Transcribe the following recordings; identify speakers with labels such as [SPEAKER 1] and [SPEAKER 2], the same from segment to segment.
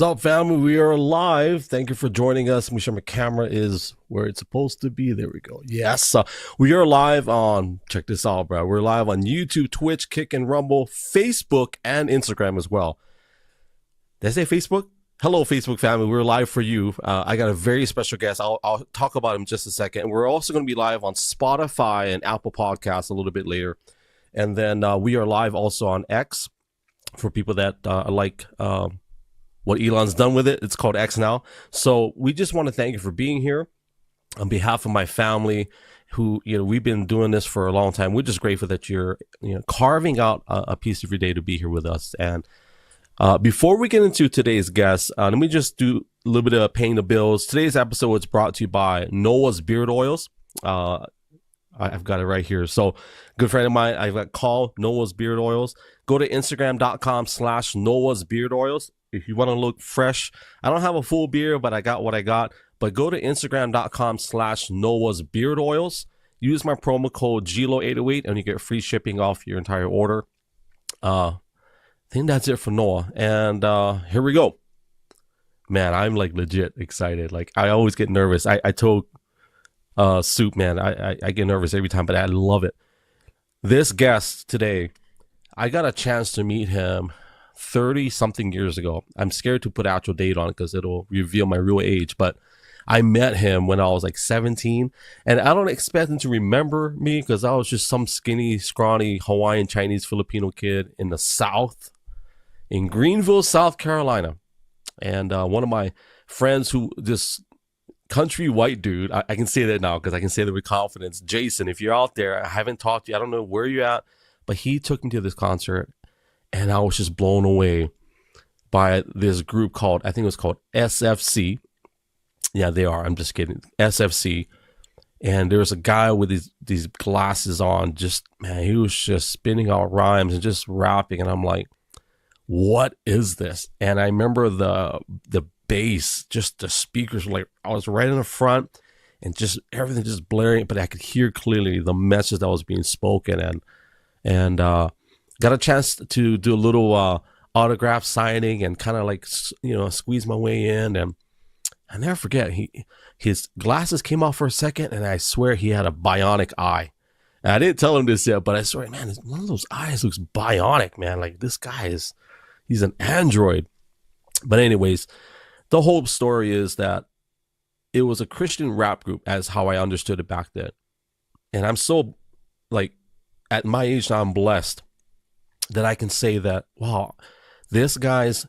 [SPEAKER 1] Sup, family? We are live. Thank you for joining us. Make sure my camera is where it's supposed to be. There we go. Yes, we are live on. Check this out, bro. We're live on YouTube, Twitch, Kick and Rumble, Facebook, and Instagram as well. Did I say Facebook? Hello, Facebook family. We're live for you. I got a very special guest. I'll talk about him in just a second. And we're also going to be live on Spotify and Apple Podcasts a little bit later. And then we are live also on X for people that like what Elon's done with it. It's called X now. So we just want to thank you for being here on behalf of my family who, we've been doing this for a long time. We're just grateful that you're, carving out a piece of your day to be here with us. And before we get into today's guest, let me just do a little bit of paying the bills. Today's episode is brought to you by Noah's Beard Oils. I've got it right here. So good friend of mine, I've got called Noah's Beard Oils. Go to Instagram.com/Noah's Beard Oils. If you want to look fresh, I don't have a full beard, but I got what I got. But go to Instagram.com/Noah's Beard Oils. Use my promo code gLO808 and you get free shipping off your entire order. I think that's it for Noah. And here we go. Man, I'm like legit excited. Like I always get nervous. I told Soup, man, I get nervous every time, but I love it. This guest today, I got a chance to meet him 30 something years ago. I'm scared to put actual date on it because it'll reveal my real age, but I met him when I was like 17, and I don't expect him to remember me because I was just some skinny, scrawny Hawaiian, Chinese, Filipino kid in the South, in Greenville, South Carolina. And one of my friends who, this country white dude, I can say that now because I can say that with confidence. Jason, if you're out there, I haven't talked to you, I don't know where you're at, but he took me to this concert. And I was just blown away by this group called, I think it was called S.F.C. Yeah, they are. I'm just kidding. S.F.C. And there's a guy with these glasses on. Just, man, he was just spinning out rhymes and just rapping. And I'm like, what is this? And I remember the bass, just the speakers were like, I was right in the front and just everything just blaring, but I could hear clearly the message that was being spoken. And got a chance to do a little autograph signing and kind of like, squeeze my way in. And I never forget, his glasses came off for a second, and I swear he had a bionic eye. And I didn't tell him this yet, but I swear, man, one of those eyes looks bionic, man. Like this guy he's an android. But anyways, the whole story is that it was a Christian rap group as how I understood it back then. And I'm so, like, at my age now, I'm blessed that I can say that, wow, this guy's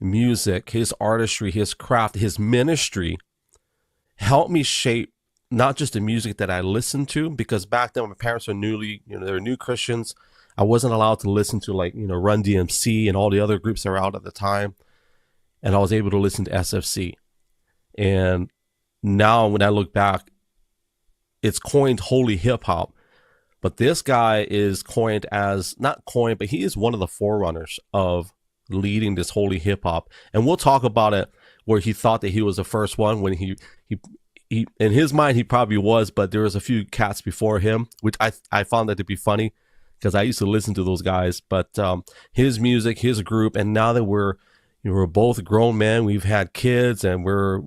[SPEAKER 1] music, his artistry, his craft, his ministry helped me shape not just the music that I listened to, because back then my parents were they were new Christians. I wasn't allowed to listen to Run DMC and all the other groups that were out at the time. And I was able to listen to S.F.C. And now when I look back, it's coined holy hip hop. But this guy is coined as, not coined, but he is one of the forerunners of leading this holy hip hop. And we'll talk about it where he thought that he was the first one when he in his mind, he probably was, but there was a few cats before him, which I found that to be funny because I used to listen to those guys. But his music, his group, and now that we're both grown men, we've had kids, and we're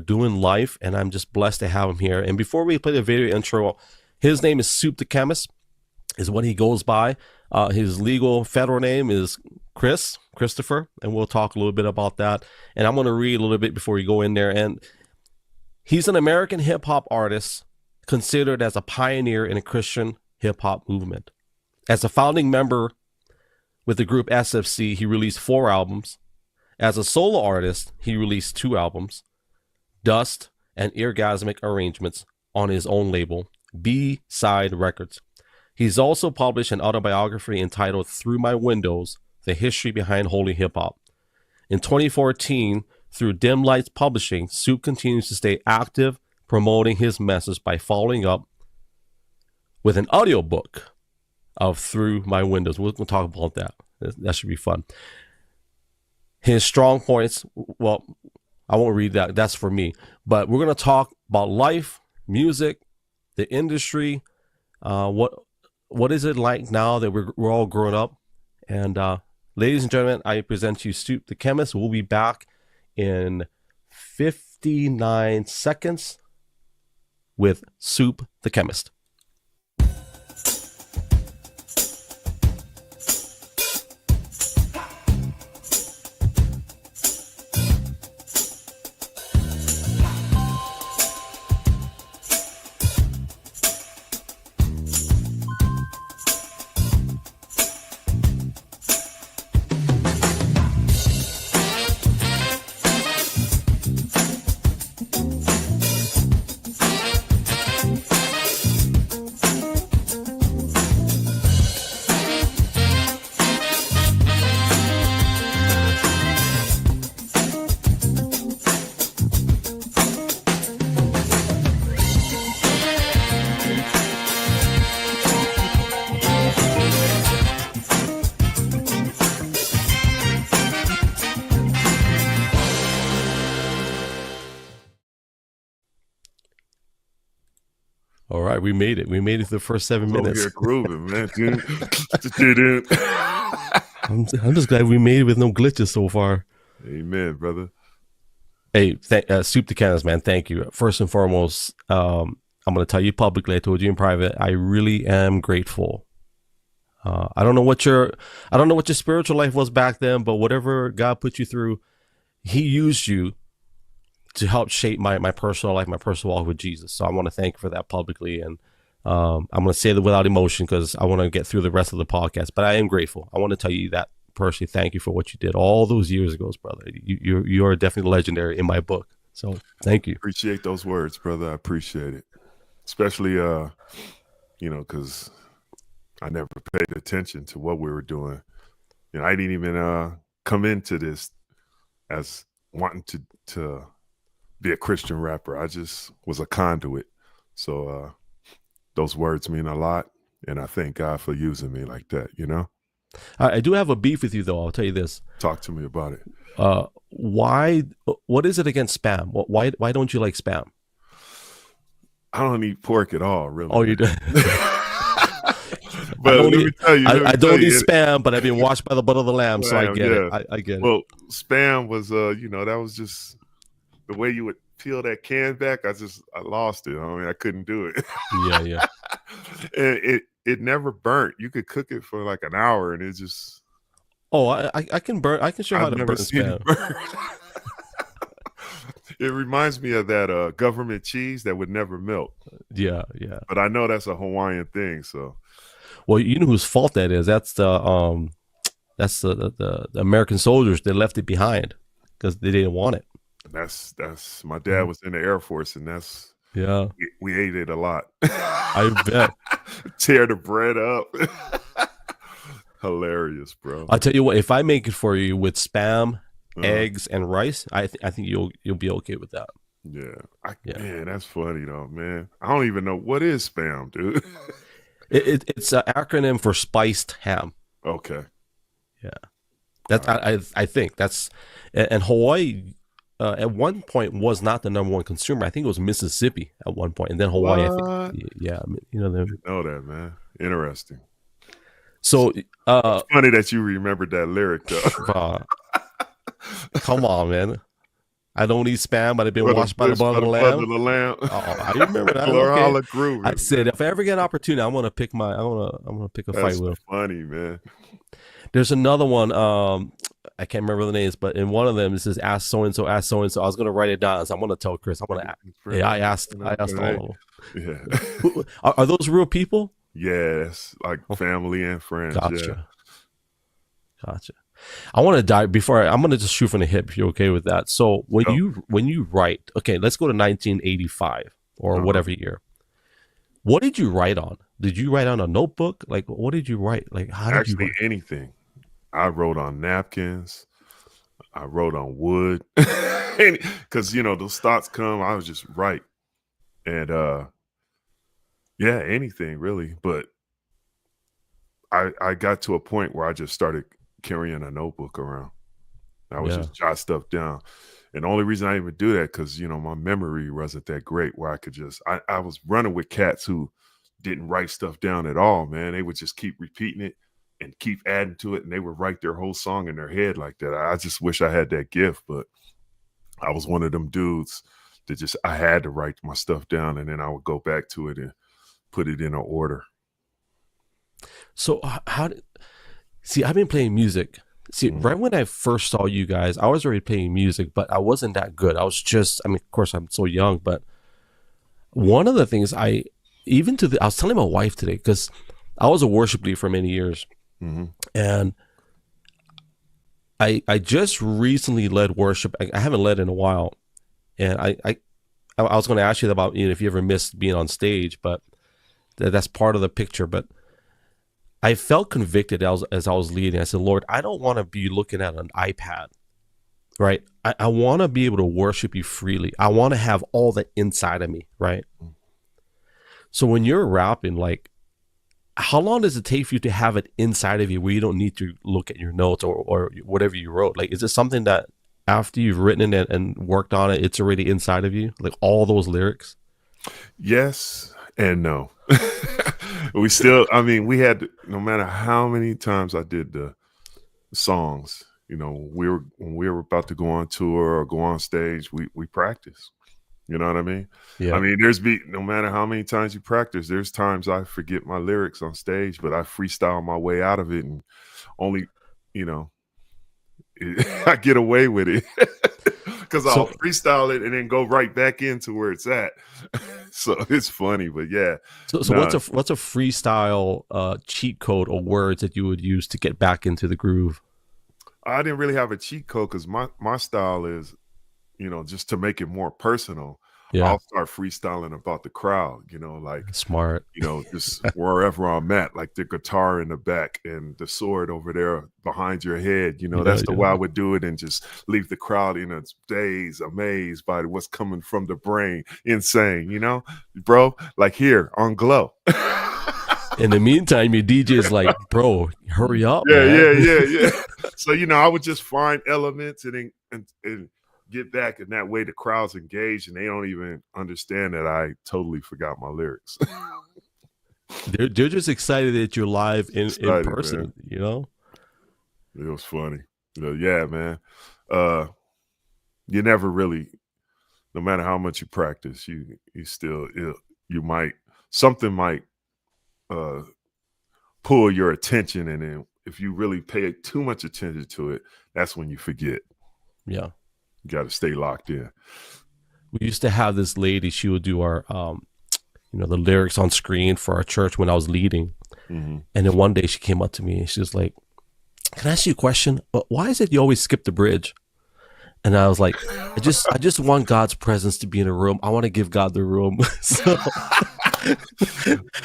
[SPEAKER 1] doing life, and I'm just blessed to have him here. And before we play the video intro, his name is Soup the Chemist, is what he goes by. His legal federal name is Christopher, and we'll talk a little bit about that. And I'm going to read a little bit before we go in there. And he's an American hip hop artist considered as a pioneer in a Christian hip hop movement. As a founding member with the group S.F.C, he released 4 albums. As a solo artist, he released 2 albums, Dust and Eargasmic Arrangements, on his own label, Beesyde Records. He's also published an autobiography entitled Through My Windows, The History Behind Holy Hip Hop. In 2014, through Dimlights Publishing, Soup continues to stay active, promoting his message by following up with an audiobook of Through My Windows. We'll talk about that. That should be fun. His strong points, well, I won't read that. That's for me. But we're going to talk about life, music, the industry, what is it like now that we're all grown up. And ladies and gentlemen, I present to you Soup the Chemist. We'll be back in 59 seconds with Soup the Chemist. All right, we made it. We made it through the first 7 minutes.
[SPEAKER 2] Here grooving, man.
[SPEAKER 1] I'm just glad we made it with no glitches so far.
[SPEAKER 2] Amen, brother.
[SPEAKER 1] Hey, Soup the Chemist, man. Thank you. First and foremost, I'm going to tell you publicly. I told you in private. I really am grateful. I don't know what your spiritual life was back then, but whatever God put you through, He used you to help shape my personal life, my personal walk with Jesus. So I want to thank you for that publicly. And I'm going to say that without emotion because I want to get through the rest of the podcast. But I am grateful. I want to tell you that personally. Thank you for what you did all those years ago, brother. You are definitely legendary in my book. So thank you.
[SPEAKER 2] Appreciate those words, brother. I appreciate it. Especially, because I never paid attention to what we were doing. I didn't even come into this as wanting to be a Christian rapper. I just was a conduit. So those words mean a lot, and I thank God for using me like that,
[SPEAKER 1] I do have a beef with you, though. I'll tell you this.
[SPEAKER 2] Talk to me about it.
[SPEAKER 1] What is it against spam? Why don't you like spam?
[SPEAKER 2] I don't eat pork at all, really.
[SPEAKER 1] Oh, you do?
[SPEAKER 2] But let me tell you.
[SPEAKER 1] I don't eat spam, but I've been washed by the blood of the lamb, so I get it. I get it.
[SPEAKER 2] Well, spam was, that was just the way you would peel that can back. I lost it. I couldn't do it.
[SPEAKER 1] Yeah.
[SPEAKER 2] And it never burnt. You could cook it for like an hour, and it just.
[SPEAKER 1] Oh, I can burn. I can show how to burn spam.
[SPEAKER 2] It reminds me of that government cheese that would never melt.
[SPEAKER 1] Yeah.
[SPEAKER 2] But I know that's a Hawaiian thing, so.
[SPEAKER 1] Well, you know whose fault that is. That's the American soldiers. They left it behind because they didn't want it.
[SPEAKER 2] That's my dad was in the Air Force, and that's we ate it a lot.
[SPEAKER 1] I bet.
[SPEAKER 2] Tear the bread up. Hilarious, bro.
[SPEAKER 1] I'll tell you what, if I make it for you with spam, eggs, and rice, I think you'll be okay with that.
[SPEAKER 2] Yeah. Man, that's funny though, man. I don't even know what is spam, dude.
[SPEAKER 1] It's an acronym for spiced ham.
[SPEAKER 2] Okay.
[SPEAKER 1] Yeah. That's I think that's, and Hawaii at one point was not the number one consumer. I think it was Mississippi at one point, and then Hawaii. I think, yeah, I
[SPEAKER 2] didn't know that, man. Interesting.
[SPEAKER 1] So
[SPEAKER 2] it's funny that you remembered that lyric, though.
[SPEAKER 1] Come on, man. I don't eat spam, but I've been washed by the blood of the lamb. Oh, I remember that. Okay. I said if I ever get an opportunity, I'm gonna pick a fight with him.
[SPEAKER 2] Funny, man.
[SPEAKER 1] There's another one. I can't remember the names, but in one of them it says "ask so and so, ask so and so." I was gonna write it down, so I'm gonna tell Chris. I'm gonna. Yeah, I asked all of them.
[SPEAKER 2] Yeah.
[SPEAKER 1] Are those real people?
[SPEAKER 2] Yes, like family and friends.
[SPEAKER 1] Gotcha. I want to dive before I'm going to just shoot from the hip if you're okay with that. So when you write, okay, let's go to 1985 or whatever year. What did you write on? Did you write on a notebook? Like, what did you write? Like, how did you write?
[SPEAKER 2] Anything. I wrote on napkins. I wrote on wood. Because, those thoughts come, I was just write. And, anything really. But I got to a point where I just started carrying a notebook around. I was just jot stuff down. And the only reason I even do that because, my memory wasn't that great where I could I was running with cats who didn't write stuff down at all, man. They would just keep repeating it and keep adding to it. And they would write their whole song in their head like that. I just wish I had that gift, but I was one of them dudes that just, I had to write my stuff down, and then I would go back to it and put it in an order.
[SPEAKER 1] So see, I've been playing music. See, right when I first saw you guys, I was already playing music, but I wasn't that good. I was just, I mean, of course, I'm so young, but one of the things I was telling my wife today, because I was a worship leader for many years, and I just recently led worship. I haven't led in a while, and I was going to ask you about, if you ever missed being on stage, but that's part of the picture. But I felt convicted as I was leading. I said, Lord, I don't want to be looking at an iPad, right? I want to be able to worship you freely. I want to have all the inside of me, right? So when you're rapping, like, how long does it take for you to have it inside of you where you don't need to look at your notes or whatever you wrote? Like, is it something that after you've written it and worked on it, it's already inside of you? Like all those lyrics?
[SPEAKER 2] Yes and no. We still, I mean, we had, no matter how many times I did the songs, when we were about to go on tour or go on stage, we practice. You know what I mean?
[SPEAKER 1] Yeah.
[SPEAKER 2] I mean, no matter how many times you practice, there's times I forget my lyrics on stage, but I freestyle my way out of it, and only, I get away with it because I'll freestyle it and then go right back into where it's at. So it's funny, but yeah.
[SPEAKER 1] So what's a freestyle cheat code or words that you would use to get back into the groove?
[SPEAKER 2] I didn't really have a cheat code because my style is, just to make it more personal. Yeah. I'll start freestyling about the crowd, like
[SPEAKER 1] smart,
[SPEAKER 2] just wherever I'm at, like the guitar in the back and the sword over there behind your head, that's the way I would do it, and just leave the crowd in a daze, amazed by what's coming from the brain, insane, bro, like here on gLO.
[SPEAKER 1] In the meantime, your DJ is like, bro, hurry up.
[SPEAKER 2] Yeah,
[SPEAKER 1] man.
[SPEAKER 2] yeah. So, I would just find elements and get back, and that way the crowd's engaged and they don't even understand that I totally forgot my lyrics.
[SPEAKER 1] They're just excited that you're live in person, man.
[SPEAKER 2] It was funny. Yeah, man. You never really, no matter how much you practice, you still, something might pull your attention, and then if you really pay too much attention to it, that's when you forget.
[SPEAKER 1] Yeah.
[SPEAKER 2] You got to stay locked in.
[SPEAKER 1] We used to have this lady. She would do our, the lyrics on screen for our church when I was leading. And then one day she came up to me and she was like, "Can I ask you a question? Why is it you always skip the bridge?" And I was like, I just want God's presence to be in a room. I want to give God the room. So,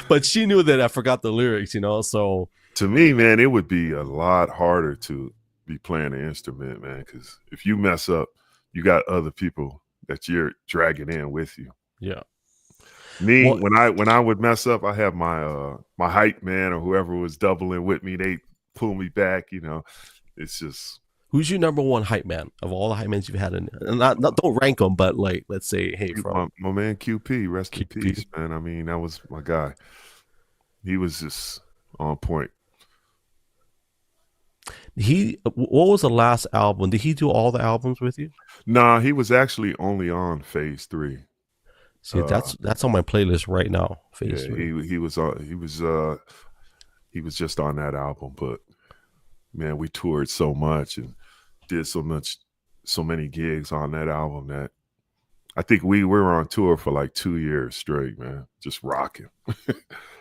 [SPEAKER 1] but she knew that I forgot the lyrics, so.
[SPEAKER 2] To me, man, it would be a lot harder to be playing an instrument, man, because if you mess up, you got other people that you're dragging in with you.
[SPEAKER 1] Yeah.
[SPEAKER 2] Me, when I would mess up, I have my my hype man or whoever was doubling with me. They pull me back. It's just.
[SPEAKER 1] Who's your number one hype man of all the hype mans you've had? Not don't rank them, but like, let's say, hey, from
[SPEAKER 2] my man QP, rest in peace, man. I mean, that was my guy. He was just on point.
[SPEAKER 1] What was the last album? Did he do all the albums with you?
[SPEAKER 2] Nah, he was actually only on Phase 3.
[SPEAKER 1] See, that's on my playlist right now. Phase 3.
[SPEAKER 2] He was just on that album, but man, we toured so much and did so many gigs on that album that I think we were on tour for like 2 years straight, man, just rocking.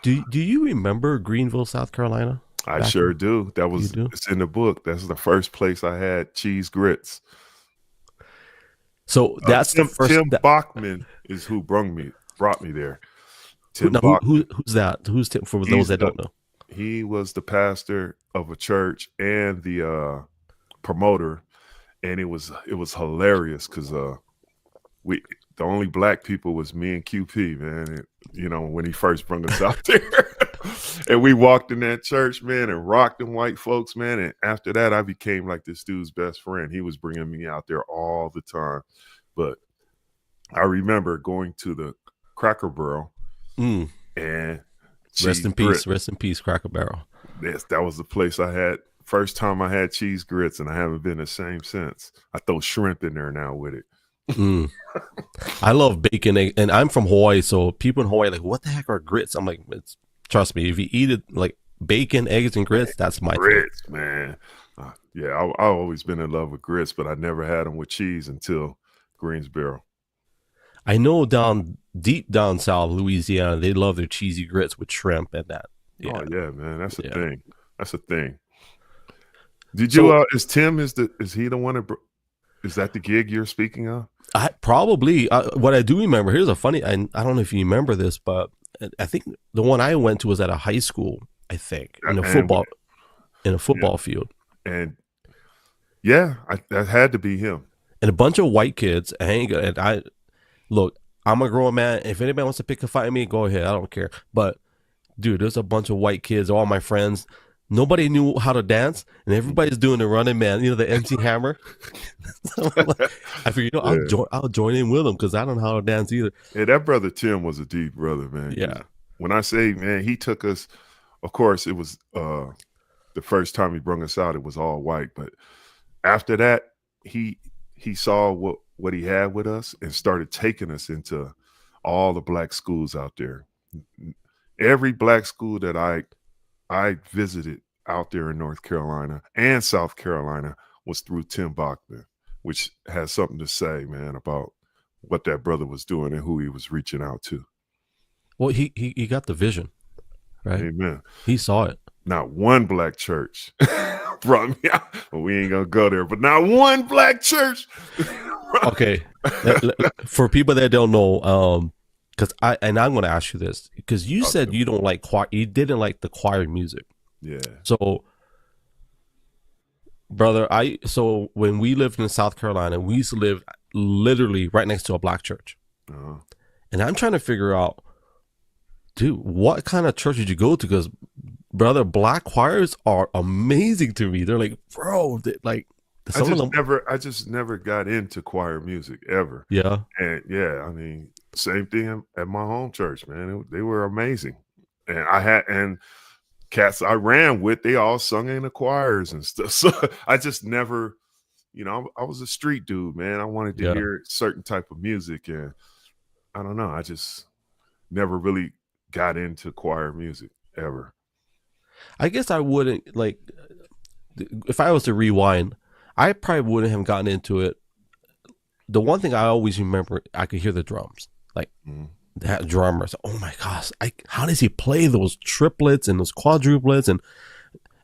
[SPEAKER 1] Do you remember Greenville, South Carolina?
[SPEAKER 2] I sure do. It's in the book. That's the first place I had cheese grits.
[SPEAKER 1] So that's the first.
[SPEAKER 2] Tim Bachman is who brought me there.
[SPEAKER 1] Who's that? Who's Tim? For those that don't know,
[SPEAKER 2] he was the pastor of a church and the promoter, and it was hilarious because the only black people was me and QP, man. When he first brought us out there. And we walked in that church, man, and rocked them white folks, man. And after that, I became like this dude's best friend. He was bringing me out there all the time. But I remember going to the Cracker Barrel and
[SPEAKER 1] rest in peace, Cracker Barrel.
[SPEAKER 2] Yes, that was the place I had. First time I had cheese grits, and I haven't been the same since. I throw shrimp in there now with it.
[SPEAKER 1] Mm. I love bacon, and I'm from Hawaii, so people in Hawaii are like, what the heck are grits? I'm like, trust me, if you eat it like bacon, eggs, and grits, that's my thing.
[SPEAKER 2] Grits, man. Yeah, I've always been in love with grits, but I never had them with cheese until Greensboro.
[SPEAKER 1] I know deep down south, Louisiana, they love their cheesy grits with shrimp and that.
[SPEAKER 2] Oh
[SPEAKER 1] Yeah,
[SPEAKER 2] yeah, man, that's a
[SPEAKER 1] yeah.
[SPEAKER 2] thing. That's a thing. Did you?
[SPEAKER 1] So
[SPEAKER 2] Is he the one that? Is that the gig you're speaking of?
[SPEAKER 1] I probably what I do remember. Here's a funny. I don't know if you remember this, but I think the one I went to was at a high school. I think in a
[SPEAKER 2] And yeah,
[SPEAKER 1] football field,
[SPEAKER 2] and yeah, that had to be him.
[SPEAKER 1] and a bunch of white kids. And I look. I'm a grown man. If anybody wants to pick a fight with me, go ahead. I don't care. But dude, there's a bunch of white kids. All my friends. Nobody knew how to dance, and everybody's doing the Running Man. You know, the MC Hammer. So I figured,
[SPEAKER 2] Yeah.
[SPEAKER 1] I'll join in with them because I don't know how to dance either.
[SPEAKER 2] Yeah, that brother Tim was a deep brother, man. 'Cause
[SPEAKER 1] Yeah.
[SPEAKER 2] when I say, man, he took us. Of course, it was the first time he brung us out. It was all white, but after that, he saw what he had with us and started taking us into all the black schools out there. Every black school that I visited out there in North Carolina and South Carolina was through Tim Bachman, which has something to say, man, about what that brother was doing and who he was reaching out to.
[SPEAKER 1] Well, he got the vision, right?
[SPEAKER 2] Amen.
[SPEAKER 1] He saw it.
[SPEAKER 2] Not one black church brought me out. Well, we ain't gonna go there, but not one black church.
[SPEAKER 1] Okay. For people that don't know, because I'm going to ask you this because you said you don't like choir. You didn't like the choir music.
[SPEAKER 2] Yeah.
[SPEAKER 1] So, brother, so when we lived in South Carolina, we used to live literally right next to a black church,
[SPEAKER 2] Uh-huh.
[SPEAKER 1] and I'm trying to figure out, dude, what kind of church did you go to? Because, brother, black choirs are amazing to me. They're like, bro, like some of them.
[SPEAKER 2] I just never got into choir music ever.
[SPEAKER 1] Yeah.
[SPEAKER 2] And yeah, I mean, same thing at my home church, man. They were amazing. And cats I ran with, they all sung in the choirs and stuff. So I just never, I was a street dude, man. I wanted to hear certain type of music, and I don't know. I just never really got into choir music ever.
[SPEAKER 1] I guess I wouldn't like if I was to rewind, I probably wouldn't have gotten into it. The one thing I always remember, I could hear the drums, like that drummer. So, oh my gosh, how does he play those triplets and those quadruplets? And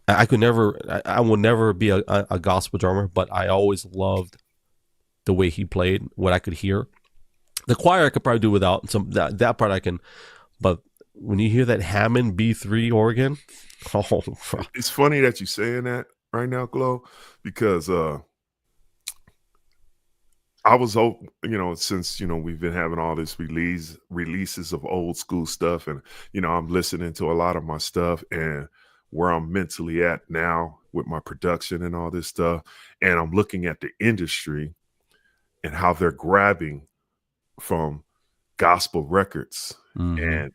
[SPEAKER 1] I could never, I will never be a gospel drummer, but I always loved the way he played, what I could hear. The choir I could probably do without. Some that part I can, but when you hear that Hammond B3 organ, oh,
[SPEAKER 2] it's funny that you're saying that right now, gLO, because I was, since we've been having all this releases of old school stuff, and I'm listening to a lot of my stuff and where I'm mentally at now with my production and all this stuff, and I'm looking at the industry and how they're grabbing from gospel records and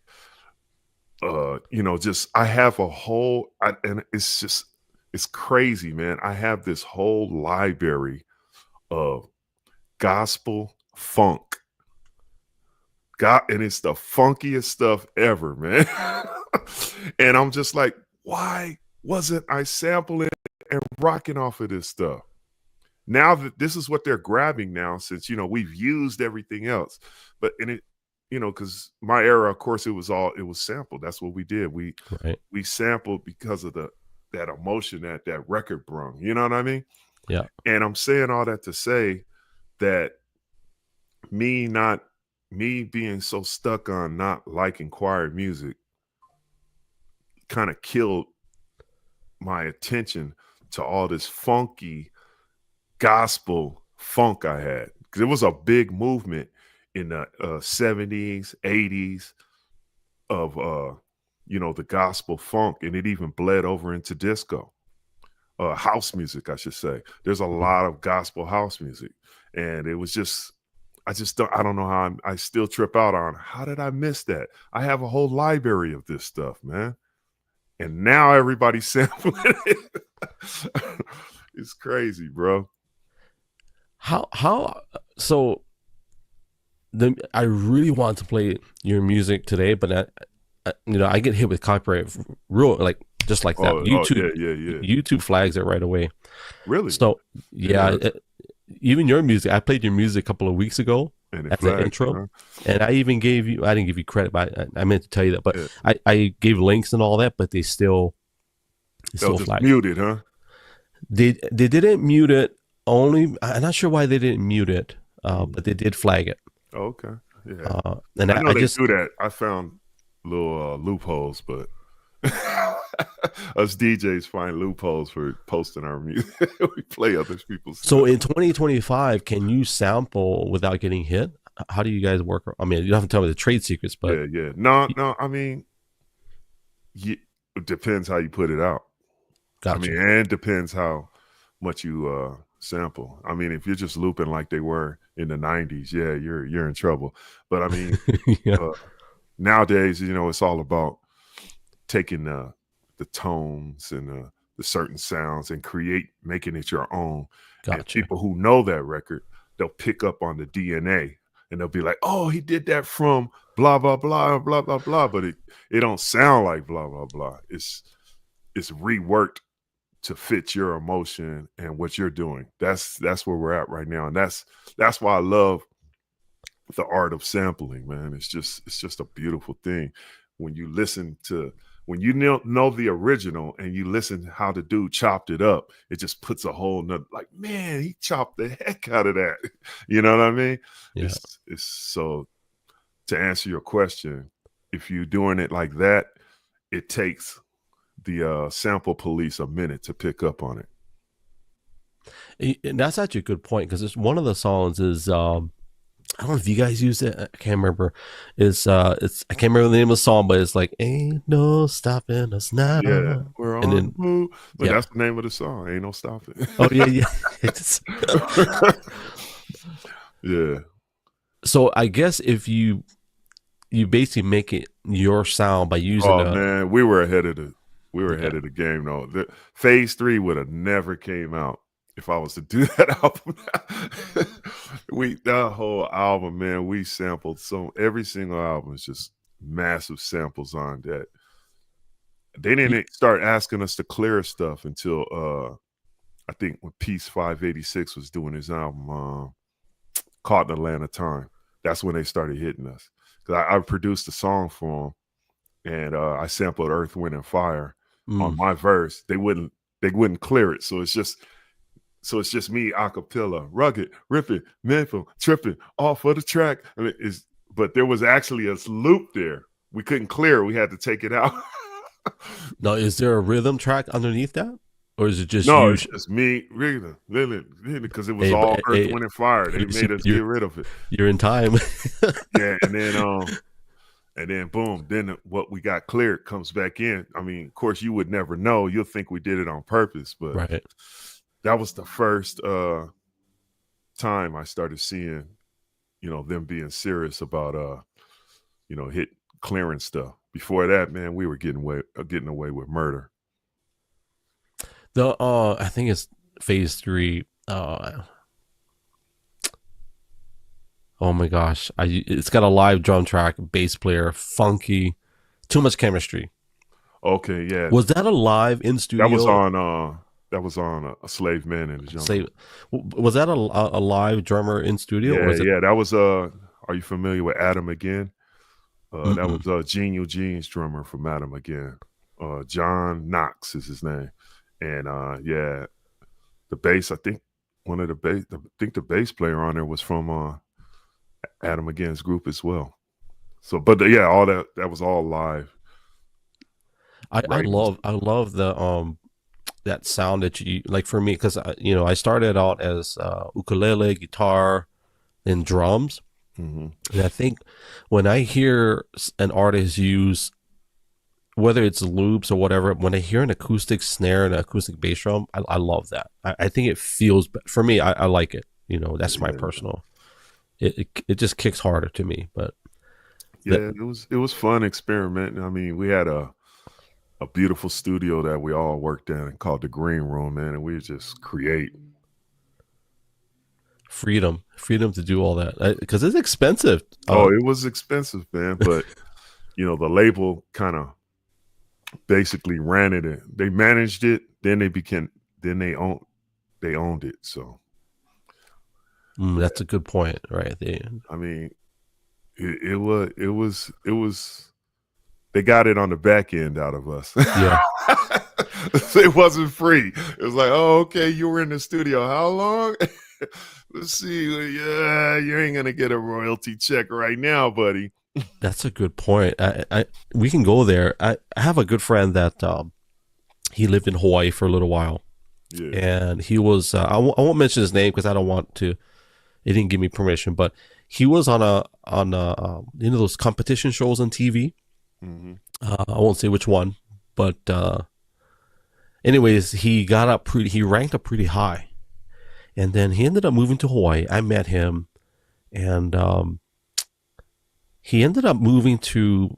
[SPEAKER 2] just I have a whole and it's crazy, man. I have this whole library of gospel funk. And it's the funkiest stuff ever, man. And I'm just like, why wasn't I sampling and rocking off of this stuff? Now that this is what they're grabbing now, since we've used everything else, but in it, because my era, of course, it was sampled. That's what we did. We sampled because of that emotion that record brung. You know what I mean?
[SPEAKER 1] Yeah.
[SPEAKER 2] And I'm saying all that to say that me being so stuck on not liking choir music kind of killed my attention to all this funky gospel funk I had, because it was a big movement in the 70s, 80s of the gospel funk, and it even bled over into disco, house music, I should say. There's a lot of gospel house music, and it was just I don't know how I still trip out on how did I miss that? I have a whole library of this stuff, man, and now everybody's sampling it. It's crazy, bro.
[SPEAKER 1] So I really want to play your music today, but I get hit with copyright real like just like that. YouTube flags it right away.
[SPEAKER 2] Really?
[SPEAKER 1] So yeah, even your music. I played your music a couple of weeks ago
[SPEAKER 2] And
[SPEAKER 1] as an intro, and I even gave you. I didn't give you credit, but I meant to tell you that. But I gave links and all that, but they still
[SPEAKER 2] flagged. Muted, huh?
[SPEAKER 1] They didn't mute it. Only I'm not sure why they didn't mute it, but they did flag it.
[SPEAKER 2] Oh, okay. Yeah.
[SPEAKER 1] And
[SPEAKER 2] I know they do that. I found little loopholes, but us DJs find loopholes for posting our music. We play other people's stuff.
[SPEAKER 1] So in 2025, can you sample without getting hit? How do you guys work? I mean, you don't have to tell me the trade secrets, but
[SPEAKER 2] yeah. No. I mean, it depends how you put it out.
[SPEAKER 1] Gotcha.
[SPEAKER 2] I mean, and it depends how much you sample. I mean, if you're just looping like they were in the 90s, yeah, you're in trouble. But I mean, nowadays, it's all about taking the tones and the certain sounds and making it your own.
[SPEAKER 1] Gotcha.
[SPEAKER 2] And people who know that record, they'll pick up on the DNA and they'll be like, oh, he did that from blah, blah, blah, blah, blah, blah. But it don't sound like blah, blah, blah. It's reworked to fit your emotion and what you're doing. That's where we're at right now. And that's why I love the art of sampling, man. It's just a beautiful thing. When you know the original and you listen how the dude chopped it up, it just puts a whole nother, like, man, he chopped the heck out of that. You know what I mean?
[SPEAKER 1] Yeah.
[SPEAKER 2] It's so, to answer your question, if you're doing it like that, it takes the sample police a minute to pick up on
[SPEAKER 1] it. And that's actually a good point, because one of the songs is I don't know if you guys use it. I can't remember. I can't remember the name of the song, but it's like, ain't no stopping us now.
[SPEAKER 2] Yeah, we're on the move. But that's the name of the song. Ain't no stopping.
[SPEAKER 1] Oh yeah.
[SPEAKER 2] Yeah.
[SPEAKER 1] So I guess if you basically make it your sound by using.
[SPEAKER 2] Oh man, we were ahead of the game though. Phase 3 would have never came out if I was to do that album. That whole album, man, we sampled every single album is just massive samples on that. They didn't start asking us to clear stuff until I think when Peace 586 was doing his album, Caught in Atlanta Time. That's when they started hitting us. Because I produced a song for them, and I sampled Earth, Wind, and Fire on my verse. They wouldn't clear it, so it's just me a cappella, rugged, ripping, mental, tripping, all for the track. I mean, but there was actually a loop there. We couldn't clear it. We had to take it out.
[SPEAKER 1] Now, is there a rhythm track underneath that? Or is it just
[SPEAKER 2] it's just me, really, because it was all Earth, Wind, and Fire. They made us get rid of it.
[SPEAKER 1] You're in time.
[SPEAKER 2] Yeah, and then boom, then what we got cleared comes back in. I mean, of course, you would never know. You'll think we did it on purpose, but
[SPEAKER 1] right.
[SPEAKER 2] That was the first time I started seeing, them being serious about hit clearing stuff. Before that, man, we were getting away with murder.
[SPEAKER 1] I think it's Phase 3. Oh my gosh, it's got a live drum track, bass player, funky, Too Much Chemistry.
[SPEAKER 2] Okay, yeah.
[SPEAKER 1] Was that a live in studio?
[SPEAKER 2] That was on a Slave Man in the Jungle.
[SPEAKER 1] Was that a live drummer in studio?
[SPEAKER 2] Yeah. That was are you familiar with Adam Again? That was Gene Eugene's drummer from Adam Again. John Knox is his name. And the bass, I think the bass player on there was from Adam Again's group as well. So, but all that was all live.
[SPEAKER 1] I love the that sound that you like. For me, because I started out as ukulele, guitar, and drums.
[SPEAKER 2] Mm-hmm.
[SPEAKER 1] And I think when I hear an artist use, whether it's loops or whatever, when I hear an acoustic snare and an acoustic bass drum, I love that. I think it feels, for me, I like it. That's my personal. It just kicks harder to me. But
[SPEAKER 2] it was fun experimenting. I mean, we had a beautiful studio that we all worked in called the Green Room, man, and we just create.
[SPEAKER 1] freedom to do all that, because it's expensive.
[SPEAKER 2] Oh, it was expensive, man. But the label kind of basically ran it. They managed it. Then they owned it. So
[SPEAKER 1] that's a good point, right?
[SPEAKER 2] I mean, it was they got it on the back end out of us.
[SPEAKER 1] Yeah.
[SPEAKER 2] It wasn't free. It was like, oh, okay, you were in the studio how long? Let's see. Yeah, you ain't gonna get a royalty check right now, buddy.
[SPEAKER 1] That's a good point. We can go there. I have a good friend that he lived in Hawaii for a little while, and he was. I won't mention his name because I don't want to. He didn't give me permission, but he was on those competition shows on TV.
[SPEAKER 2] Mm-hmm.
[SPEAKER 1] I won't say which one, but anyways, he ranked up pretty high, and then he ended up moving to Hawaii. I met him, and he ended up moving to.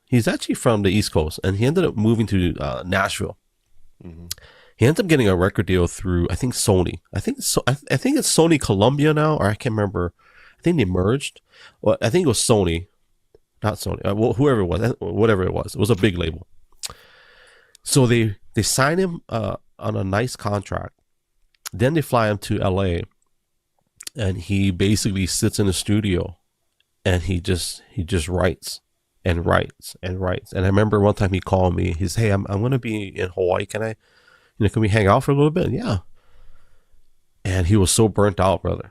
[SPEAKER 1] He's actually from the East Coast, and he ended up moving to Nashville.
[SPEAKER 2] Mm-hmm.
[SPEAKER 1] He ended up getting a record deal through, I think, Sony. I think it's Sony Columbia now, or I can't remember. I think they merged. Well, I think it was Sony, not Sony. Well, whoever it was, whatever it was a big label. So they sign him on a nice contract. Then they fly him to LA, and he basically sits in the studio, and he just writes and writes and writes. And I remember one time he called me. He said, "Hey, I'm going to be in Hawaii. Can we hang out for a little bit?" Yeah. And he was so burnt out, brother.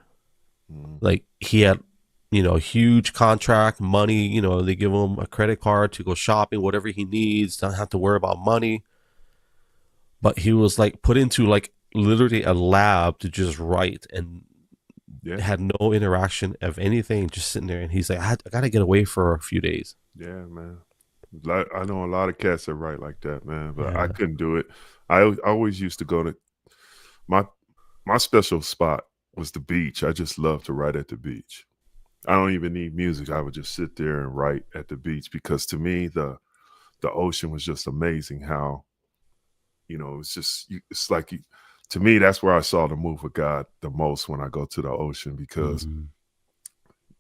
[SPEAKER 2] Mm-hmm.
[SPEAKER 1] Like, he had, huge contract, money, they give him a credit card to go shopping, whatever he needs, don't have to worry about money. But he was like put into like literally a lab to just write, and had no interaction of anything, just sitting there. And he's like, I got to get away for a few days.
[SPEAKER 2] Yeah, man. I know a lot of cats that write like that, man, but I couldn't do it. I always used to go to my special spot was the beach. I just love to write at the beach. I don't even need music. I would just sit there and write at the beach, because to me the ocean was just amazing. How it's like to me, that's where I saw the move of God the most, when I go to the ocean, because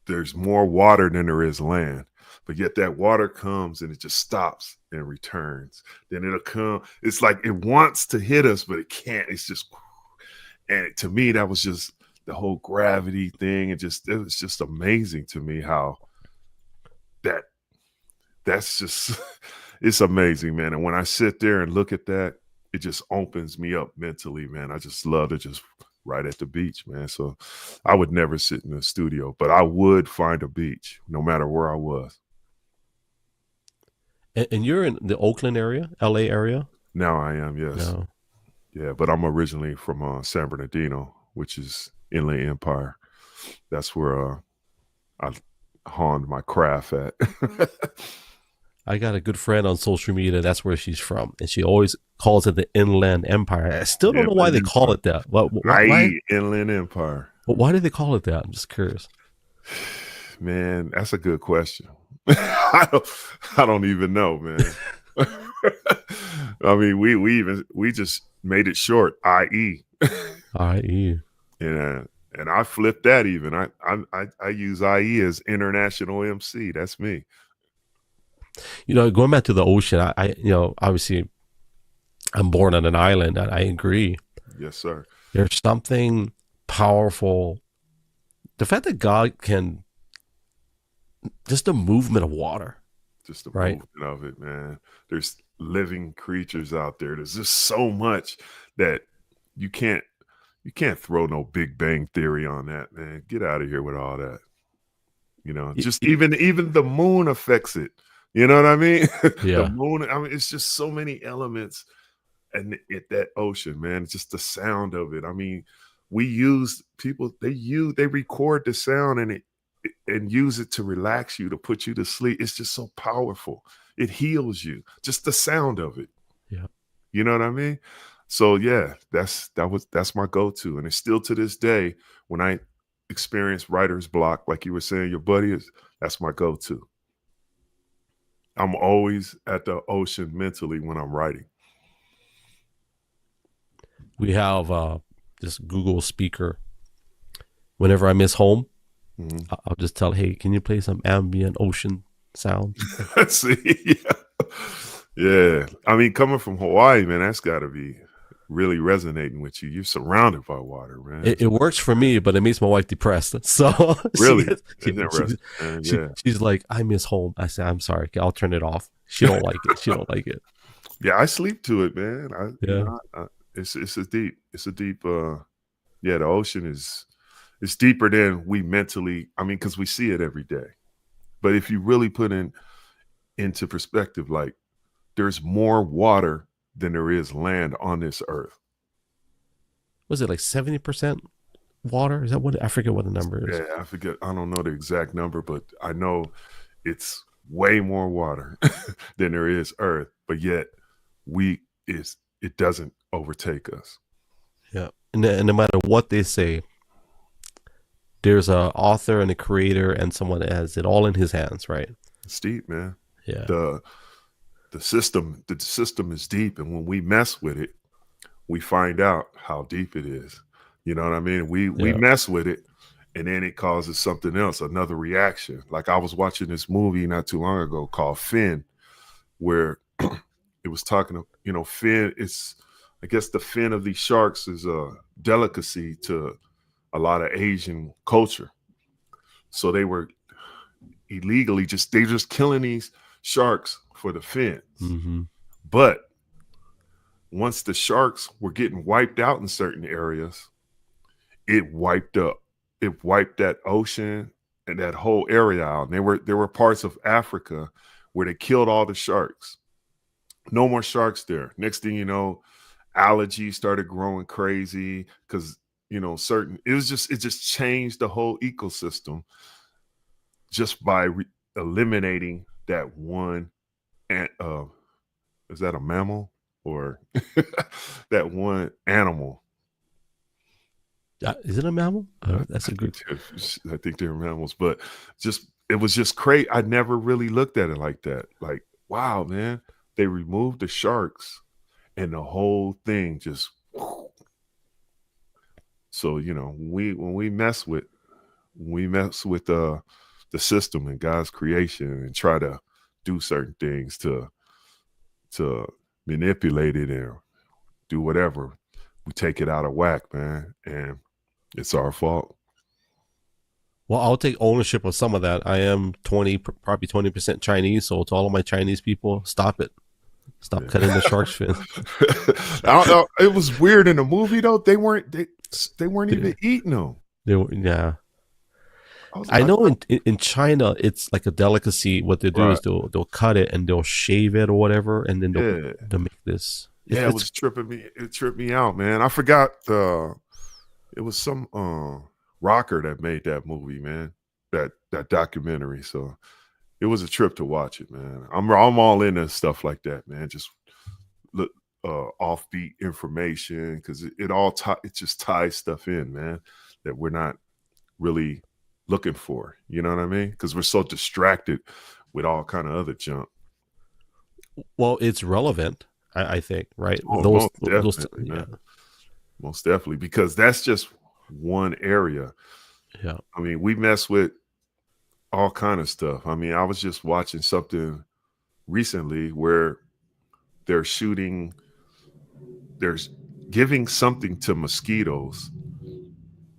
[SPEAKER 2] there's more water than there is land. But yet that water comes and it just stops and returns. Then it'll come. It's like it wants to hit us, but it can't. It's just, and to me, that was just the whole gravity thing. It was just amazing to me how that's just, it's amazing, man. And when I sit there and look at that, it just opens me up mentally, man. I just love to just write at the beach, man. So I would never sit in the studio, but I would find a beach no matter where I was.
[SPEAKER 1] And you're in the Oakland area, LA area?
[SPEAKER 2] Now I am, yes. No. Yeah, but I'm originally from San Bernardino, which is Inland Empire. That's where I honed my craft at.
[SPEAKER 1] I got a good friend on social media. That's where she's from, and she always calls it the Inland Empire. I still don't know why they call it that. Why?
[SPEAKER 2] Inland Empire.
[SPEAKER 1] But why do they call it that? I'm just curious.
[SPEAKER 2] Man, that's a good question. I don't even know, man. I mean, we just made it short, IE.
[SPEAKER 1] IE.
[SPEAKER 2] And I flipped that even. I use IE as International MC. That's me.
[SPEAKER 1] Going back to the ocean, I obviously I'm born on an island, and I agree.
[SPEAKER 2] Yes, sir.
[SPEAKER 1] There's something powerful. The fact that God can, just the movement of water.
[SPEAKER 2] Just the movement of it, man. There's living creatures out there. There's just so much that you can't throw no Big Bang Theory on that, man. Get out of here with all that. Just even the moon affects it. You know what I mean?
[SPEAKER 1] Yeah.
[SPEAKER 2] The moon, I mean, it's just so many elements, and that ocean, man. It's just the sound of it. I mean, they record the sound and use it to relax you, to put you to sleep. It's just so powerful. It heals you. Just the sound of it.
[SPEAKER 1] Yeah.
[SPEAKER 2] You know what I mean? So yeah, that's my go-to. And it's still to this day, when I experience writer's block, like you were saying, your buddy is, that's my go-to. I'm always at the ocean mentally when I'm writing.
[SPEAKER 1] We have this Google speaker, whenever I miss home,
[SPEAKER 2] Mhm.
[SPEAKER 1] I'll just tell, hey, can you play some ambient ocean sound?
[SPEAKER 2] See, yeah. I mean, coming from Hawaii, man, that's got to be really resonating with you. You're surrounded by water, man.
[SPEAKER 1] It works for me, but it makes my wife depressed. So
[SPEAKER 2] Really?
[SPEAKER 1] she,
[SPEAKER 2] Interesting, man.
[SPEAKER 1] she,
[SPEAKER 2] Yeah.
[SPEAKER 1] she's like, I miss home. I say, I'm sorry, I'll turn it off. She don't like it. She don't like it.
[SPEAKER 2] Yeah, I sleep to it, man.
[SPEAKER 1] Yeah.
[SPEAKER 2] It's a deep, yeah, the ocean it's deeper than we mentally, I mean, because we see it every day. But if you really put into perspective, like there's more water than there is land on this earth.
[SPEAKER 1] Was it like 70% water? Is that what? I forget what the number is.
[SPEAKER 2] Yeah, I forget. I don't know the exact number, but I know it's way more water than there is earth. But yet it doesn't overtake us.
[SPEAKER 1] Yeah. And no matter what they say, there's a author and a creator and someone that has it all in his hands, right?
[SPEAKER 2] It's deep, man.
[SPEAKER 1] Yeah.
[SPEAKER 2] The system is deep, and when we mess with it, we find out how deep it is. You know what I mean? We mess with it, and then it causes something else, another reaction. Like I was watching this movie not too long ago called Fin, where it was talking, fin. It's, I guess the fin of these sharks is a delicacy to a lot of Asian culture. So they were illegally just killing these sharks for the fins.
[SPEAKER 1] Mm-hmm.
[SPEAKER 2] But once the sharks were getting wiped out in certain areas, it wiped that ocean and that whole area out. And there were parts of Africa where they killed all the sharks. No more sharks there. Next thing you know, algae started growing crazy because it just changed the whole ecosystem just by eliminating that one. And is that a mammal or that one animal?
[SPEAKER 1] Is it a mammal? That's a good.
[SPEAKER 2] I think they're mammals, but it was just crazy. I never really looked at it like that. Like, wow, man, they removed the sharks, and the whole thing just. So when we mess with the system and God's creation and try to do certain things to manipulate it and do whatever, we take it out of whack, man, and it's our fault.
[SPEAKER 1] Well, I'll take ownership of some of that. I am probably 20% Chinese, so to all of my Chinese people, stop it. Stop cutting the shark's fin.
[SPEAKER 2] It was weird in the movie though. They weren't even eating them.
[SPEAKER 1] Yeah. I know in China it's like a delicacy. What they do is they'll cut it and they'll shave it or whatever, and then they'll make this.
[SPEAKER 2] Yeah, it was tripping me. It tripped me out, man. I forgot it was some rocker that made that movie, man. That documentary. So it was a trip to watch it, man. I'm all into stuff like that, man. Just look offbeat information because it just ties stuff in, man, that we're not really looking for. You know what I mean? Because we're so distracted with all kind of other junk.
[SPEAKER 1] Well, it's relevant, I think, right?
[SPEAKER 2] Most definitely, because that's just one area.
[SPEAKER 1] Yeah.
[SPEAKER 2] I mean, we mess with all kind of stuff. I mean, I was just watching something recently where they're giving something to mosquitoes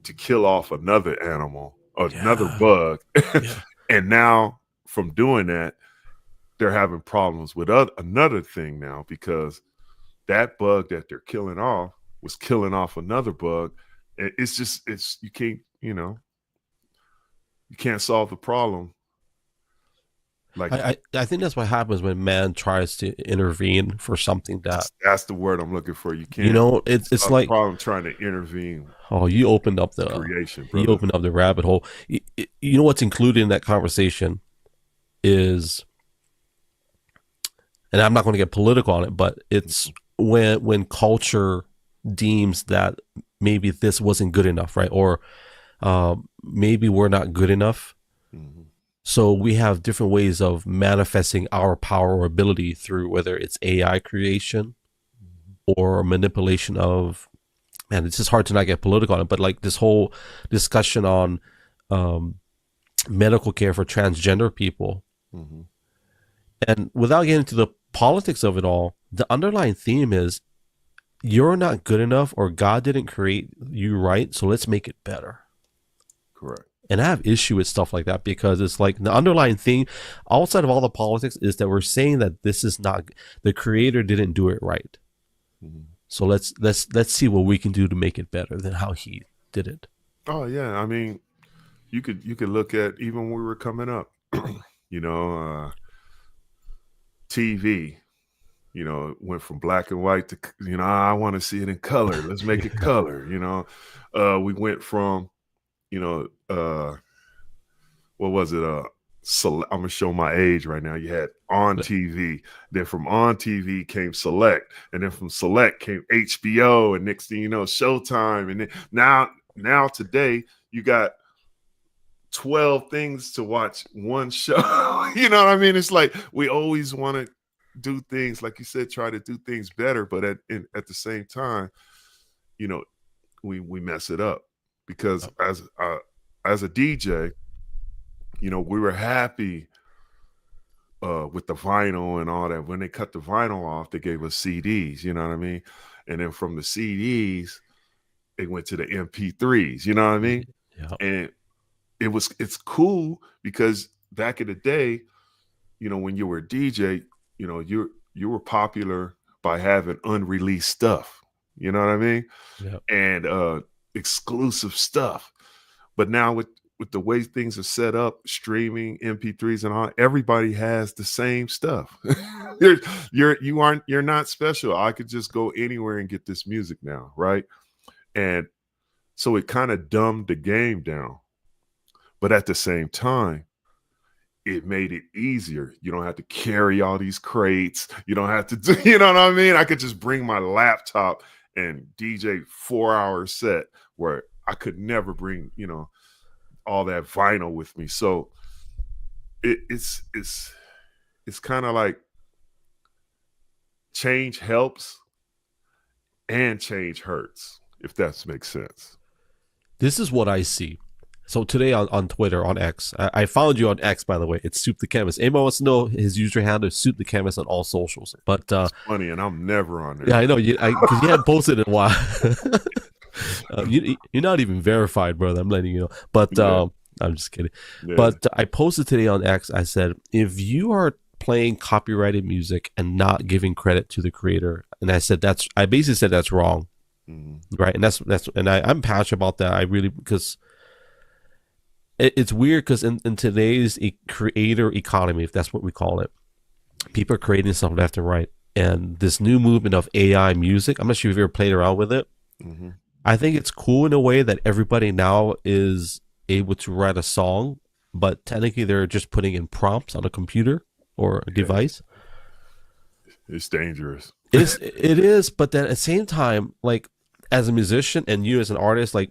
[SPEAKER 2] to kill off another animal or another bug. And now from doing that, they're having problems with another thing now because that bug that they're killing off was killing off another bug. You can't solve the problem. Like
[SPEAKER 1] I think that's what happens when man tries to intervene for something
[SPEAKER 2] that's the word I'm looking for. You can't.
[SPEAKER 1] It's like
[SPEAKER 2] problem trying to intervene.
[SPEAKER 1] Oh, you opened up the
[SPEAKER 2] creation. Brother.
[SPEAKER 1] You opened up the rabbit hole. You know what's included in that conversation is, and I'm not going to get political on it, but it's when culture deems that maybe this wasn't good enough, right? Or maybe we're not good enough.
[SPEAKER 2] Mm-hmm.
[SPEAKER 1] So we have different ways of manifesting our power or ability through whether it's AI creation or manipulation of man, it's just hard to not get political on it, but like this whole discussion on medical care for transgender people.
[SPEAKER 2] Mm-hmm.
[SPEAKER 1] And without getting into the politics of it all, the underlying theme is you're not good enough, or God didn't create you right, so let's make it better.
[SPEAKER 2] Correct.
[SPEAKER 1] And I have issue with stuff like that, because it's like the underlying thing outside of all the politics is that we're saying that this is not, the creator didn't do it right.
[SPEAKER 2] Mm-hmm.
[SPEAKER 1] So let's see what we can do to make it better than how he did it.
[SPEAKER 2] Oh yeah, I mean, you could look at even when we were coming up, you know, TV, you know, went from black and white to, you know, I want to see it in color. Let's make it color. You know, we went from, you know, what was it? I'm gonna show my age right now. You had on TV, then from on TV came Select, and then from Select came HBO, and next thing you know, Showtime, and then now today you got 12 things to watch one show. You know what I mean? It's like we always want to do things, like you said, try to do things better, but at the same time, you know, we mess it up, because as a DJ, you know, we were happy with the vinyl and all that. When they cut the vinyl off, they gave us CDs, you know what I mean? And then from the CDs, they went to the MP3s, you know what I mean?
[SPEAKER 1] Yeah.
[SPEAKER 2] And it's cool, because back in the day, you know, when you were a DJ, you know, you were popular by having unreleased stuff, you know what I mean?
[SPEAKER 1] Yeah.
[SPEAKER 2] And exclusive stuff. But now with the way things are set up, streaming, MP3s and all, everybody has the same stuff. You're not special. I could just go anywhere and get this music now, right? And so it kind of dumbed the game down. But at the same time, it made it easier. You don't have to carry all these crates. You don't have to do, you know what I mean? I could just bring my laptop and DJ 4-hour set, where I could never bring, you know, all that vinyl with me. So it's kind of like change helps and change hurts, if that makes sense.
[SPEAKER 1] This is what I see. So today on Twitter, on X, I found you on X, by the way. It's Soup the Chemist. Anyone wants to know his user handle is Soup the Chemist on all socials. But
[SPEAKER 2] it's funny, and I'm never on there.
[SPEAKER 1] Yeah, I know, because you hadn't posted in a while. You're not even verified, brother. I'm letting you know. But
[SPEAKER 2] Yeah.
[SPEAKER 1] I'm just kidding.
[SPEAKER 2] Yeah.
[SPEAKER 1] But I posted today on X. I said, if you are playing copyrighted music and not giving credit to the creator, and I basically said that's wrong, right? And I'm passionate about that. I really, because it's weird, because in today's creator economy, if that's what we call it, people are creating stuff left and right. And this new movement of AI music, I'm not sure if you've ever played around with it.
[SPEAKER 2] Mm-hmm.
[SPEAKER 1] I think it's cool in a way that everybody now is able to write a song, but technically they're just putting in prompts on a computer or a device.
[SPEAKER 2] It's dangerous.
[SPEAKER 1] It is, but then at the same time, like as a musician and you as an artist, like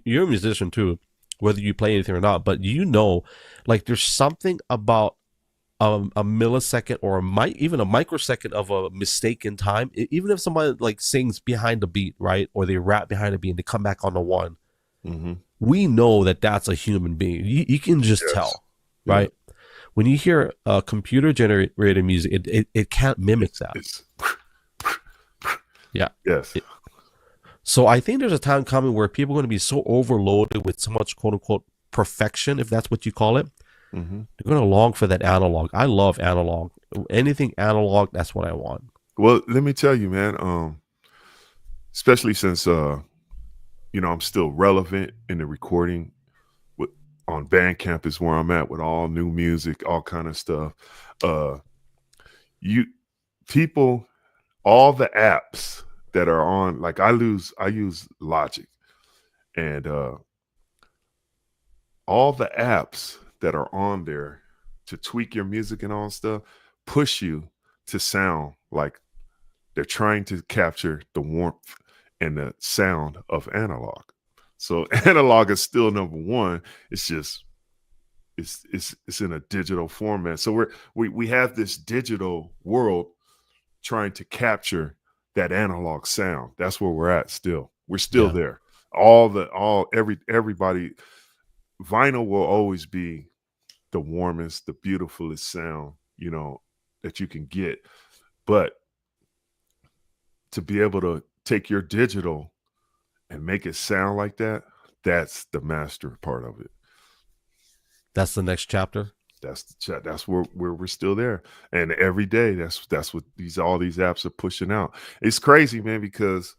[SPEAKER 1] you're a musician too, whether you play anything or not, but you know, like there's something about a millisecond or even a microsecond of a mistake in time. Even if somebody like sings behind the beat, right, or they rap behind the beat and they come back on the one, we know that that's a human being. You can just tell, right? Yeah. When you hear computer generated music, it can't mimic that. Yeah.
[SPEAKER 2] Yes.
[SPEAKER 1] So I think there's a time coming where people are going to be so overloaded with so much quote unquote perfection, if that's what you call it. They're going to long for that analog. I love analog. Anything analog, that's what I want.
[SPEAKER 2] Well, let me tell you, man, especially since, you know, I'm still relevant in the recording on Bandcamp is where I'm at with all new music, all kind of stuff. All the apps that are on, like I use Logic, and all the apps that are on there to tweak your music and all stuff push you to sound like they're trying to capture the warmth and the sound of analog. So analog is still number one. It's just it's in a digital format. So we have this digital world trying to capture that analog sound. That's where we're at still. We're still there. Everybody, vinyl will always be the warmest, the beautifulest sound, you know, that you can get. But to be able to take your digital and make it sound like that, that's the master part of it.
[SPEAKER 1] That's the next chapter.
[SPEAKER 2] That's where we're still there, and every day that's what all these apps are pushing out. It's crazy, man, because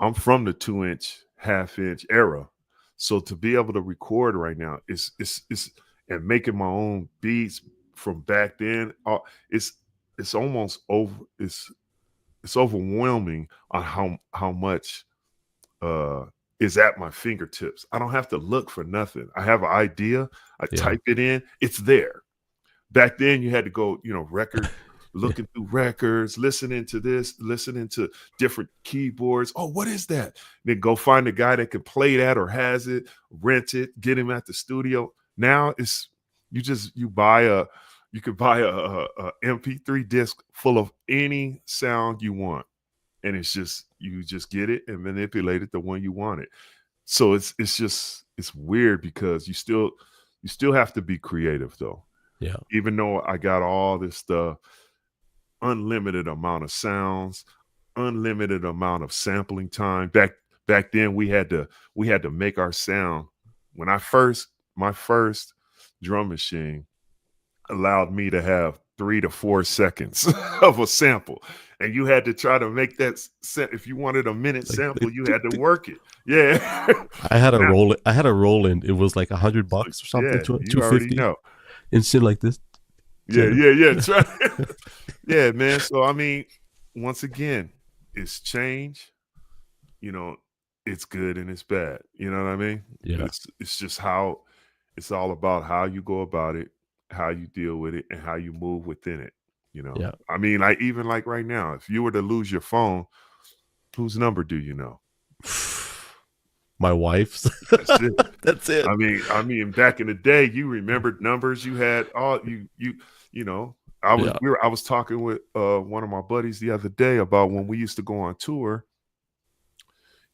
[SPEAKER 2] I'm from the 2-inch, half-inch era, so to be able to record right now is and making my own beats from back then, it's almost over. It's overwhelming on how much is at my fingertips. I don't have to look for nothing. I have an idea. I type it in. It's there. Back then, you had to go, you know, looking through records, listening to this, listening to different keyboards. Oh, what is that? Then go find a guy that can play that or has it, rent it, get him at the studio. Now it's you could buy a MP3 disc full of any sound you want. And it's just, you just get it and manipulate it the one you want it. So it's weird because you still have to be creative though.
[SPEAKER 1] Yeah.
[SPEAKER 2] Even though I got all this stuff, unlimited amount of sounds, unlimited amount of sampling time. Back then we had to make our sound. When my first drum machine allowed me to have 3 to 4 seconds of a sample, and you had to try to make that if you wanted a minute sample, you had to work it. Yeah.
[SPEAKER 1] I had a Roland. It was like $100 or something.
[SPEAKER 2] Yeah,
[SPEAKER 1] $250.
[SPEAKER 2] you already know.
[SPEAKER 1] And shit like this.
[SPEAKER 2] Yeah. Yeah, man. So I mean, once again, it's change. You know, it's good and it's bad. You know what I mean?
[SPEAKER 1] Yeah.
[SPEAKER 2] It's just how it's all about how you go about it, how you deal with it, and how you move within it. You know, I mean, even like right now, if you were to lose your phone, whose number do you know?
[SPEAKER 1] My wife's.
[SPEAKER 2] That's it.
[SPEAKER 1] That's it.
[SPEAKER 2] I mean, back in the day, you remembered numbers. You had all you know. I was talking with one of my buddies the other day about when we used to go on tour.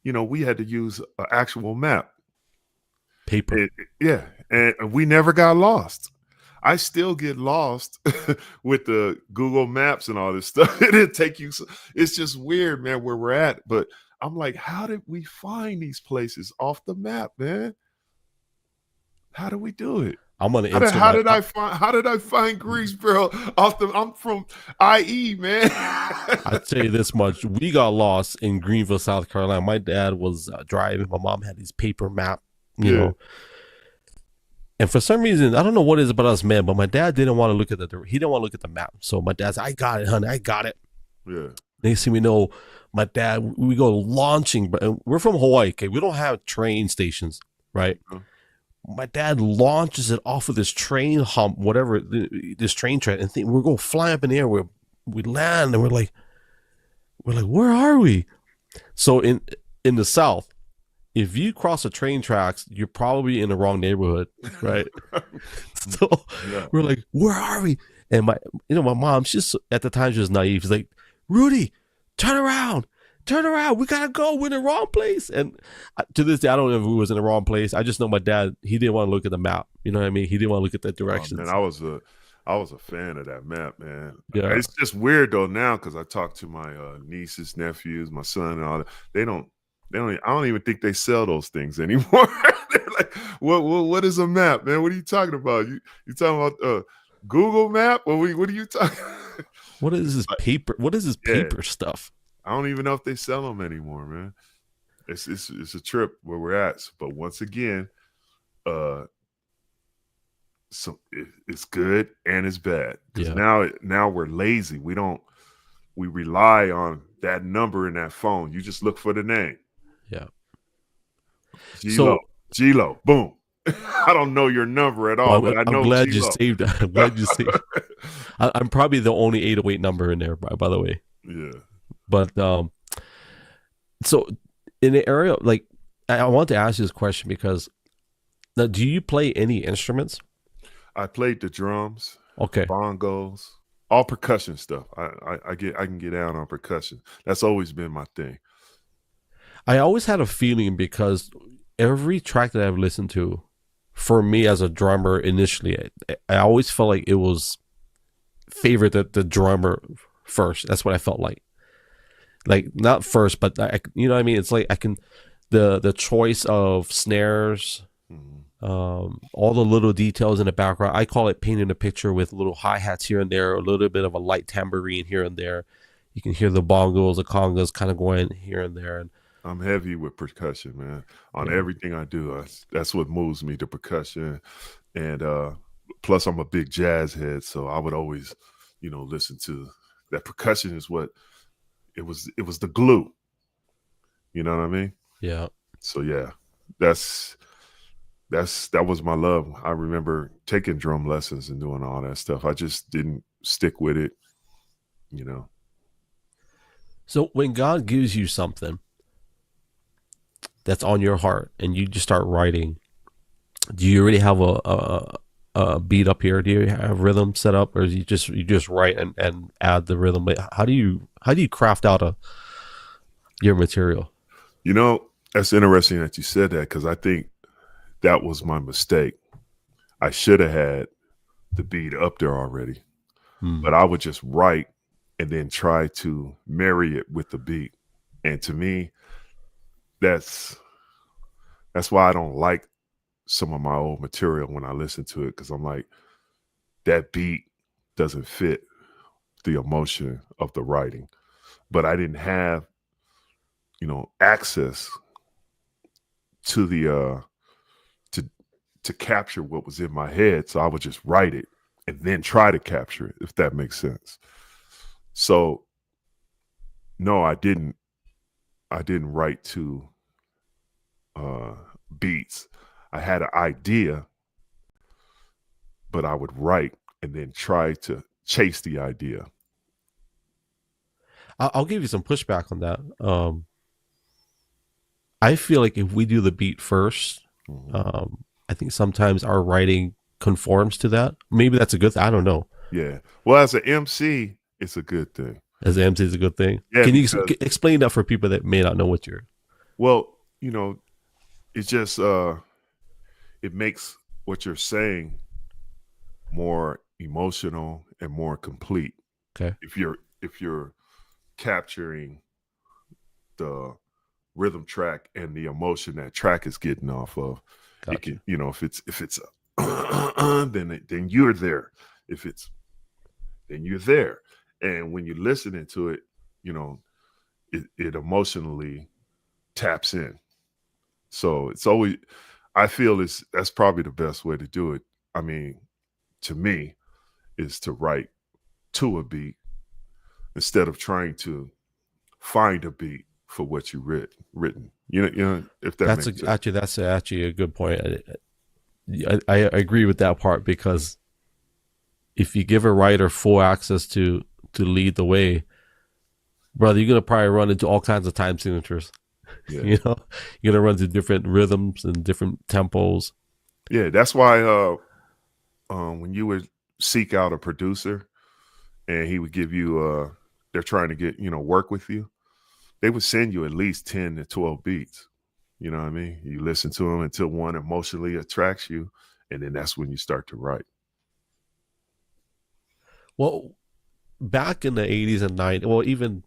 [SPEAKER 2] You know, we had to use an actual map,
[SPEAKER 1] paper.
[SPEAKER 2] And we never got lost. I still get lost with the Google Maps and all this stuff. It'll take you. It's just weird, man, where we're at. But I'm like, how did we find these places off the map, man? How do we do it?
[SPEAKER 1] I'm gonna.
[SPEAKER 2] How did I find Greensboro off the? I'm from IE, man.
[SPEAKER 1] I'd say this much: we got lost in Greenville, South Carolina. My dad was driving. My mom had his paper map, you know. And for some reason, I don't know what it is about us, man, but my dad didn't want to look at he didn't want to look at the map. So my dad said, "I got it, honey. I got it."
[SPEAKER 2] Yeah.
[SPEAKER 1] Next thing we know, my dad, we go launching. We're from Hawaii. Okay, we don't have train stations, right? My dad launches it off of this train hump, whatever, this train track, and we're going flying up in the air. We land, and we're like, where are we? So in the South, if you cross the train tracks, you're probably in the wrong neighborhood, right? So we're like, where are we? And my mom, at the time she was naive. She's like, Rudy, turn around. We gotta go. We're in the wrong place. And to this day, I don't know if we was in the wrong place. I just know my dad, he didn't want to look at the map. You know what I mean? He didn't want to look at the directions.
[SPEAKER 2] And I was a fan of that map, man.
[SPEAKER 1] Yeah.
[SPEAKER 2] It's just weird though now because I talk to my nieces, nephews, my son, and all that. I don't even think they sell those things anymore. They're like, what is a map, man? What are you talking about? You talking about Google Map? Or what are you talking?
[SPEAKER 1] What is this paper? What is this paper stuff?
[SPEAKER 2] I don't even know if they sell them anymore, man. It's a trip where we're at. But once again, so it's good and it's bad. Because now we're lazy. We rely on that number in that phone. You just look for the name.
[SPEAKER 1] Yeah.
[SPEAKER 2] gLO, boom. I don't know your number at all, but I know.
[SPEAKER 1] I'm glad you saved that. I'm glad you saved it. I'm probably the only 808 number in there, by the way.
[SPEAKER 2] Yeah.
[SPEAKER 1] But so in the area, like, I want to ask you this question because now, do you play any instruments?
[SPEAKER 2] I played the drums,
[SPEAKER 1] okay,
[SPEAKER 2] bongos, all percussion stuff. I can get down on percussion. That's always been my thing.
[SPEAKER 1] I always had a feeling because every track that I've listened to, for me as a drummer initially, I always felt like it was favored the drummer first. That's what I felt like not first, but you know what I mean. It's like I can the choice of snares,
[SPEAKER 2] Mhm.
[SPEAKER 1] all the little details in the background. I call it painting a picture with little hi hats here and there, a little bit of a light tambourine here and there. You can hear the bongos, the congas kind of going here and there, and
[SPEAKER 2] I'm heavy with percussion, man. On
[SPEAKER 1] yeah,
[SPEAKER 2] everything I do, that's what moves me, the percussion. And plus, I'm a big jazz head, so I would always, listen to that. Percussion is what it was the glue. You know what I mean?
[SPEAKER 1] yeah.
[SPEAKER 2] So yeah, that's that was my love. I remember taking drum lessons and doing all that stuff. I just didn't stick with it, you know.
[SPEAKER 1] So when God gives you something that's on your heart and you just start writing, do you already have a beat up here? Do you have rhythm set up, or you just write and add the rhythm? How do you craft out your material?
[SPEAKER 2] You know, that's interesting that you said that because I think that was my mistake. I should have had the beat up there already,
[SPEAKER 1] Hmm.
[SPEAKER 2] but I would just write and then try to marry it with the beat. And to me, that's that's why I don't like some of my old material when I listen to it because I'm like, that beat doesn't fit the emotion of the writing. But I didn't have, access to the to to capture what was in my head. So I would just write it and then try to capture it, if that makes sense. So no, I didn't write to uh beats. I had an idea, but I would write and then try to chase the idea.
[SPEAKER 1] I'll give you some pushback on that. I feel like if we do the beat first,
[SPEAKER 2] Mhm.
[SPEAKER 1] I think sometimes our writing conforms to that. Maybe that's a good thing. I don't know.
[SPEAKER 2] Yeah. Well, as an MC, it's a good thing.
[SPEAKER 1] As an MC is a good thing.
[SPEAKER 2] Yeah,
[SPEAKER 1] Can you
[SPEAKER 2] because
[SPEAKER 1] explain that for people that may not know what you're?
[SPEAKER 2] well, it's just it makes what you're saying more emotional and more complete.
[SPEAKER 1] Okay,
[SPEAKER 2] If you're capturing the rhythm track and the emotion that track is getting off of, it
[SPEAKER 1] gotcha.
[SPEAKER 2] can, if it's then you're there. If it's then you're there. And when you're listening to it, you know, it emotionally taps in. So it's always, I feel that's probably the best way to do it. I mean, to me, is to write to a beat instead of trying to find a beat for what you written. If that makes sense.
[SPEAKER 1] That's actually a good point. I agree with that part because if you give a writer full access to lead the way, brother, you're gonna probably run into all kinds of time signatures.
[SPEAKER 2] Yeah,
[SPEAKER 1] You know, you're gonna run into different rhythms and different tempos.
[SPEAKER 2] yeah. That's why when you would seek out a producer and he would give you they're trying to get work with you, they would send you at least 10 to 12 beats. You know what I mean? You listen to them until one emotionally attracts you, and then that's when you start to write.
[SPEAKER 1] Well, back in the 80s and 90s, well, even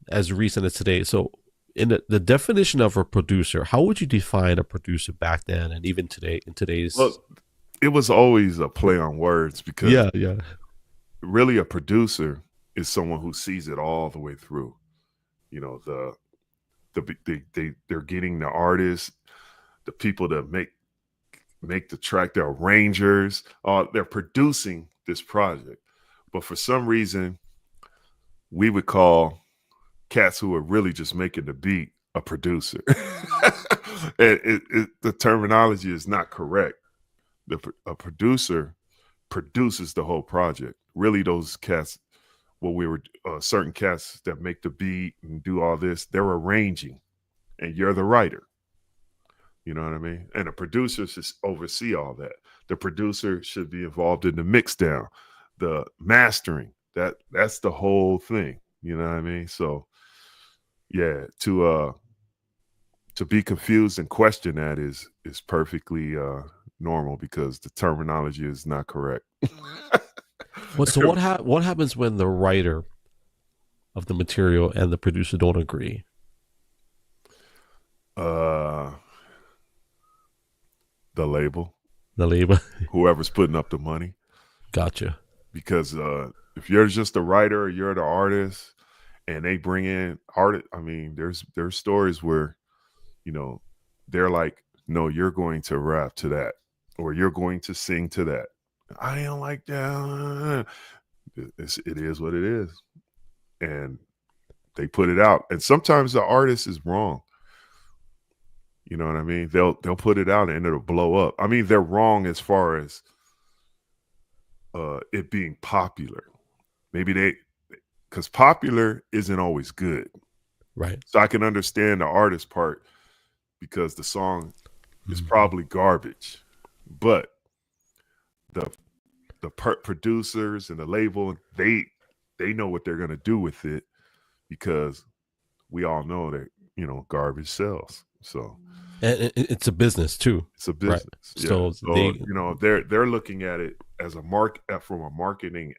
[SPEAKER 1] as recent as today. So, in the definition of a producer, how would you define a producer back then and even today in
[SPEAKER 2] Well,
[SPEAKER 1] today's?
[SPEAKER 2] it was always a play on words because
[SPEAKER 1] Yeah, yeah,
[SPEAKER 2] really a producer is someone who sees it all the way through. You know, they're getting the artists, the people that make the track, the arrangers, they're producing this project. But for some reason, we would call cats who are really just making the beat a producer. The terminology is not correct. A producer produces the whole project. Really, those cats, what we were certain cats that make the beat and do all this, they're arranging, and you're the writer. You know what I mean? And a producer should oversee all that. The producer should be involved in the mix down, the mastering. That's the whole thing. You know what I mean? So yeah, to to be confused and question that is perfectly normal, because the terminology is not correct.
[SPEAKER 1] So what happens when the writer of the material and the producer don't agree?
[SPEAKER 2] The label, whoever's putting up the money.
[SPEAKER 1] Gotcha.
[SPEAKER 2] Because if you're just a writer, you're the artist, and they bring in art. I mean, there's stories where, you know, they're like, no, you're going to rap to that, or you're going to sing to that. I don't like that. It is what it is. And they put it out. And sometimes the artist is wrong. You know what I mean? They'll put it out and it'll blow up. I mean, they're wrong as far as it being popular. Maybe because popular isn't always good.
[SPEAKER 1] Right.
[SPEAKER 2] So I can understand the artist part, because the song is probably garbage, but the producers and the label, they know what they're going to do with it, because we all know that, you know, garbage sells. So,
[SPEAKER 1] and it's a business too.
[SPEAKER 2] It's a business.
[SPEAKER 1] Right.
[SPEAKER 2] Yeah.
[SPEAKER 1] So
[SPEAKER 2] they, you know, they're looking at it as from a marketing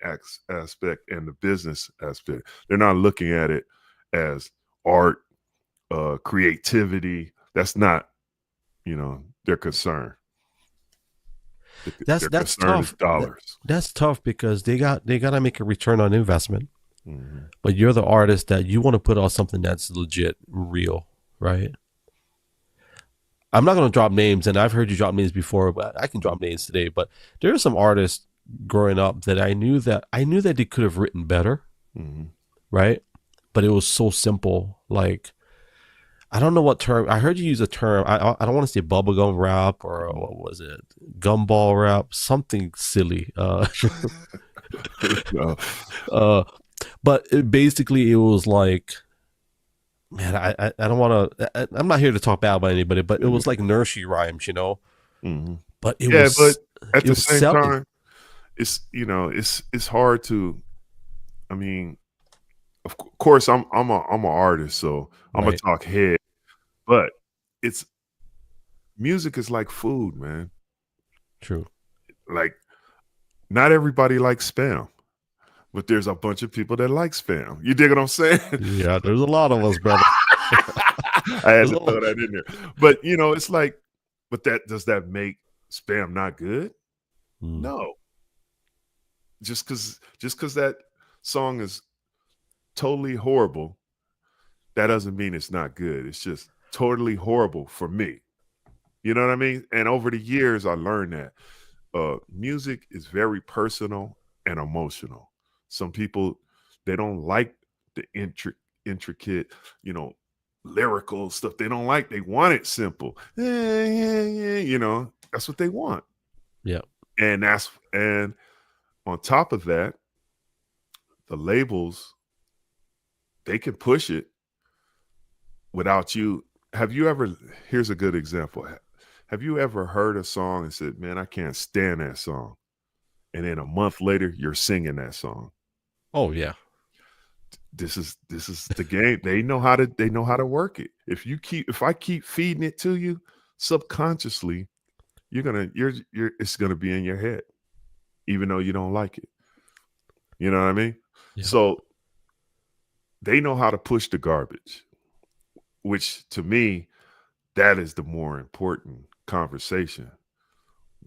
[SPEAKER 2] aspect and the business aspect. They're not looking at it as art, creativity. That's not, you know, their concern.
[SPEAKER 1] That's tough.
[SPEAKER 2] Dollars.
[SPEAKER 1] That's tough, because they got to make a return on investment. Mm-hmm. But you're the artist that you want to put out something that's legit, real, right? I'm not going to drop names, and I've heard you drop names before, but I can drop names today. But there are some artists growing up that I knew that they could have written better, right? But it was so simple. Like, I don't know what term. I heard you use a term. I don't want to say bubblegum rap, or what was it? Gumball rap, something silly. But basically it was like, man, I don't want to. I'm not here to talk bad about anybody, but it was like nursery rhymes, you know. But it was.
[SPEAKER 2] But at the same time, it's, you know, it's hard to. I mean, of course, I'm an artist, so I'm gonna talk head. But music is like food, man.
[SPEAKER 1] True.
[SPEAKER 2] Like, not everybody likes Spam, but there's a bunch of people that like Spam. You dig what I'm saying?
[SPEAKER 1] Yeah, there's a lot of us, brother.
[SPEAKER 2] I had to throw that in there. But, you know, it's like, but does that make Spam not good? No. Just because that song is totally horrible, that doesn't mean it's not good. It's just totally horrible for me. You know what I mean? And over the years, I learned that music is very personal and emotional. Some people, they don't like the intricate, you know, lyrical stuff. They don't like. They want it simple. You know, that's what they want.
[SPEAKER 1] Yeah.
[SPEAKER 2] And on top of that, the labels, they can push it without you. Here's a good example. Have you ever heard a song and said, man, I can't stand that song, and then a month later you're singing that song?
[SPEAKER 1] Oh yeah.
[SPEAKER 2] This is the game. They know how to work it. If I keep feeding it to you subconsciously, it's gonna be in your head, even though you don't like it. You know what I mean? Yeah. So they know how to push the garbage, which to me, that is the more important conversation.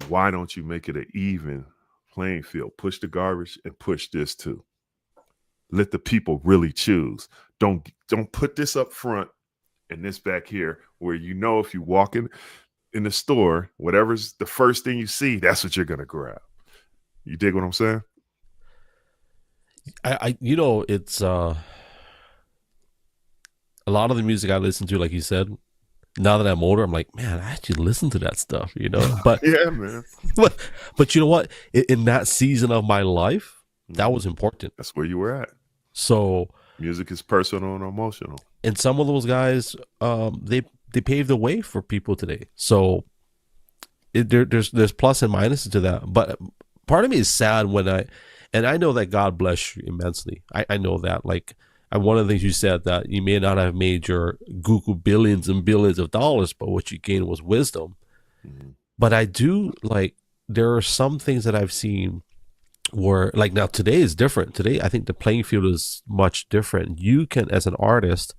[SPEAKER 2] Why don't you make it an even playing field? Push the garbage and push this too. Let the people really choose. Don't put this up front and this back here, where, you know, if you walk in the store, whatever's the first thing you see, that's what you're gonna grab. You dig what I'm saying?
[SPEAKER 1] You know, it's a lot of the music I listen to, like you said, now that I'm older, I'm like, man, I actually listen to that stuff, you know. But
[SPEAKER 2] yeah, man.
[SPEAKER 1] But you know what? In that season of my life, that was important.
[SPEAKER 2] That's where you were at. So music is personal and emotional.
[SPEAKER 1] And some of those guys, they paved the way for people today. So there's plus and minuses to that. But part of me is sad when I know that God bless you immensely. I know that. Like, And one of the things you said, that you may not have made your Google billions and billions of dollars, but what you gained was wisdom.
[SPEAKER 2] Mhm.
[SPEAKER 1] But I do like, there are some things that I've seen where, like, now today is different. Today, I think the playing field is much different. You can, as an artist,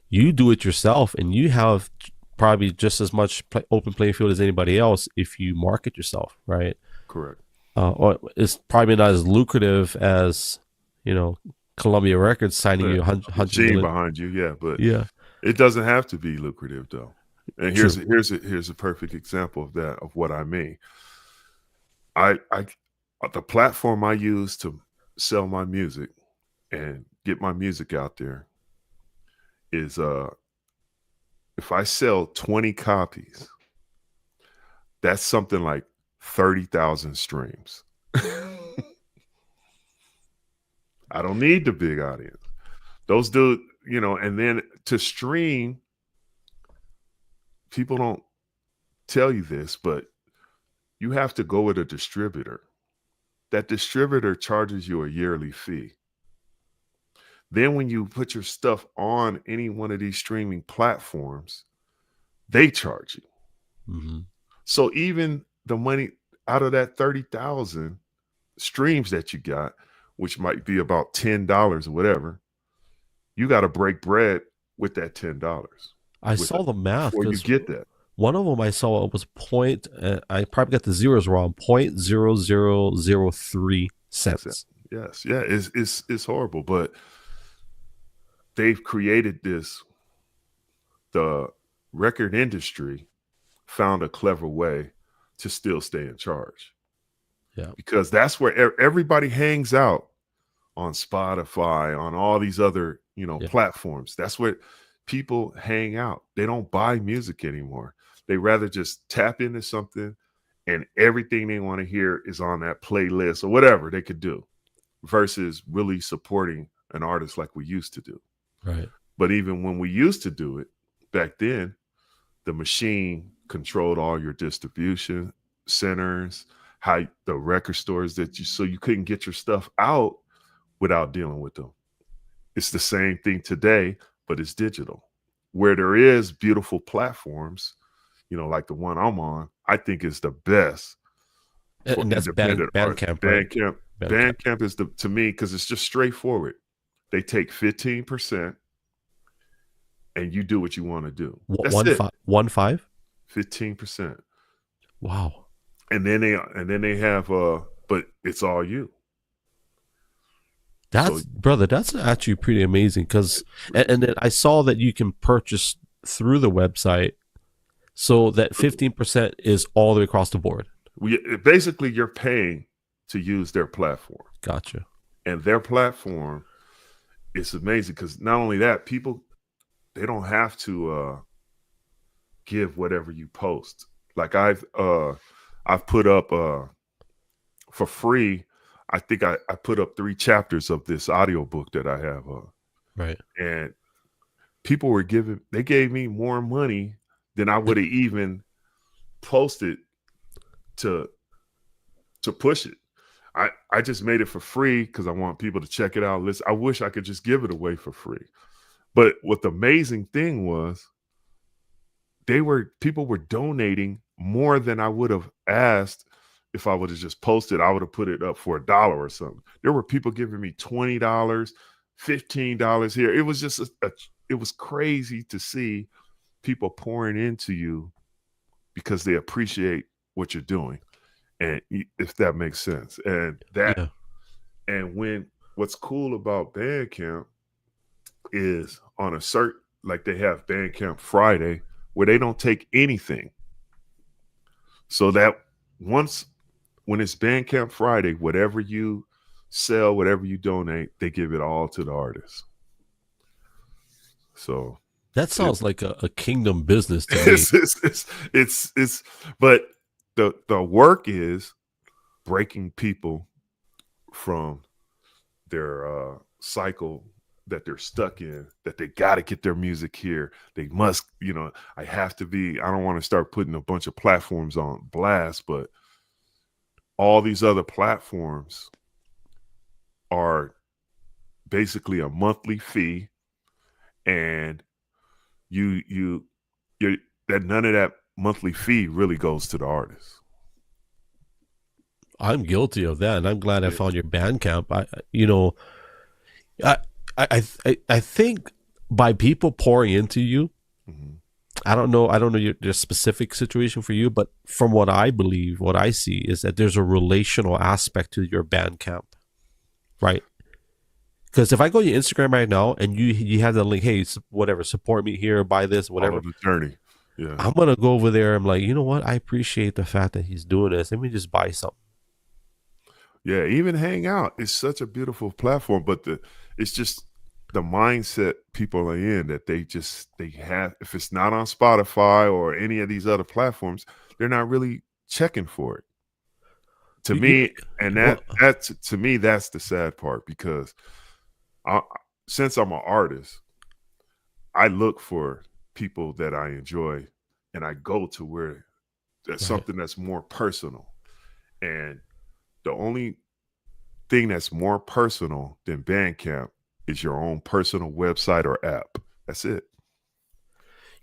[SPEAKER 1] you do it yourself, and you have probably just as much open playing field as anybody else if you market yourself, right?
[SPEAKER 2] Correct.
[SPEAKER 1] Or it's probably not as lucrative as, Columbia Records signing you
[SPEAKER 2] The
[SPEAKER 1] 100
[SPEAKER 2] machine
[SPEAKER 1] million.
[SPEAKER 2] behind you, yeah, but
[SPEAKER 1] Yeah,
[SPEAKER 2] it doesn't have to be lucrative though. And
[SPEAKER 1] true.
[SPEAKER 2] here's a perfect example of that, of what I mean. I the platform I use to sell my music and get my music out there is if I sell 20 copies, that's something like 30,000 streams. I don't need the big audience. Those do, and then to stream, people don't tell you this, but you have to go with a distributor. That distributor charges you a yearly fee. Then when you put your stuff on any one of these streaming platforms, they charge you.
[SPEAKER 1] Mm-hmm.
[SPEAKER 2] So even the money out of that 30,000 streams that you got, which might be about $10 or whatever, you got to break bread with that $10.
[SPEAKER 1] I saw the math,
[SPEAKER 2] before you
[SPEAKER 1] because
[SPEAKER 2] get that.
[SPEAKER 1] one of them I saw was I probably got the zeros wrong, 0.0003 cents.
[SPEAKER 2] Yes, yeah, it's horrible, but they've created this. The record industry found a clever way to still stay in charge.
[SPEAKER 1] Yeah,
[SPEAKER 2] because that's where everybody hangs out, on Spotify, on all these other platforms. That's where people hang out. They don't buy music anymore. They rather just tap into something, and everything they want to hear is on that playlist or whatever they could do, versus really supporting an artist like we used to do.
[SPEAKER 1] right.
[SPEAKER 2] But even when we used to do it back then, the machine controlled all your distribution centers, how the record stores so you couldn't get your stuff out without dealing with them. It's the same thing today, but it's digital. Where there is beautiful platforms, like the one I'm on, I think is the best for
[SPEAKER 1] And that's
[SPEAKER 2] independent art.
[SPEAKER 1] Bandcamp, right?
[SPEAKER 2] Bandcamp is to me, because it's just straightforward. They take 15% and you do what you want to do. That's it. 15%.
[SPEAKER 1] Wow.
[SPEAKER 2] And then they have but it's all you.
[SPEAKER 1] Brother, that's actually pretty amazing, because and then I saw that you can purchase through the website, so that 15% is all the way across the board.
[SPEAKER 2] Basically, you're paying to use their platform.
[SPEAKER 1] Gotcha.
[SPEAKER 2] And their platform is amazing, because not only that, people, they don't have to give whatever you post. Like I've put up for free, I think I put up 3 chapters of this audiobook that I have.
[SPEAKER 1] Right.
[SPEAKER 2] And people they gave me more money than I would have even posted to push it. I just made it for free because I want people to check it out. Listen, I wish I could just give it away for free. But what the amazing thing was, people were donating more than I would have asked. If I would have just posted, I would have put it up for $1 or something. There were people giving me $20, $15 here. It was just it was crazy to see people pouring into you because they appreciate what you're doing, and if that makes sense. And and what's cool about Bandcamp is on a certain, like they have Bandcamp Friday where they don't take anything. So that when it's Bandcamp Friday, whatever you sell, whatever you donate, they give it all to the artist. So
[SPEAKER 1] that sounds like a kingdom business to me.
[SPEAKER 2] It's but the work is breaking people from their cycle that they're stuck in, that they got to get their music here. They must, I don't want to start putting a bunch of platforms on blast, but all these other platforms are basically a monthly fee, and you're that none of that monthly fee really goes to the artist.
[SPEAKER 1] I'm guilty of that, and I'm glad I
[SPEAKER 2] Yeah.
[SPEAKER 1] found your Bandcamp. I I think by people pouring into you,
[SPEAKER 2] Mm-hmm.
[SPEAKER 1] I don't know your specific situation for you, but from what I believe, what I see is that there's a relational aspect to your Bandcamp, right? Because if I go to your Instagram right now and you have the link, hey, whatever, support me here, buy this,
[SPEAKER 2] Follow
[SPEAKER 1] whatever,
[SPEAKER 2] the journey. Yeah.
[SPEAKER 1] I'm gonna go over there. I'm like, you know what? I appreciate the fact that he's doing this. Let me just buy something.
[SPEAKER 2] Yeah, even hang out. It's such a beautiful platform, but it's just the mindset people are in that they have. If it's not on Spotify or any of these other platforms, they're not really checking for it. To me, and that's to me, that's the sad part, because since I'm an artist, I look for people that I enjoy, and I go to where there's something that's more personal. And the only thing that's more personal than Bandcamp is your own personal website or app. That's it.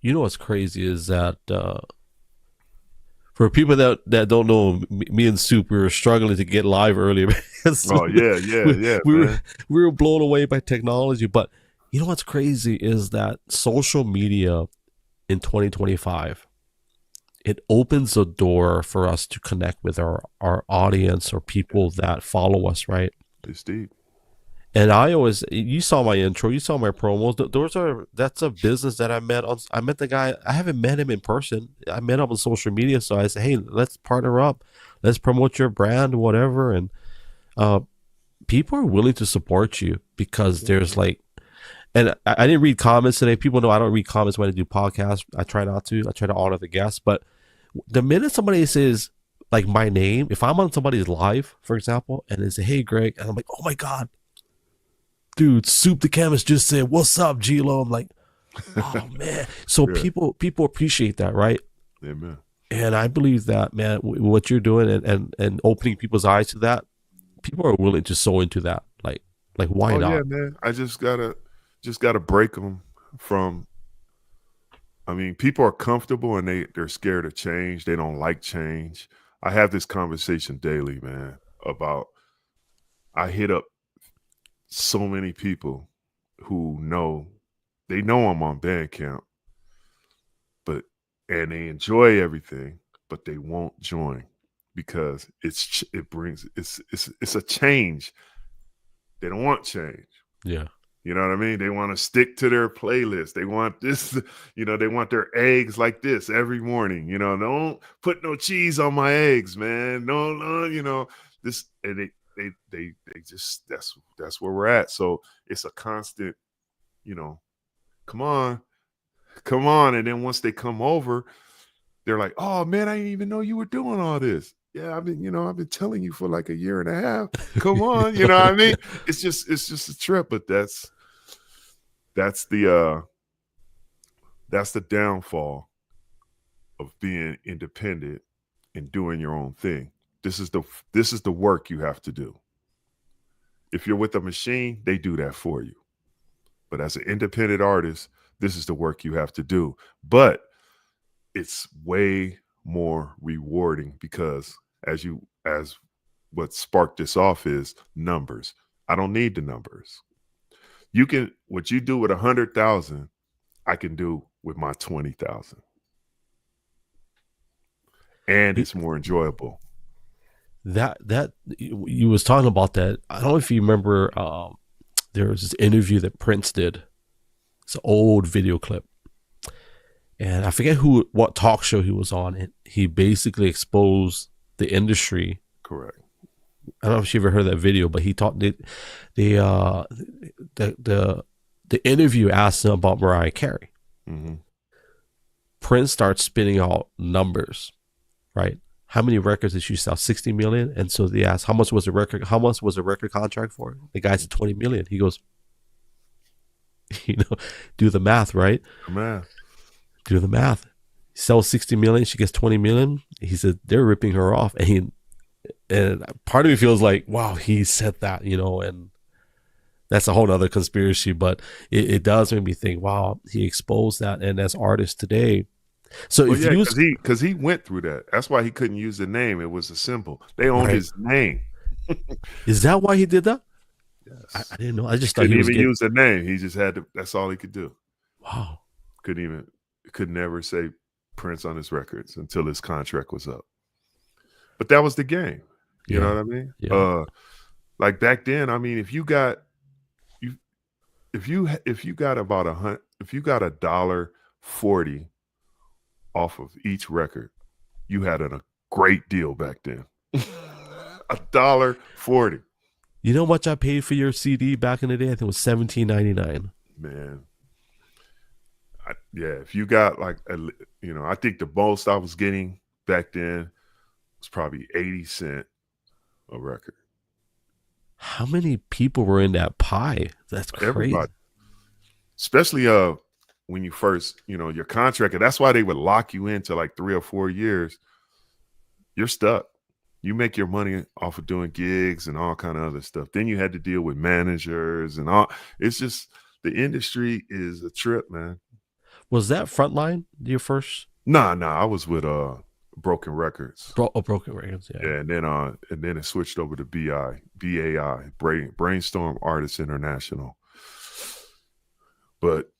[SPEAKER 1] You know what's crazy is that for people that don't know, me and Soup, we were struggling to get live earlier.
[SPEAKER 2] Oh yeah.
[SPEAKER 1] We were blown away by technology. But you know what's crazy is that social media in 2025, it opens a door for us to connect with our audience or people that follow us, right?
[SPEAKER 2] It's deep.
[SPEAKER 1] And you saw my intro, you saw my promos. That's a business that I met the guy. I haven't met him in person. I met him on social media. So I said, hey, let's partner up. Let's promote your brand, whatever. And people are willing to support you because there's like, and I didn't read comments today. People know I don't read comments when I do podcasts. I try not to. I try to honor the guests. But the minute somebody says like my name, if I'm on somebody's live, for example, and they say, hey, Greg, and I'm like, oh my God, dude, Soup the Chemist just said, what's up, gLO? I'm like, oh man. So people appreciate that, right?
[SPEAKER 2] Amen.
[SPEAKER 1] And I believe that, man, what you're doing and opening people's eyes to that, people are willing to sow into that. Like why not?
[SPEAKER 2] Yeah, man. I just gotta break them from. I mean, people are comfortable and they're scared of change. They don't like change. I have this conversation daily, man, about I hit up so many people who know I'm on Bandcamp, and they enjoy everything, but they won't join because it's a change. They don't want change.
[SPEAKER 1] Yeah.
[SPEAKER 2] You know what I mean? They want to stick to their playlist. They want this, they want their eggs like this every morning. Don't put no cheese on my eggs, man. No, this, and they just, that's where we're at. So it's a constant, come on. And then once they come over, they're like, oh man, I didn't even know you were doing all this. Yeah, I've been telling you for like a year and a half. Come on, you know what I mean? It's just a trip, but that's the downfall of being independent and doing your own thing. This is the work you have to do. If you're with a machine, they do that for you. But as an independent artist, this is the work you have to do. But it's way more rewarding because as what sparked this off is numbers. I don't need the numbers. What you do with 100,000, I can do with my 20,000. And it's more enjoyable.
[SPEAKER 1] That you was talking about that. I don't know if you remember, there was this interview that Prince did. It's an old video clip. And I forget what talk show he was on. And he basically exposed the industry.
[SPEAKER 2] Correct.
[SPEAKER 1] I don't know if you ever heard that video, but he talked the interview asked him about Mariah Carey.
[SPEAKER 2] Mm-hmm.
[SPEAKER 1] Prince starts spinning out numbers, right? How many records did she sell? 60 million. And so they asked, how much was the record contract for? The guy said 20 million. He goes, do the math, right? Do the math. He sells 60 million, she gets 20 million. He said they're ripping her off. And part of me feels like, wow, he said that, and That's a whole other conspiracy, but it does make me think, wow, he exposed that. And as artists today, so
[SPEAKER 2] Well,
[SPEAKER 1] if
[SPEAKER 2] yeah,
[SPEAKER 1] you was
[SPEAKER 2] because he went through that. That's why he couldn't use the name. It was a symbol. They owned
[SPEAKER 1] right,
[SPEAKER 2] his name.
[SPEAKER 1] is that why he did that? I
[SPEAKER 2] Yes.
[SPEAKER 1] didn't know. I
[SPEAKER 2] He
[SPEAKER 1] just thought he
[SPEAKER 2] couldn't
[SPEAKER 1] was
[SPEAKER 2] even
[SPEAKER 1] getting,
[SPEAKER 2] use the name. He just had to. That's all he could do.
[SPEAKER 1] wow.
[SPEAKER 2] Could never say Prince on his records until his contract was up. But that was the game. You know
[SPEAKER 1] Yeah.
[SPEAKER 2] what I mean?
[SPEAKER 1] Yeah.
[SPEAKER 2] Like back then, I mean, if you got you if you got about if you got $1.40 off of each record, you had a great deal back then. $1.40.
[SPEAKER 1] You know how much I paid for your CD back in the day? I think it was $17.99.
[SPEAKER 2] Man. Yeah, if you got like, I think the most I was getting back then was probably 80 cents a record.
[SPEAKER 1] How many people were in that pie? That's crazy.
[SPEAKER 2] Everybody, especially when you first, your contract, and that's why they would lock you into like 3 or 4 years. You're stuck. You make your money off of doing gigs and all kind of other stuff. Then you had to deal with managers and all. It's just, the industry is a trip, man.
[SPEAKER 1] Was that Frontline your first?
[SPEAKER 2] Nah, I was with Broken Records.
[SPEAKER 1] Broken Records, yeah.
[SPEAKER 2] Yeah, and then it switched over to BAI, Brainstorm Artists International. But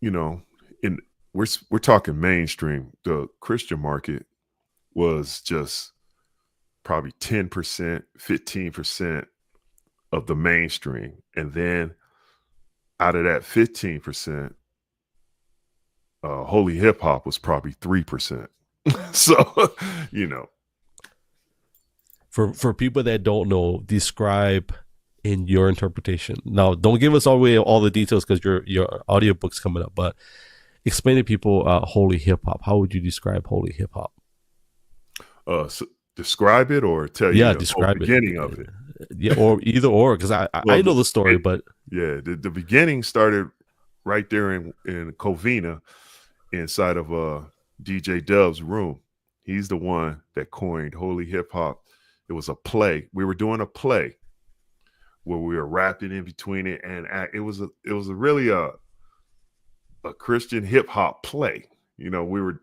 [SPEAKER 2] we're talking mainstream. The Christian market was just probably 10%, 15% of the mainstream, and then out of that 15%, holy hip hop was probably 3%. So,
[SPEAKER 1] For people that don't know, describe in your interpretation. Now, don't give us all the details because your audiobook's coming up, but explain to people holy hip hop. How would you describe holy hip hop?
[SPEAKER 2] So describe it or tell you
[SPEAKER 1] describe
[SPEAKER 2] the beginning of it.
[SPEAKER 1] Yeah, or either or, because I know the story, but
[SPEAKER 2] yeah, the beginning started right there in Covina, inside of DJ Dub's room. He's the one that coined holy hip hop. It was a play. We were doing a play where we were rapping in between it, and it was really a Christian hip hop play. We were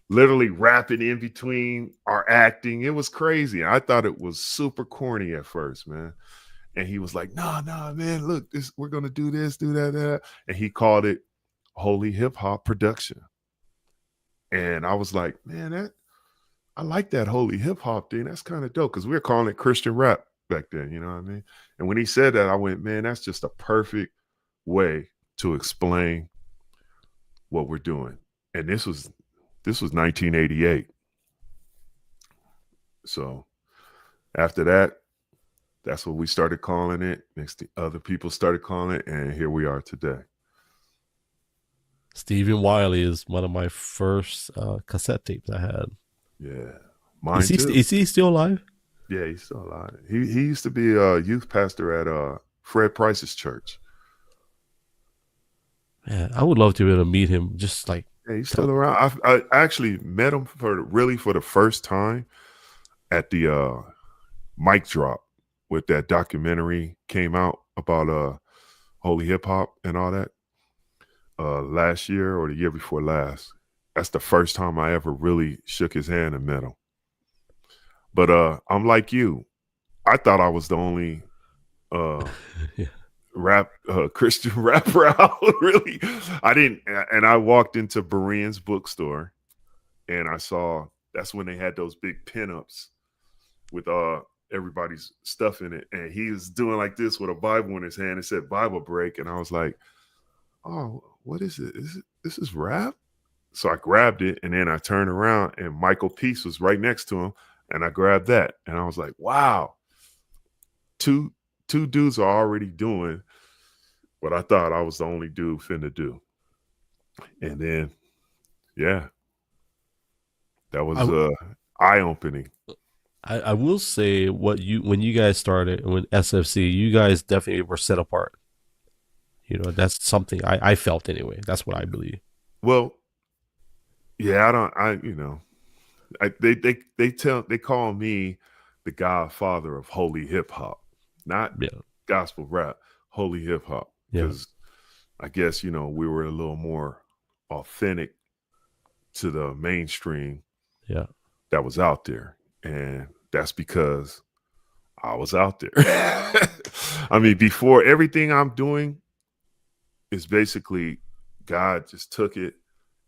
[SPEAKER 2] literally rapping in between our acting. It was crazy. I thought it was super corny at first, man. And he was like, "Nah, man, look, we're gonna do this, do that." And he called it Holy Hip Hop Production. And I was like, man, I like that holy hip hop thing. That's kind of dope, because we were calling it Christian rap back then. You know what I mean? And when he said that, I went, man, that's just a perfect way to explain what we're doing. And this was 1988. So after that, that's what we started calling it. Next thing, other people started calling it, and here we are today.
[SPEAKER 1] Stephen Wiley is one of my first cassette tapes I had.
[SPEAKER 2] Yeah, mine too.
[SPEAKER 1] Is he still alive?
[SPEAKER 2] Yeah, he's still alive. He used to be a youth pastor at Fred Price's church.
[SPEAKER 1] Man, I would love to be able to meet him. Just like,
[SPEAKER 2] yeah, he's still around. I actually met him for the first time at the Mic Drop, with that documentary came out about holy hip hop and all that last year or the year before last. That's the first time I ever really shook his hand and met him. But I'm like you. I thought I was the only Christian rapper out. Really, I didn't. And I walked into Berean's bookstore, and I saw, that's when they had those big pinups with everybody's stuff in it, and he was doing like this with a Bible in his hand. It said Bible Break, and I was like, "Oh, what is it? This is rap?" So I grabbed it, and then I turned around, and Michael Peace was right next to him, and I grabbed that, and I was like, "Wow, two dudes are already doing what I thought I was the only dude finna do." And then, yeah, that was eye-opening.
[SPEAKER 1] I will say when you guys started with S.F.C, you guys definitely were set apart. That's something I felt anyway. That's what I believe.
[SPEAKER 2] Well, yeah, they call me the godfather of holy hip hop, not gospel rap. holy hip hop,
[SPEAKER 1] Yeah.
[SPEAKER 2] because I guess, we were a little more authentic to the mainstream
[SPEAKER 1] Yeah.
[SPEAKER 2] that was out there. And that's because I was out there. I mean, before everything I'm doing is basically God just took it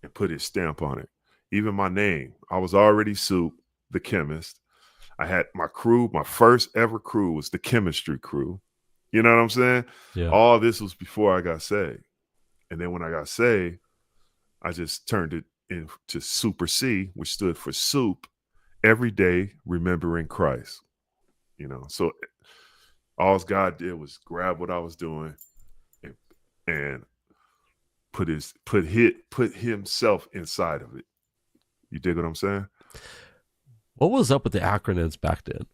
[SPEAKER 2] and put his stamp on it. Even my name, I was already Soup the Chemist. I had my crew, my first ever crew was the Chemistry Crew. You know what I'm saying?
[SPEAKER 1] Yeah.
[SPEAKER 2] All this was before I got saved. And then when I got saved, I just turned it into Super C, which stood for Soup, every day remembering Christ. So all God did was grab what I was doing and put himself inside of it. You dig what I'm saying?
[SPEAKER 1] What was up with the acronyms back then?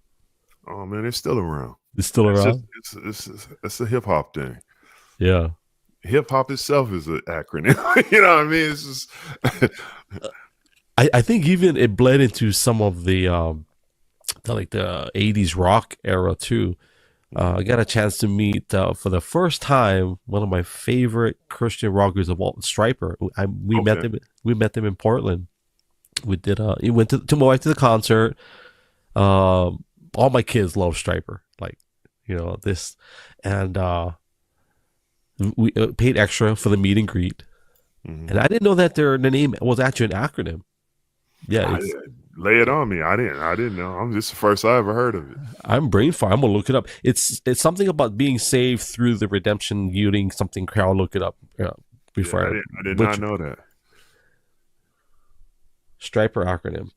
[SPEAKER 2] Oh man, it's still around.
[SPEAKER 1] It's still around?
[SPEAKER 2] It's a hip hop thing.
[SPEAKER 1] Yeah.
[SPEAKER 2] Hip hop itself is an acronym. You know what I mean? It's just
[SPEAKER 1] I think even it bled into some of the 80s rock era too. I got a chance to meet for the first time one of my favorite Christian rockers of all, Striper. We met them in Portland. We did he went to my wife to the concert. All my kids love Striper, this, and we paid extra for the meet and greet. And I didn't know that the name was actually an acronym. Yeah,
[SPEAKER 2] lay it on me. I didn't know. I'm just the first I ever heard of it.
[SPEAKER 1] I'm brain fire. I'm gonna look it up. It's something about being saved through the redemption yielding something. I'll look it up before.
[SPEAKER 2] I did not know that.
[SPEAKER 1] Striper acronym.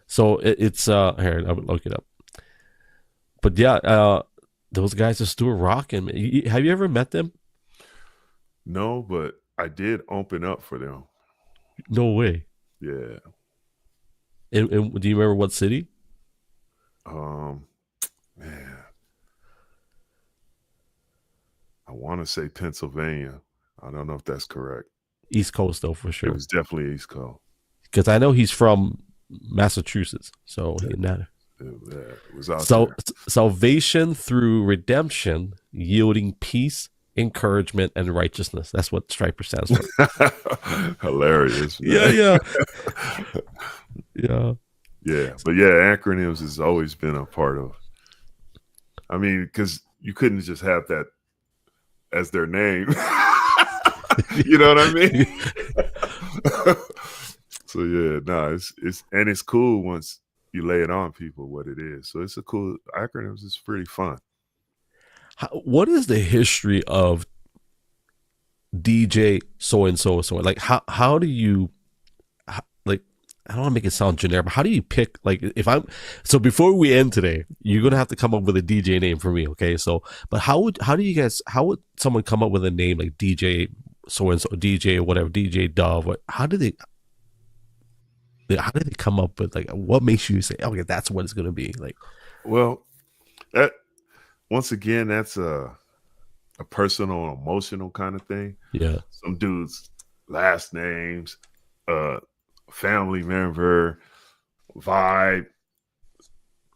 [SPEAKER 1] So it's here. I would look it up. But yeah, those guys are still rocking. Have you ever met them?
[SPEAKER 2] No, but I did open up for them.
[SPEAKER 1] No way.
[SPEAKER 2] Yeah.
[SPEAKER 1] And do you remember what city?
[SPEAKER 2] Man, I want to say Pennsylvania. I don't know if that's correct.
[SPEAKER 1] East Coast, though, for sure.
[SPEAKER 2] It was definitely East Coast.
[SPEAKER 1] Because I know he's from Massachusetts, so
[SPEAKER 2] it was out there.
[SPEAKER 1] Salvation through redemption, yielding peace, encouragement, and righteousness. That's what Striper stands for.
[SPEAKER 2] Hilarious. Man.
[SPEAKER 1] Yeah.
[SPEAKER 2] Yeah. But yeah, acronyms has always been a part of. I mean, because you couldn't just have that as their name. You know what I mean? So yeah, it's cool once you lay it on people what it is. So it's a cool acronyms. It's pretty fun.
[SPEAKER 1] What is the history of DJ so and so? Like how do you I don't want to make it sound generic, but how do you pick, so before we end today, you're going to have to come up with a DJ name for me. Okay. So, but how would someone come up with a name like DJ so-and-so, DJ, whatever, DJ Dove? How do they come up with, what makes you say, okay, that's what it's going to be like?
[SPEAKER 2] Well, that once again, that's a personal, emotional kind of thing.
[SPEAKER 1] Yeah. Some
[SPEAKER 2] dudes' last names, family member, vibe,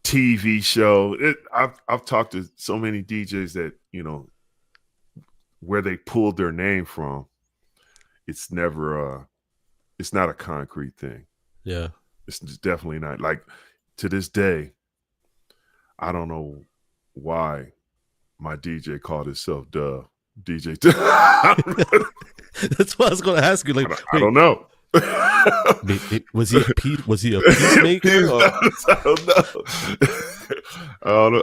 [SPEAKER 2] TV show. I've talked to so many DJs that, where they pulled their name from, it's never it's not a concrete thing.
[SPEAKER 1] Yeah.
[SPEAKER 2] It's definitely not. Like, to this day, I don't know why my DJ called himself Dove. DJ Dove.
[SPEAKER 1] That's what I was going to ask you.
[SPEAKER 2] I don't know.
[SPEAKER 1] Was he a peacemaker? Or?
[SPEAKER 2] I don't know.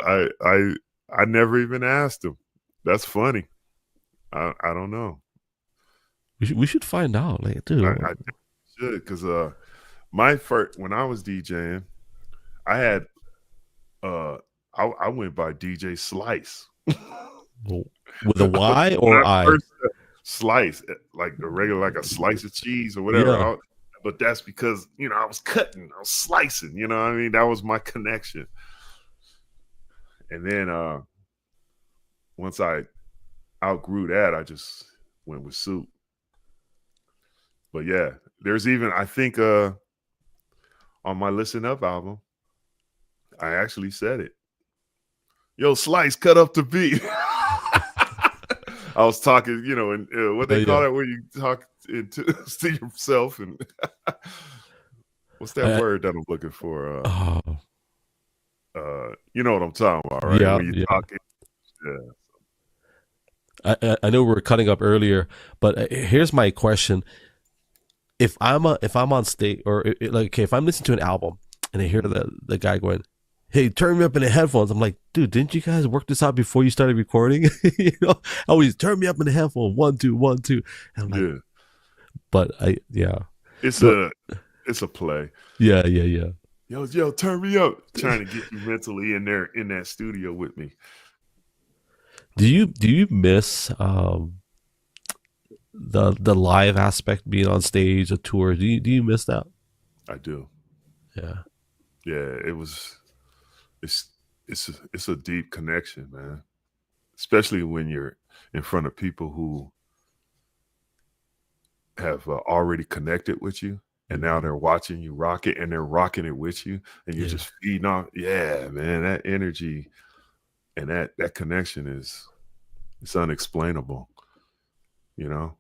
[SPEAKER 2] I never even asked him. That's funny. I don't know.
[SPEAKER 1] We should find out, dude.
[SPEAKER 2] I should, because my first, when I was DJing, I had I went by DJ Slice.
[SPEAKER 1] With a Y or I?
[SPEAKER 2] Slice, like a regular, like a slice of cheese or whatever.
[SPEAKER 1] Yeah.
[SPEAKER 2] But that's because, I was cutting, I was slicing, what I mean? That was my connection. And then once I outgrew that, I just went with Soup. But yeah, there's even, I think on my Listen Up album, I actually said it. yo, Slice, cut up the beat. I was talking, you know, and what they call it when you talk to yourself, and what's that word that I'm looking for? You know what I'm talking about, right?
[SPEAKER 1] Yeah,
[SPEAKER 2] When you talking,
[SPEAKER 1] I know we were cutting up earlier, but here's my question: if I'm on stage, or like, okay, if I'm listening to an album and I hear the guy going, "Hey, turn me up in the headphones," I'm like, dude, didn't you guys work this out before you started recording? You know, always turn me up in the headphones, 1 2 1 2. And I'm like, but
[SPEAKER 2] it's a play.
[SPEAKER 1] Yeah.
[SPEAKER 2] Yo, turn me up, trying to get you mentally in there in that studio with me.
[SPEAKER 1] Do you miss the live aspect, being on stage, a tour? Do you miss that?
[SPEAKER 2] I do.
[SPEAKER 1] Yeah.
[SPEAKER 2] It's a deep connection, man. Especially when you're in front of people who have already connected with you, and now they're watching you rock it, and they're rocking it with you, and you're just feeding off. Yeah, man, that energy and that connection it's unexplainable, you know?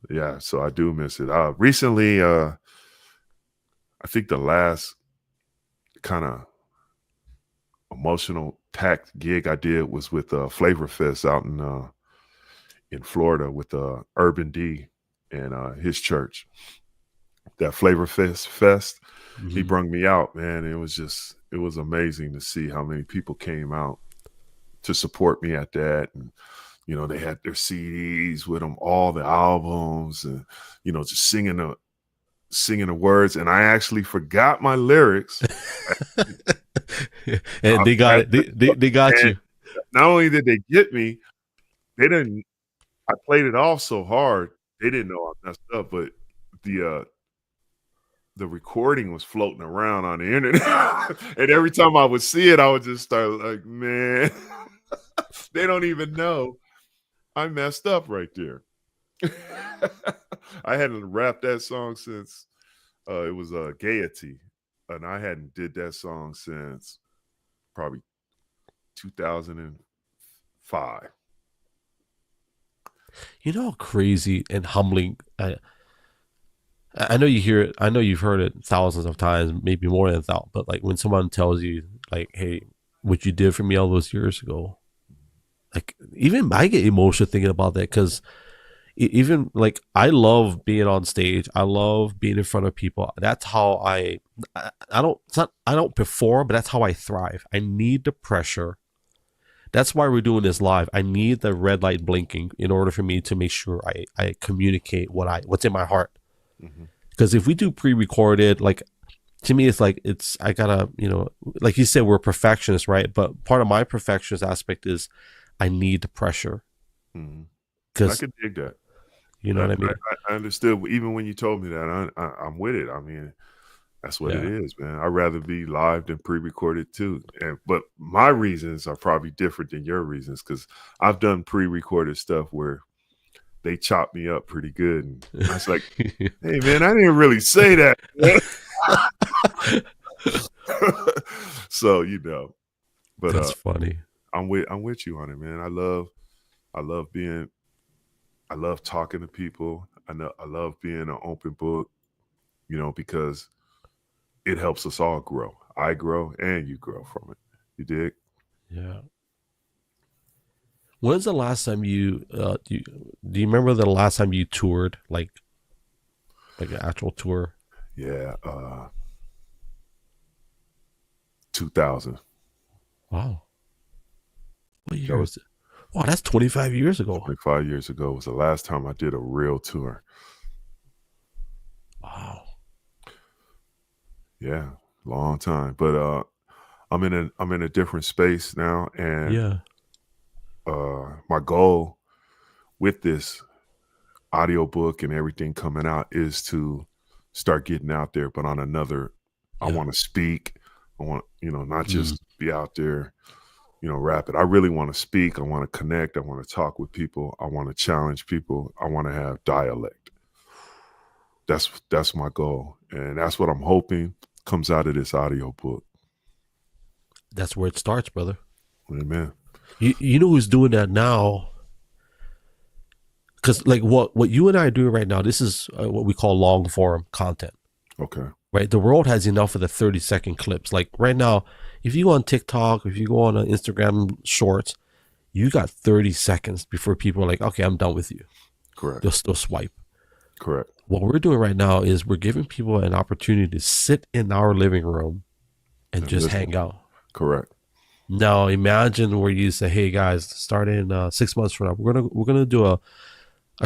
[SPEAKER 2] Yeah, so I do miss it. Recently, I think the last kind of emotional packed gig I did was with Flavor Fest out in Florida with Urban D and his church. That Flavor Fest, he brung me out, man. It was amazing to see how many people came out to support me at that. And, you know, they had their CDs with them, all the albums, and, you know, just singing the words. And I actually forgot my lyrics.
[SPEAKER 1] And they got it. They got you.
[SPEAKER 2] Not only did they get me, I played it off so hard, they didn't know I messed up, but the recording was floating around on the internet. And every time I would see it, I would just start like, man, they don't even know I messed up right there. I hadn't rapped that song since it was Gaiety, and I hadn't did that song since probably 2005.
[SPEAKER 1] You know how crazy and humbling I know you hear it. I know you've heard it thousands of times, maybe more than that. But like when someone tells you, like, "Hey, what you did for me all those years ago," like even I get emotional thinking about that, because even like I love being on stage. I love being in front of people. That's how I don't perform, but that's how I thrive. I need the pressure. That's why we're doing this live. I need the red light blinking in order for me to make sure I communicate what's in my heart. Because if we do pre-recorded, like, to me, it's like I gotta, you know, like you said, we're perfectionists, right? But part of my perfectionist aspect is I need the pressure.
[SPEAKER 2] I could dig that.
[SPEAKER 1] You know what I mean?
[SPEAKER 2] I understood even when you told me that. I'm with it. I mean, that's what it is, man. I'd rather be live than pre-recorded too. But my reasons are probably different than your reasons, because I've done pre-recorded stuff where they chopped me up pretty good. And I was like, hey, man, I didn't really say that. So, you know, but
[SPEAKER 1] that's funny.
[SPEAKER 2] I'm with you on it, man. I love talking to people. I love being an open book, you know, because it helps us all grow. I grow and you grow from it. You dig?
[SPEAKER 1] Yeah. When's the last time do you remember the last time you toured, like an actual tour?
[SPEAKER 2] Yeah, 2000.
[SPEAKER 1] Wow. What year was it? Wow, that's 25 years ago.
[SPEAKER 2] 25 years ago was the last time I did a real tour.
[SPEAKER 1] Wow.
[SPEAKER 2] Yeah, long time. But I'm in a different space now, and my goal with this audiobook and everything coming out is to start getting out there, but on another, I want to speak. I want, you know, not just be out there, you know, rapping. I really want to speak. I want to connect. I want to talk with people. I want to challenge people. I want to have dialect. That's my goal. And that's what I'm hoping comes out of this audiobook.
[SPEAKER 1] That's where it starts, brother.
[SPEAKER 2] Amen.
[SPEAKER 1] You know who's doing that now? Because like what you and I are doing right now, this is what we call long form content.
[SPEAKER 2] Okay.
[SPEAKER 1] Right, the world has enough of the 30-second clips. Like right now, if you go on TikTok, if you go on Instagram Shorts, you got 30 seconds before people are like, okay, I'm done with you.
[SPEAKER 2] Correct.
[SPEAKER 1] They'll swipe.
[SPEAKER 2] Correct.
[SPEAKER 1] What we're doing right now is we're giving people an opportunity to sit in our living room and just
[SPEAKER 2] listen.
[SPEAKER 1] hang out.
[SPEAKER 2] Correct.
[SPEAKER 1] Now imagine where you say, hey guys, starting 6 months from now, we're gonna do a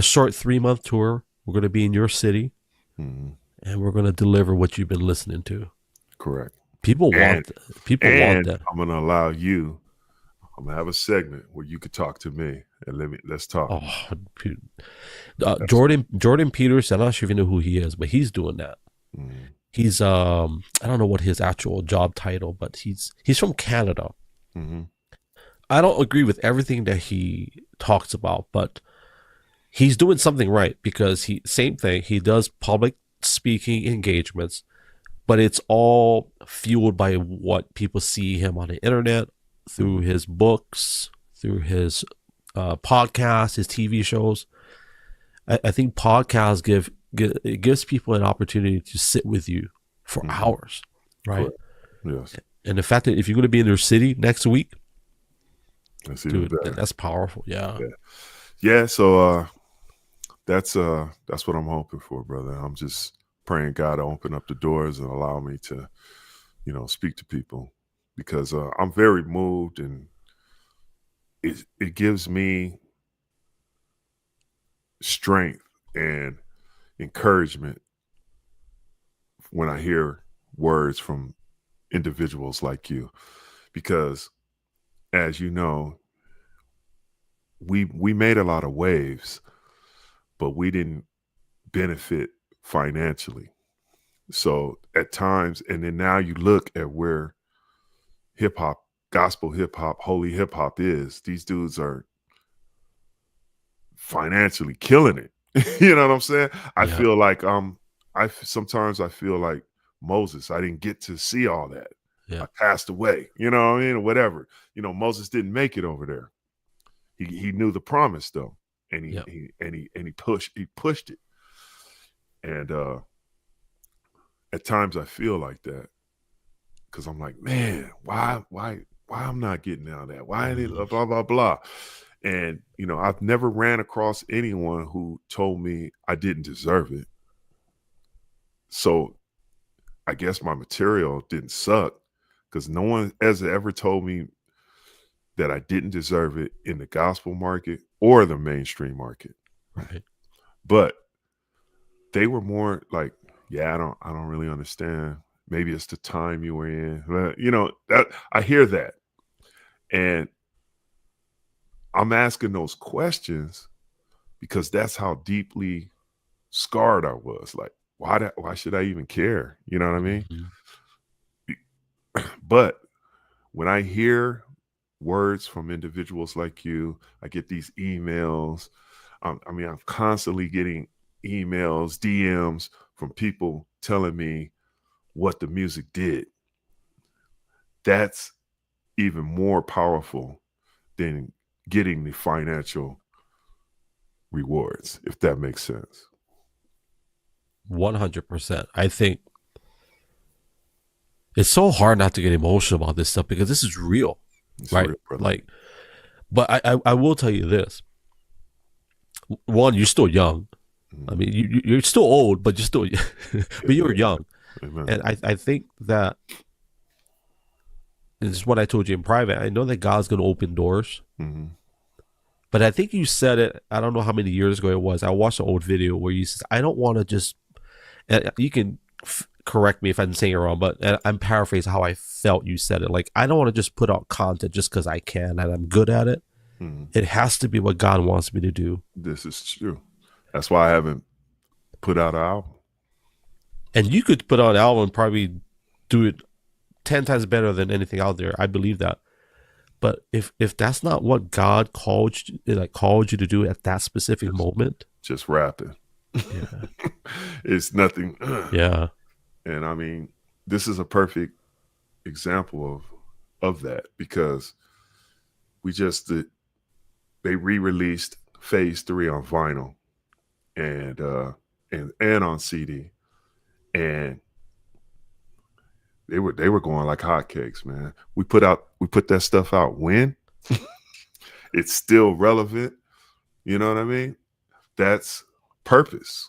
[SPEAKER 1] short 3-month tour. We're gonna be in your city.
[SPEAKER 2] Mm-hmm.
[SPEAKER 1] And we're going to deliver what you've been listening to.
[SPEAKER 2] Correct.
[SPEAKER 1] People want that.
[SPEAKER 2] I'm going to allow you. I'm going to have a segment where you could talk to me and let's talk.
[SPEAKER 1] Jordan Peterson. I'm not sure if you know who he is, but he's doing that.
[SPEAKER 2] Mm-hmm.
[SPEAKER 1] He's I don't know what his actual job title, but he's from Canada.
[SPEAKER 2] Mm-hmm.
[SPEAKER 1] I don't agree with everything that he talks about, but he's doing something right because same thing. He does public speaking engagements, but it's all fueled by what people see him on the internet, through his books, through his podcasts, his TV shows. I think podcasts gives people an opportunity to sit with you for hours, right?
[SPEAKER 2] Yes.
[SPEAKER 1] And the fact that if you're going to be in their city next week,
[SPEAKER 2] dude,
[SPEAKER 1] that's powerful.
[SPEAKER 2] Yeah. So that's what I'm hoping for, brother. I'm just praying God to open up the doors and allow me to, speak to people, because I'm very moved, and it gives me strength and encouragement when I hear words from individuals like you, because as you know, we made a lot of waves, but we didn't benefit financially. So at times, and then now you look at where hip hop, gospel hip hop, holy hip hop is. These dudes are financially killing it. You know what I'm saying? I feel like sometimes I feel like Moses. I didn't get to see all that. I passed away. You know what I mean? Or whatever. Moses didn't make it over there. He knew the promise though, and he pushed it. And at times I feel like that, because I'm like, man, why I'm not getting out of that? Why are they blah blah blah? And I've never ran across anyone who told me I didn't deserve it. So I guess my material didn't suck, because no one has ever told me that I didn't deserve it in the gospel market or the mainstream market.
[SPEAKER 1] Right.
[SPEAKER 2] But they were more like, yeah, I don't really understand. Maybe it's the time you were in. That I hear that. And I'm asking those questions because that's how deeply scarred I was. Like, why should I even care? You know what I mean? Mm-hmm. But when I hear words from individuals like you, I get these emails. I'm constantly getting emails, DMs from people telling me what the music did. That's even more powerful than getting the financial rewards, if that makes sense.
[SPEAKER 1] 100%. I think it's so hard not to get emotional about this stuff, because this is real, right? Real, but I will tell you this. One, you're still young. Mm-hmm. I mean, you're still old, but you're still, but you're young. Amen. And I think that, this is what I told you in private, I know that God's going to open doors. Mm-hmm. But I think you said it, I don't know how many years ago it was. I watched an old video where you said, I don't want to just, and you can correct me if I'm saying it wrong, but I'm paraphrasing how I felt you said it. Like, I don't want to just put out content just because I can and I'm good at it. Mm-hmm. It has to be what God wants me to do.
[SPEAKER 2] This is true. That's why I haven't put out an album.
[SPEAKER 1] And you could put out an album and probably do it 10 times better than anything out there. I believe that. But if that's not what God called you to do at that specific moment,
[SPEAKER 2] just rap it. Yeah. It's nothing.
[SPEAKER 1] Yeah.
[SPEAKER 2] And I mean, this is a perfect example of that, because they re-released Phase 3 on vinyl and on CD, and they were going like hotcakes, man. We put that stuff out when it's still relevant. You know what I mean? That's purpose.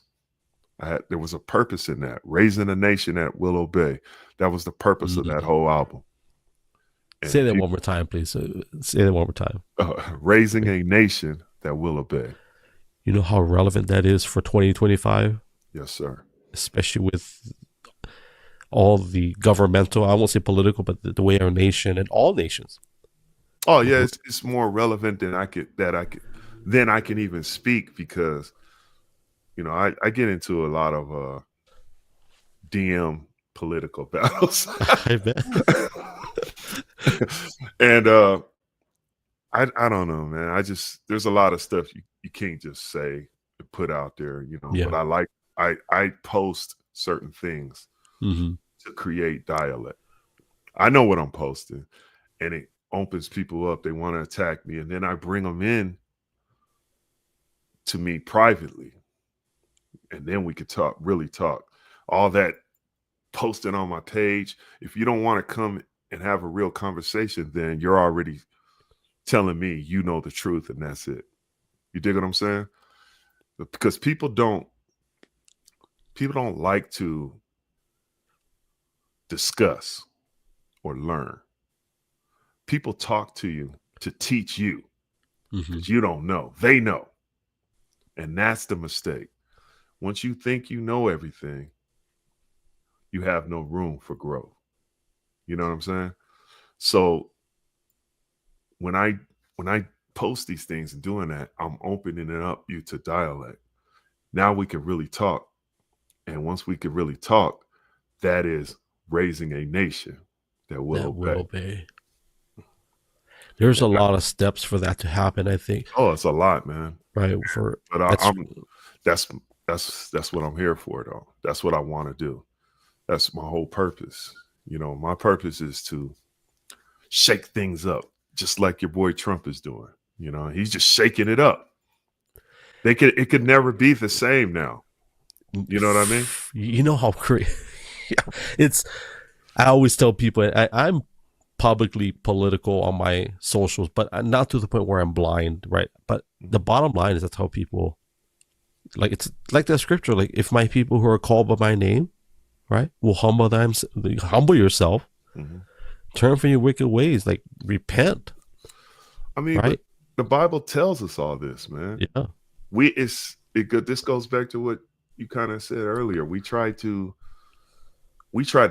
[SPEAKER 2] There was a purpose in that. Raising a nation that will obey. That was the purpose of that whole album. And
[SPEAKER 1] say that one more time, please. Say that one more time.
[SPEAKER 2] Raising a nation that will obey.
[SPEAKER 1] You know how relevant that is for 2025?
[SPEAKER 2] Yes, sir.
[SPEAKER 1] Especially with all the governmental, I won't say political, but the way our nation and all nations.
[SPEAKER 2] Oh yeah, it's more relevant than I can even speak, because I get into a lot of DM political battles.
[SPEAKER 1] I bet.
[SPEAKER 2] And I don't know, man. There's a lot of stuff you can't just say and put out there,
[SPEAKER 1] Yeah.
[SPEAKER 2] But I post certain things to create dialect. I know what I'm posting, and it opens people up. They want to attack me, and then I bring them in to me privately, and then we could really talk. All that posting on my page, if you don't want to come and have a real conversation, then you're already telling me you know the truth, and that's it. You dig what I'm saying? Because people don't like to discuss or learn. People talk to you to teach you, because you don't know. They know. And that's the mistake. Once you think you know everything, you have no room for growth. You know what I'm saying? So when I post these things and doing that, I'm opening it up you to dialect. Now we can really talk. And once we can really talk, that is raising a nation that will obey.
[SPEAKER 1] There's a lot of steps for that to happen, I think.
[SPEAKER 2] Oh, it's a lot, man.
[SPEAKER 1] Right.
[SPEAKER 2] That's what I'm here for, though. That's what I want to do. That's my whole purpose. My purpose is to shake things up, just like your boy Trump is doing. He's just shaking it up. It could never be the same now. You know what I mean?
[SPEAKER 1] You know how crazy I always tell people I'm publicly political on my socials, but not to the point where I'm blind, right? But the bottom line is I tell people, like, it's like the scripture, like, if my people who are called by my name, right, will humble yourself, turn from your wicked ways, like, repent.
[SPEAKER 2] I mean, right? The Bible tells us all this, man.
[SPEAKER 1] Yeah.
[SPEAKER 2] This goes back to what you kind of said earlier. We try to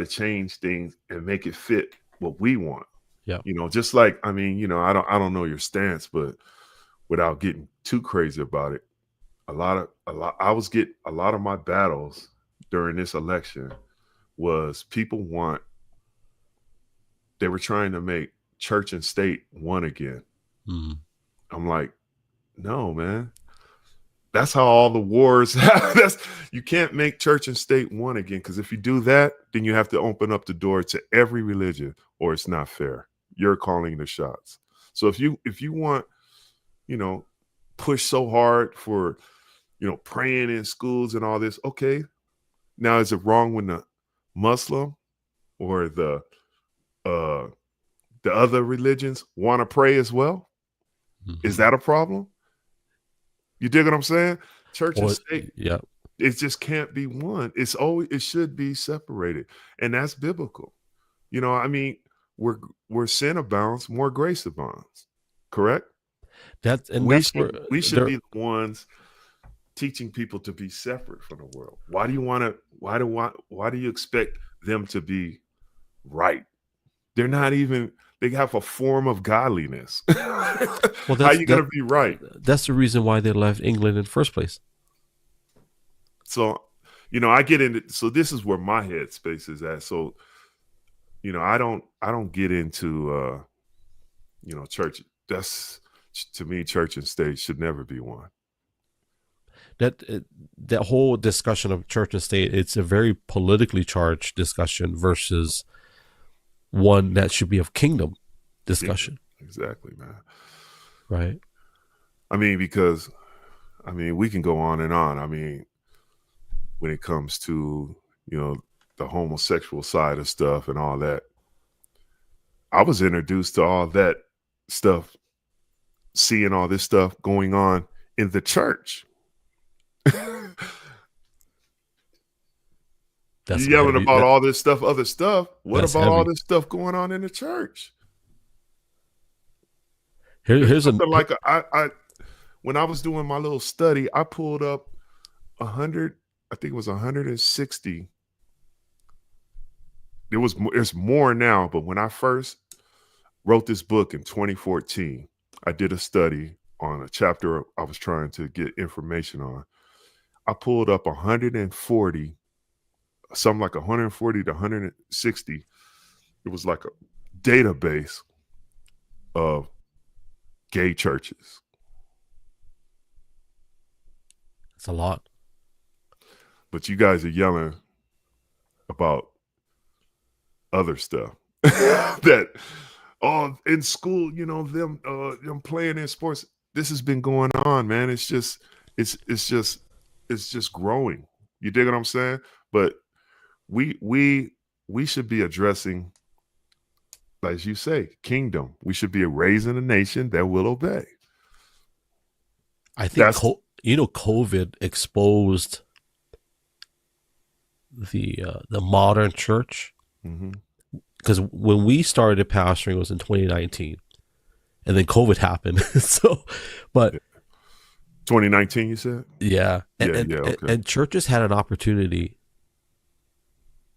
[SPEAKER 2] change things and make it fit what we want.
[SPEAKER 1] Yeah.
[SPEAKER 2] Just like, I don't know your stance, but without getting too crazy about it, a lot of my battles during this election was they were trying to make church and state one again. I'm like, no, man. That's how all the wars happen. You can't make church and state one again, because if you do that, then you have to open up the door to every religion, or it's not fair. You're calling the shots. So if you want, push so hard for, praying in schools and all this, okay. Now, is it wrong when the Muslim or the other religions want to pray as well? Is that a problem? You dig what I'm saying? Church and state,
[SPEAKER 1] yeah,
[SPEAKER 2] it just can't be one. It should be separated, and that's biblical. Where sin abounds, more grace abounds. Correct? We should be the ones teaching people to be separate from the world. Why do you expect them to be right? They're not even. They have a form of godliness. Well, how are you going to be right?
[SPEAKER 1] That's the reason why they left England in the first place.
[SPEAKER 2] So, I get into. So this is where my headspace is at. So, I don't get into, church. That's, to me, church and state should never be one.
[SPEAKER 1] That whole discussion of church and state, it's a very politically charged discussion versus one that should be of kingdom discussion.
[SPEAKER 2] exactly, man.
[SPEAKER 1] Right.
[SPEAKER 2] I mean, because we can go on and on. I mean, when it comes to, the homosexual side of stuff and all that, I was introduced to all that stuff, seeing all this stuff going on in the church.
[SPEAKER 1] That's
[SPEAKER 2] You
[SPEAKER 1] some
[SPEAKER 2] yelling
[SPEAKER 1] heavy.
[SPEAKER 2] about all this stuff, other stuff. What
[SPEAKER 1] That's
[SPEAKER 2] about all
[SPEAKER 1] heavy.
[SPEAKER 2] this stuff going on in the church?
[SPEAKER 1] Here's
[SPEAKER 2] Something like when I was doing my little study, I pulled up 100. I think it was 160. It's more now, but when I first wrote this book in 2014, I did a study on a chapter I was trying to get information on. I pulled up 140, something like 140 to 160. It was like a database of gay churches.
[SPEAKER 1] It's a lot.
[SPEAKER 2] But you guys are yelling about other stuff that in school, them playing in sports. This has been going on, man. It's just growing. You dig what I'm saying? But we should be addressing, as you say, kingdom. We should be raising a nation that will obey.
[SPEAKER 1] I think COVID exposed the modern church, because when we started pastoring was in 2019, and then COVID happened. But
[SPEAKER 2] 2019, you said?
[SPEAKER 1] Yeah,
[SPEAKER 2] Okay.
[SPEAKER 1] And churches had an opportunity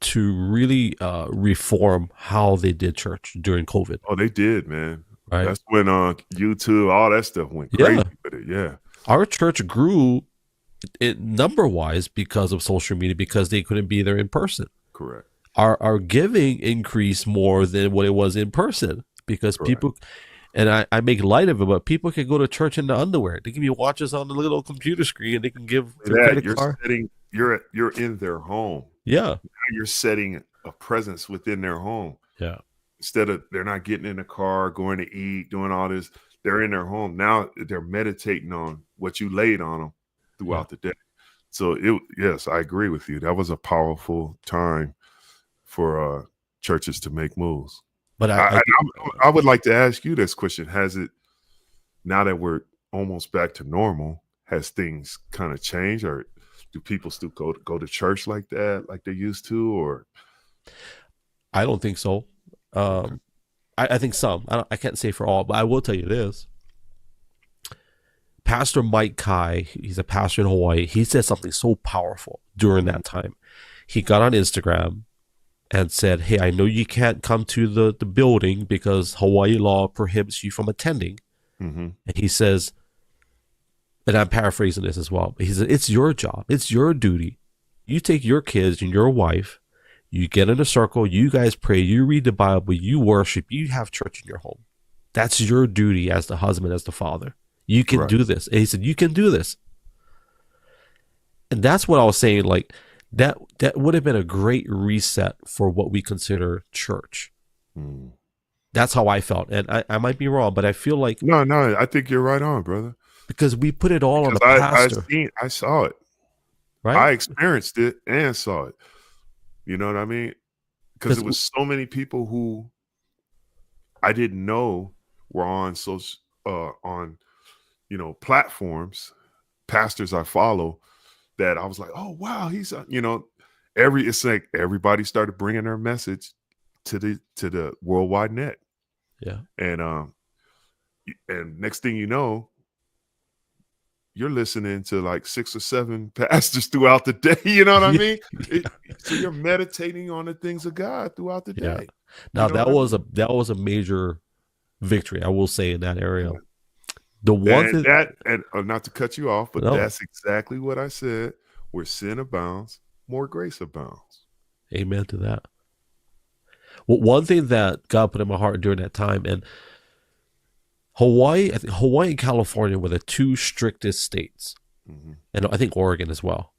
[SPEAKER 1] to really reform how they did church during COVID.
[SPEAKER 2] Oh, they did, man.
[SPEAKER 1] Right.
[SPEAKER 2] That's when YouTube, all that stuff went crazy with it. Yeah.
[SPEAKER 1] Our church grew number-wise because of social media, because they couldn't be there in person.
[SPEAKER 2] Correct.
[SPEAKER 1] Our giving increased more than what it was in person, because people, and I make light of it, but people can go to church in the underwear. They can be watches on the little computer screen. They can give their credit card.
[SPEAKER 2] You're in their home.
[SPEAKER 1] Yeah.
[SPEAKER 2] Now you're setting a presence within their home.
[SPEAKER 1] Yeah.
[SPEAKER 2] Instead of, they're not getting in the car, going to eat, doing all this. They're in their home. Now they're meditating on what you laid on them throughout the day. So yes, I agree with you. That was a powerful time for churches to make moves. But I would like to ask you this question. Has it, now that we're almost back to normal, has things kind of changed, or do people still go to church like that, like they used to? Or
[SPEAKER 1] I don't think so. I think some. I can't say for all, but I will tell you this. Pastor Mike Kai, he's a pastor in Hawaii. He said something so powerful during that time. He got on Instagram and said, "Hey, I know you can't come to the building because Hawaii law prohibits you from attending." And he says, and I'm paraphrasing this as well, but he said, "It's your job. It's your duty. You take your kids and your wife, you get in a circle, you guys pray, you read the Bible, you worship, you have church in your home. That's your duty as the husband, as the father. You can do this." And he said, "You can do this." And that's what I was saying. Like that would have been a great reset for what we consider church. That's how I felt. And I might be wrong, but I feel like,
[SPEAKER 2] no, I think you're right on, brother.
[SPEAKER 1] Because we put it all on the pastor.
[SPEAKER 2] I saw it. Right? I experienced it and saw it. You know what I mean? Because it was so many people who I didn't know were on platforms, pastors I follow, that I was like, oh wow, he's it's like everybody started bringing their message to the worldwide net.
[SPEAKER 1] Yeah.
[SPEAKER 2] And next thing you know, you're listening to like 6 or 7 pastors throughout the day. You know what I mean? So you're meditating on the things of God throughout the day.
[SPEAKER 1] Now that was a major victory, I will say, in that area. The one thing
[SPEAKER 2] and not to cut you off, but that's exactly what I said. Where sin abounds, more grace abounds.
[SPEAKER 1] Amen to that. Well, one thing that God put in my heart during that time, and Hawaii and California were the 2 strictest states, and I think Oregon as well,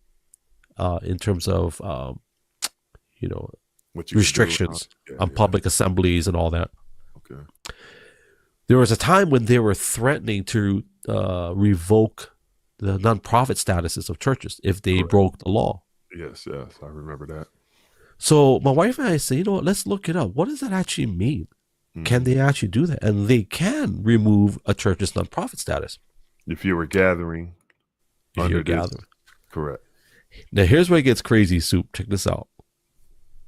[SPEAKER 1] in terms of restrictions on public assemblies and all that.
[SPEAKER 2] Okay.
[SPEAKER 1] There was a time when they were threatening to revoke the nonprofit statuses of churches if they
[SPEAKER 2] Correct.
[SPEAKER 1] broke the law.
[SPEAKER 2] Yes, I remember that.
[SPEAKER 1] So my wife and I say, you know what, let's look it up. What does that actually mean? Can they actually do that? And they can remove a church's nonprofit status.
[SPEAKER 2] If you were gathering under this, correct.
[SPEAKER 1] Now here's where it gets crazy, Soup. Check this out.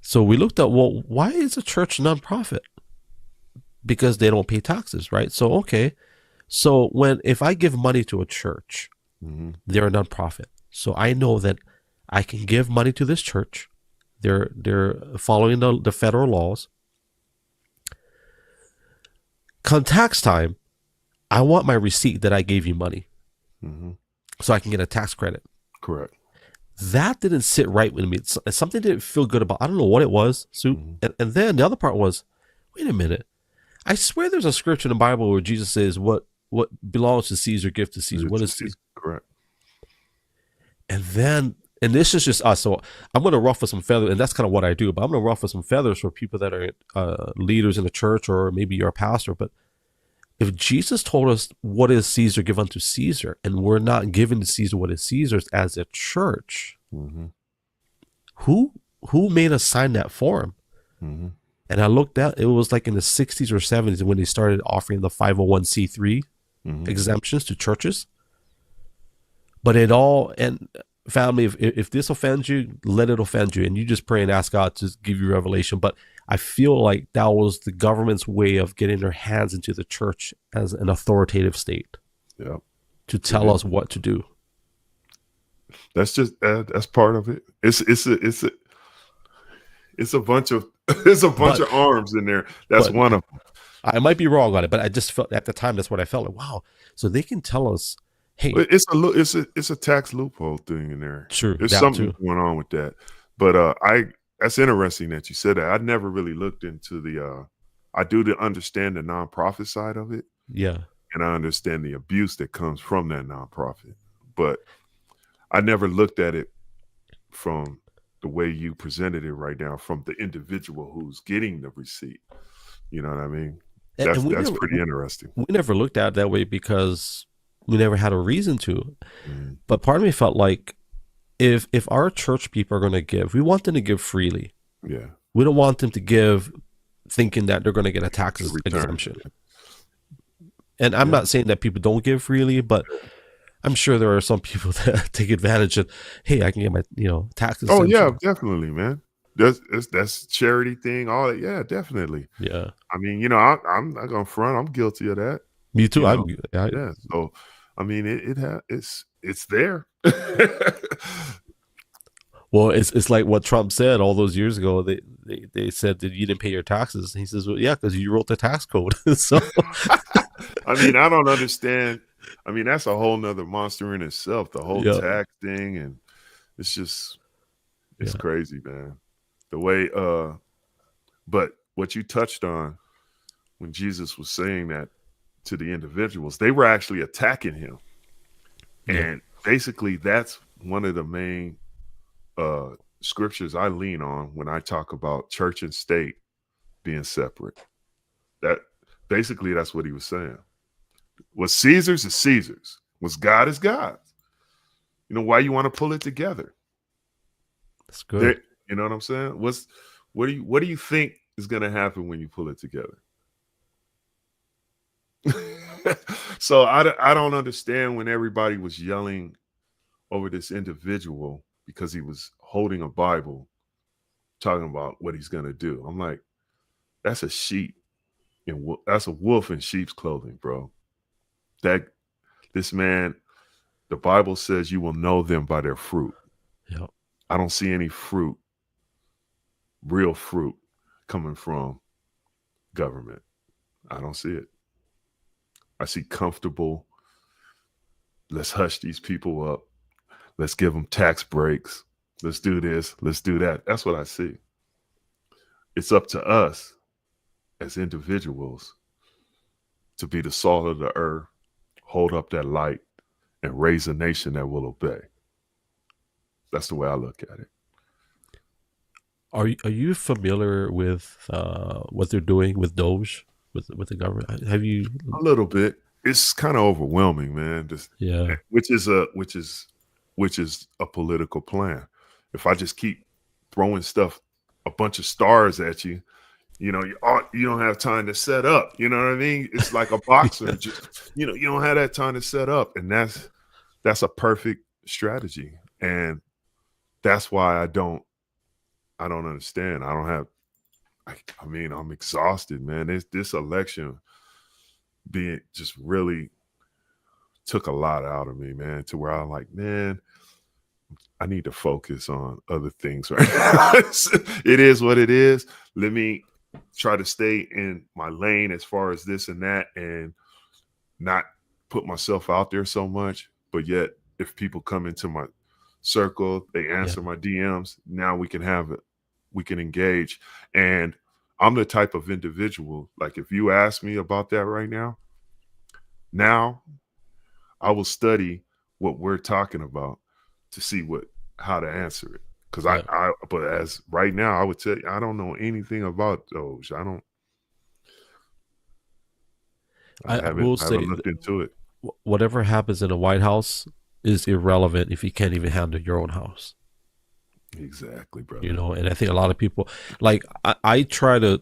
[SPEAKER 1] So we looked up, well, why is a church nonprofit? Because they don't pay taxes, right? So okay. So if I give money to a church, they're a nonprofit. So I know that I can give money to this church. They're following the federal laws. Come tax time, I want my receipt that I gave you money, so I can get a tax credit.
[SPEAKER 2] Correct.
[SPEAKER 1] That didn't sit right with me. Something didn't feel good about. I don't know what it was, Soup. And then the other part was, wait a minute. I swear there's a scripture in the Bible where Jesus says, "What belongs to Caesar, give to Caesar." What is Caesar?
[SPEAKER 2] Correct.
[SPEAKER 1] And this is just us. So I'm going to ruffle some feathers, and that's kind of what I do. But I'm going to ruffle some feathers for people that are leaders in the church, or maybe you're a pastor. But if Jesus told us what is Caesar, give unto Caesar, and we're not giving to Caesar what is Caesar's as a church, who made us sign that form? And I looked at it was like in the 60s or 70s when they started offering the 501c3 exemptions to churches. But it all, and family, if this offends you, let it offend you, and you just pray and ask God to give you revelation. But I feel like that was the government's way of getting their hands into the church as an authoritative state, to tell us what to do.
[SPEAKER 2] That's just that's part of it. It's a bunch of of arms in there. That's one of them.
[SPEAKER 1] I might be wrong on it, but I just felt at the time that's what I felt like. Wow, so they can tell us, hey,
[SPEAKER 2] it's a tax loophole thing in there.
[SPEAKER 1] True,
[SPEAKER 2] there's something going on with that. But that's interesting that you said that. I never really looked into the. I do understand the nonprofit side of it.
[SPEAKER 1] Yeah,
[SPEAKER 2] and I understand the abuse that comes from that nonprofit, but I never looked at it from the way you presented it right now, from the individual who's getting the receipt. You know what I mean? That's pretty interesting.
[SPEAKER 1] We never looked at it that way because we never had a reason to. But part of me felt like if our church people are going to give, we want them to give freely.
[SPEAKER 2] Yeah.
[SPEAKER 1] We don't want them to give thinking that they're going to get a tax exemption. And I'm not saying that people don't give freely, but I'm sure there are some people that take advantage of, hey, I can get my, taxes.
[SPEAKER 2] Oh yeah, definitely, man. That's charity thing, all that. Yeah, definitely.
[SPEAKER 1] Yeah.
[SPEAKER 2] I mean, I'm not gonna front. I'm guilty of that.
[SPEAKER 1] Me too.
[SPEAKER 2] Yeah. So, I mean, it's there.
[SPEAKER 1] Well, it's like what Trump said all those years ago. They said that you didn't pay your taxes. And he says, well, yeah, because you wrote the tax code. So,
[SPEAKER 2] I mean, I don't understand. I mean, that's a whole nother monster in itself, the whole tax thing. And it's just, it's crazy, man. The way, but what you touched on when Jesus was saying that to the individuals, they were actually attacking him. And basically that's one of the main scriptures I lean on when I talk about church and state being separate. That basically that's what he was saying. What's Caesar's is Caesar's. What's God is God's. Why you want to pull it together?
[SPEAKER 1] That's good.
[SPEAKER 2] You know what I'm saying? What do you think is going to happen when you pull it together? So I don't understand when everybody was yelling over this individual because he was holding a Bible, talking about what he's going to do. I'm like, that's a sheep, and that's a wolf in sheep's clothing, bro. That this man, the Bible says you will know them by their fruit.
[SPEAKER 1] Yep.
[SPEAKER 2] I don't see any fruit, real fruit, coming from government. I don't see it. I see comfortable. Let's hush these people up. Let's give them tax breaks. Let's do this. Let's do that. That's what I see. It's up to us as individuals to be the salt of the earth, hold up that light, and raise a nation that will obey. That's the way I look at it.
[SPEAKER 1] Are you familiar with what they're doing with Doge? with the government? Have you?
[SPEAKER 2] A little bit. It's kind of overwhelming, man.
[SPEAKER 1] Yeah,
[SPEAKER 2] Which is a political plan. If I just keep throwing stuff, a bunch of stars at you, you know, you don't have time to set up. You know what I mean? It's like a boxer. Just, you don't have that time to set up, and that's a perfect strategy. And that's why I don't understand. I don't have. I mean, I'm exhausted, man. This election being just really took a lot out of me, man, to where I'm like, man, I need to focus on other things right now. It is what it is. Let me try to stay in my lane as far as this and that, and not put myself out there so much. But yet, if people come into my circle, they answer my DMs, now we can have it. We can engage. And I'm the type of individual, like if you ask me about that right now I will study what we're talking about to see how to answer it. Because but as right now, I would tell you, I don't know anything about those. I
[SPEAKER 1] will
[SPEAKER 2] haven't
[SPEAKER 1] say
[SPEAKER 2] looked into it.
[SPEAKER 1] whatever happens in the White House is irrelevant if you can't even handle your own house.
[SPEAKER 2] Exactly, brother.
[SPEAKER 1] And I think a lot of people, like, I try to.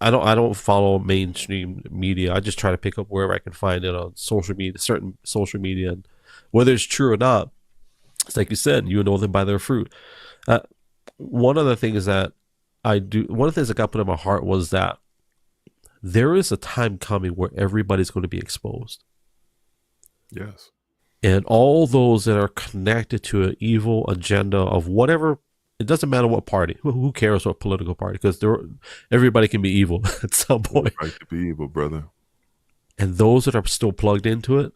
[SPEAKER 1] I don't follow mainstream media. I just try to pick up wherever I can find it on social media, certain social media, and whether it's true or not. It's like you said, you know them by their fruit. One of the things that got put in my heart was that there is a time coming where everybody's going to be exposed.
[SPEAKER 2] Yes.
[SPEAKER 1] And all those that are connected to an evil agenda of whatever, it doesn't matter what party. Who cares what political party? Because everybody can be evil at some point.
[SPEAKER 2] Everybody can be evil, brother.
[SPEAKER 1] And those that are still plugged into it,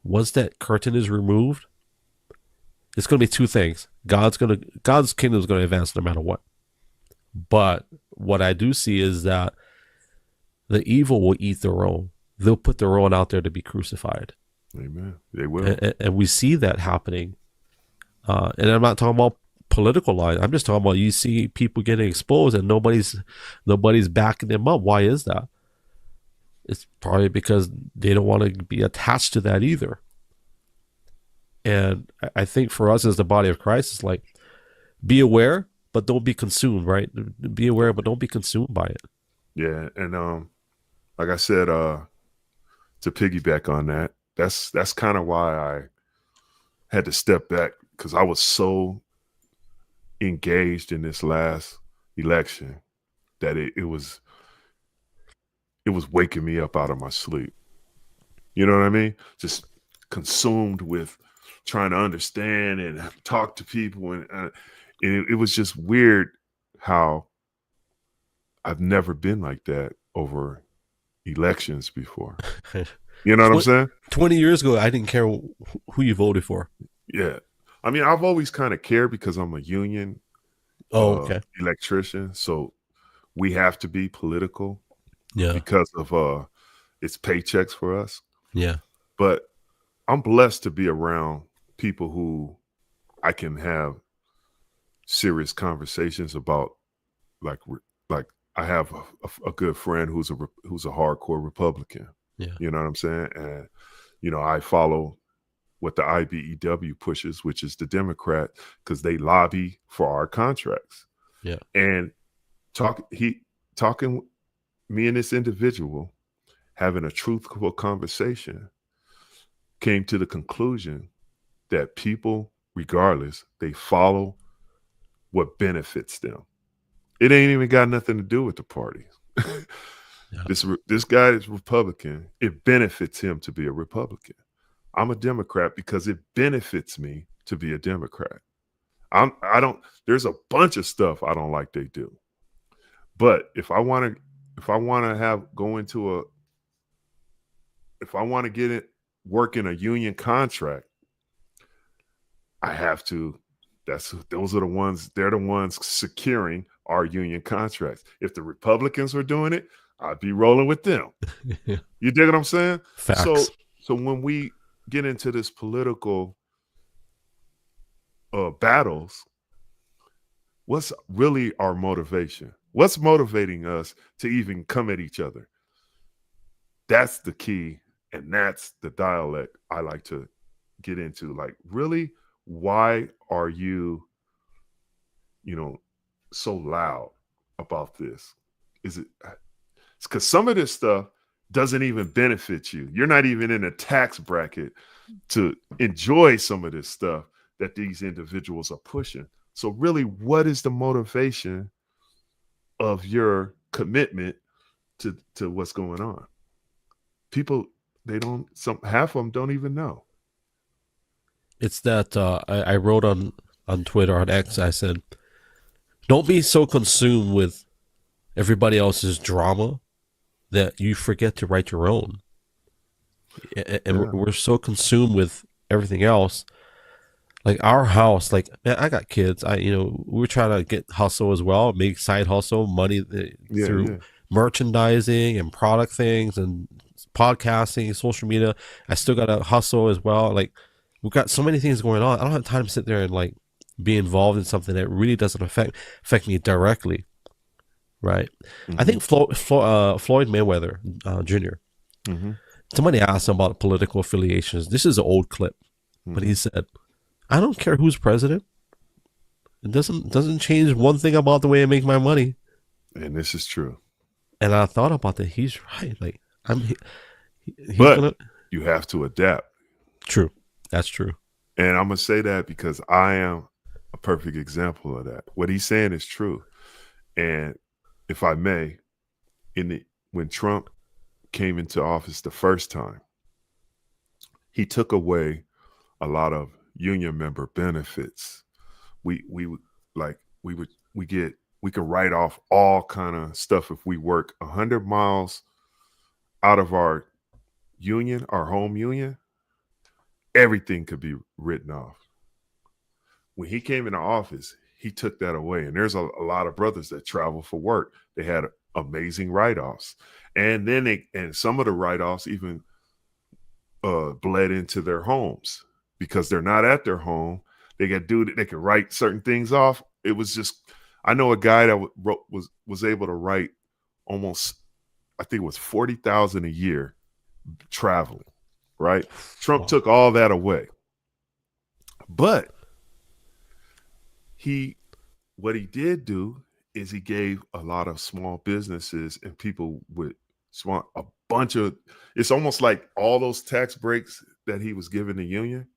[SPEAKER 1] once that curtain is removed, it's going to be two things. God's kingdom is going to advance no matter what. But what I do see is that the evil will eat their own. They'll put their own out there to be crucified.
[SPEAKER 2] Amen. They will.
[SPEAKER 1] And we see that happening. And I'm not talking about political line. I'm just talking about you see people getting exposed and nobody's backing them up. Why is that? It's probably because they don't want to be attached to that either. And I think for us as the body of Christ, it's like, be aware, but don't be consumed, right? Be aware, but don't be consumed by it.
[SPEAKER 2] Yeah. And like I said, to piggyback on that, that's kind of why I had to step back, because I was so engaged in this last election that it was waking me up out of my sleep. You know what I mean? Just consumed with trying to understand and talk to people, and it was just weird how I've never been like that over elections before. You know what I'm saying?
[SPEAKER 1] 20 years ago, I didn't care who you voted for.
[SPEAKER 2] Yeah. I mean, I've always kind of cared because I'm a union electrician. So we have to be political because of it's paychecks for us.
[SPEAKER 1] Yeah.
[SPEAKER 2] But I'm blessed to be around people who I can have serious conversations about. Like I have a good friend who's a hardcore Republican.
[SPEAKER 1] Yeah.
[SPEAKER 2] You know what I'm saying? And, I follow what the IBEW pushes, which is the Democrat, because they lobby for our contracts.
[SPEAKER 1] Yeah.
[SPEAKER 2] And talking me and this individual having a truthful conversation came to the conclusion that people, regardless, they follow what benefits them. It ain't even got nothing to do with the party. Yeah. This guy is Republican. It benefits him to be a Republican. I'm a Democrat because it benefits me to be a Democrat. There's a bunch of stuff I don't like they do. But if I want to get it, work in a union contract, I have to. Those are the ones. They're the ones securing our union contracts. If the Republicans were doing it, I'd be rolling with them.
[SPEAKER 1] Yeah.
[SPEAKER 2] You dig what I'm saying?
[SPEAKER 1] Facts.
[SPEAKER 2] So when we get into this political battles, what's really our motivation? What's motivating us to even come at each other? That's the key, and that's the dialect I like to get into. Like, really, why are you, so loud about this? It's because some of this stuff doesn't even benefit you. You're not even in a tax bracket to enjoy some of this stuff that these individuals are pushing. So really, what is the motivation of your commitment to what's going on? People, half of them don't even know.
[SPEAKER 1] It's that I wrote on Twitter, on X, I said, don't be so consumed with everybody else's drama that you forget to write your own. And we're so consumed with everything else. Like our house, like, man, I got kids. We're trying to get hustle as well, make side hustle money through merchandising and product things and podcasting, social media. I still got to hustle as well. Like, we've got so many things going on. I don't have time to sit there and like be involved in something that really doesn't affect me directly, right? Mm-hmm. I think Floyd Mayweather Jr. Mm-hmm. Somebody asked him about political affiliations. This is an old clip, but he said, I don't care who's president. It doesn't change one thing about the way I make my money.
[SPEAKER 2] And this is true.
[SPEAKER 1] And I thought about that. He's right. Like,
[SPEAKER 2] but you have to adapt.
[SPEAKER 1] True. That's true.
[SPEAKER 2] And I'm going to say that because I am a perfect example of that. What he's saying is true. And if I may, when Trump came into office the first time, he took away a lot of union member benefits. We could write off all kind of stuff if we work 100 miles out of our union, our home union. Everything could be written off. When he came into office, he took that away. And there's a lot of brothers that travel for work. They had amazing write-offs. And then some of the write-offs even bled into their homes because they're not at their home. They could write certain things off. It was just, I know a guy that was able to write almost, I think it was $40,000 a year traveling, right? Trump took all that away. But what he did do is he gave a lot of small businesses and people with a bunch of, it's almost like all those tax breaks that he was giving the union,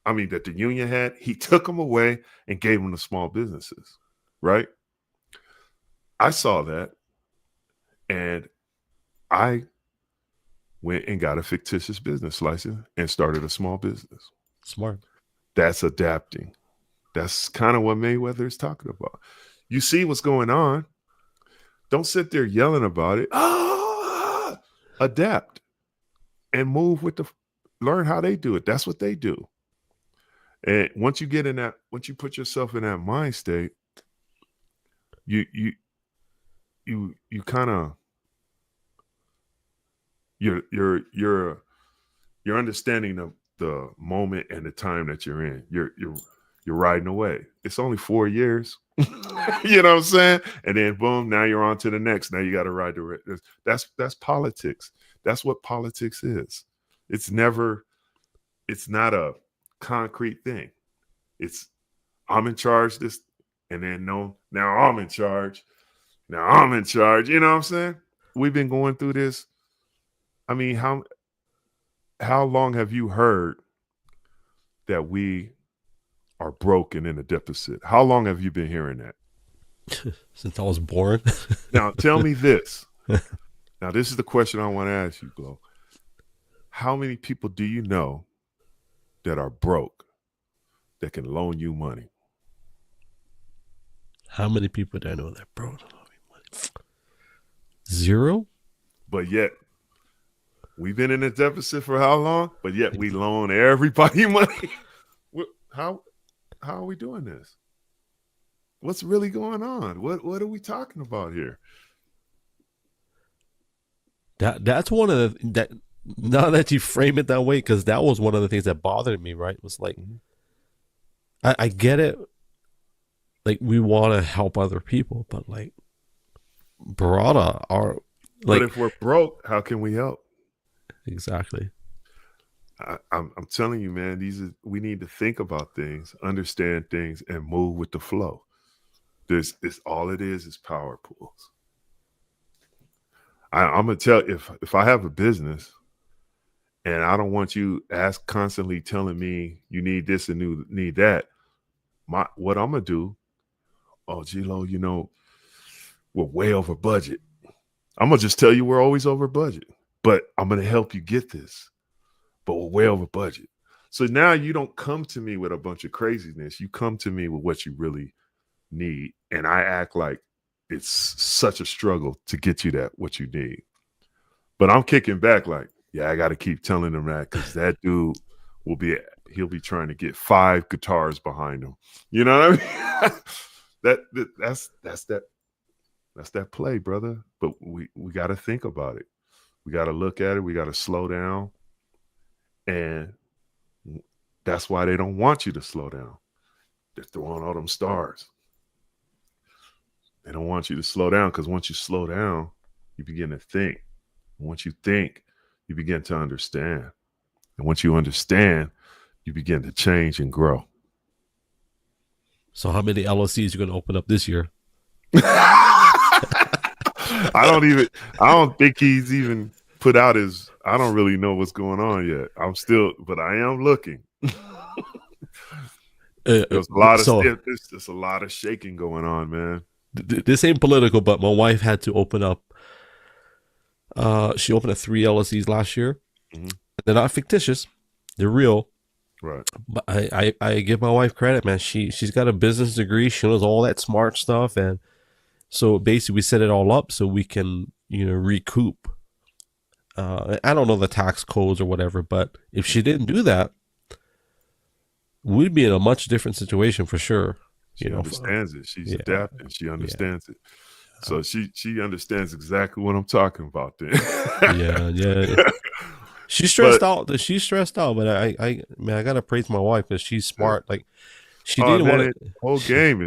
[SPEAKER 2] that the union had, he took them away and gave them to small businesses, right? I saw that and I went and got a fictitious business license and started a small business.
[SPEAKER 1] Smart.
[SPEAKER 2] That's adapting. That's kind of what Mayweather is talking about. You see what's going on. Don't sit there yelling about it. Adapt and move learn how they do it. That's what they do. And once you put yourself in that mind state, you kind of, you're understanding of the moment and the time that you're in. You're riding away. It's only 4 years. You know what I'm saying? And then boom, now you're on to the next. Now you got to ride the rest. That's politics. That's what politics is. It's not a concrete thing. It's I'm in charge this, and then no, now I'm in charge. Now I'm in charge. You know what I'm saying? We've been going through this. I mean, how long have you heard that we are broken in a deficit? How long have you been hearing that?
[SPEAKER 1] Since I was born.
[SPEAKER 2] Now, tell me this. Now, this is the question I want to ask you, gLO. How many people do you know that are broke that can loan you money?
[SPEAKER 1] How many people do I know that broke to loan me money? Zero?
[SPEAKER 2] But yet, we've been in a deficit for how long? But yet, we loan everybody money. How are we doing this? What's really going on? What are we talking about here?
[SPEAKER 1] That's one of the now that you frame it that way, because that was one of the things that bothered me, right? It was like, I get it like we want to help other people, but like, brother, our
[SPEAKER 2] But
[SPEAKER 1] like
[SPEAKER 2] if we're broke, how can we help?
[SPEAKER 1] exactly.
[SPEAKER 2] I'm telling you, man, we need to think about things, understand things, and move with the flow. It's all it is power pools. I'm gonna tell if I have a business and I don't want you constantly telling me you need this and need that. What I'm gonna do? Oh, gLO, we're way over budget. I'm gonna just tell you we're always over budget, but I'm gonna help you get this. But we're way over budget. So now you don't come to me with a bunch of craziness. You come to me with what you really need, and I act like it's such a struggle to get you what you need. But I'm kicking back like, yeah, I got to keep telling them that because that dude he'll be trying to get 5 guitars behind him. You know what I mean? That's that play, brother. But we got to think about it. We got to look at it. We got to slow down. And that's why they don't want you to slow down. They're throwing all them stars. They don't want you to slow down because once you slow down, you begin to think. And once you think, you begin to understand. And once you understand, you begin to change and grow.
[SPEAKER 1] So how many LLCs are you going to open up this year?
[SPEAKER 2] I don't think he's even put out I don't really know what's going on yet. But I am looking. There's a lot of shaking going on, man.
[SPEAKER 1] This ain't political, but my wife had to open up. She opened up 3 LLCs last year. Mm-hmm. They're not fictitious; they're real.
[SPEAKER 2] Right.
[SPEAKER 1] But I give my wife credit, man. She's got a business degree. She knows all that smart stuff, and so basically we set it all up so we can recoup. I don't know the tax codes or whatever, but if she didn't do that, we'd be in a much different situation for sure.
[SPEAKER 2] She understands it. She's adapting. She understands it. So she understands exactly what I'm talking about then.
[SPEAKER 1] Yeah. She's stressed out. She's stressed out, but I gotta praise my wife because she's smart. Like she didn't want it.
[SPEAKER 2] The whole game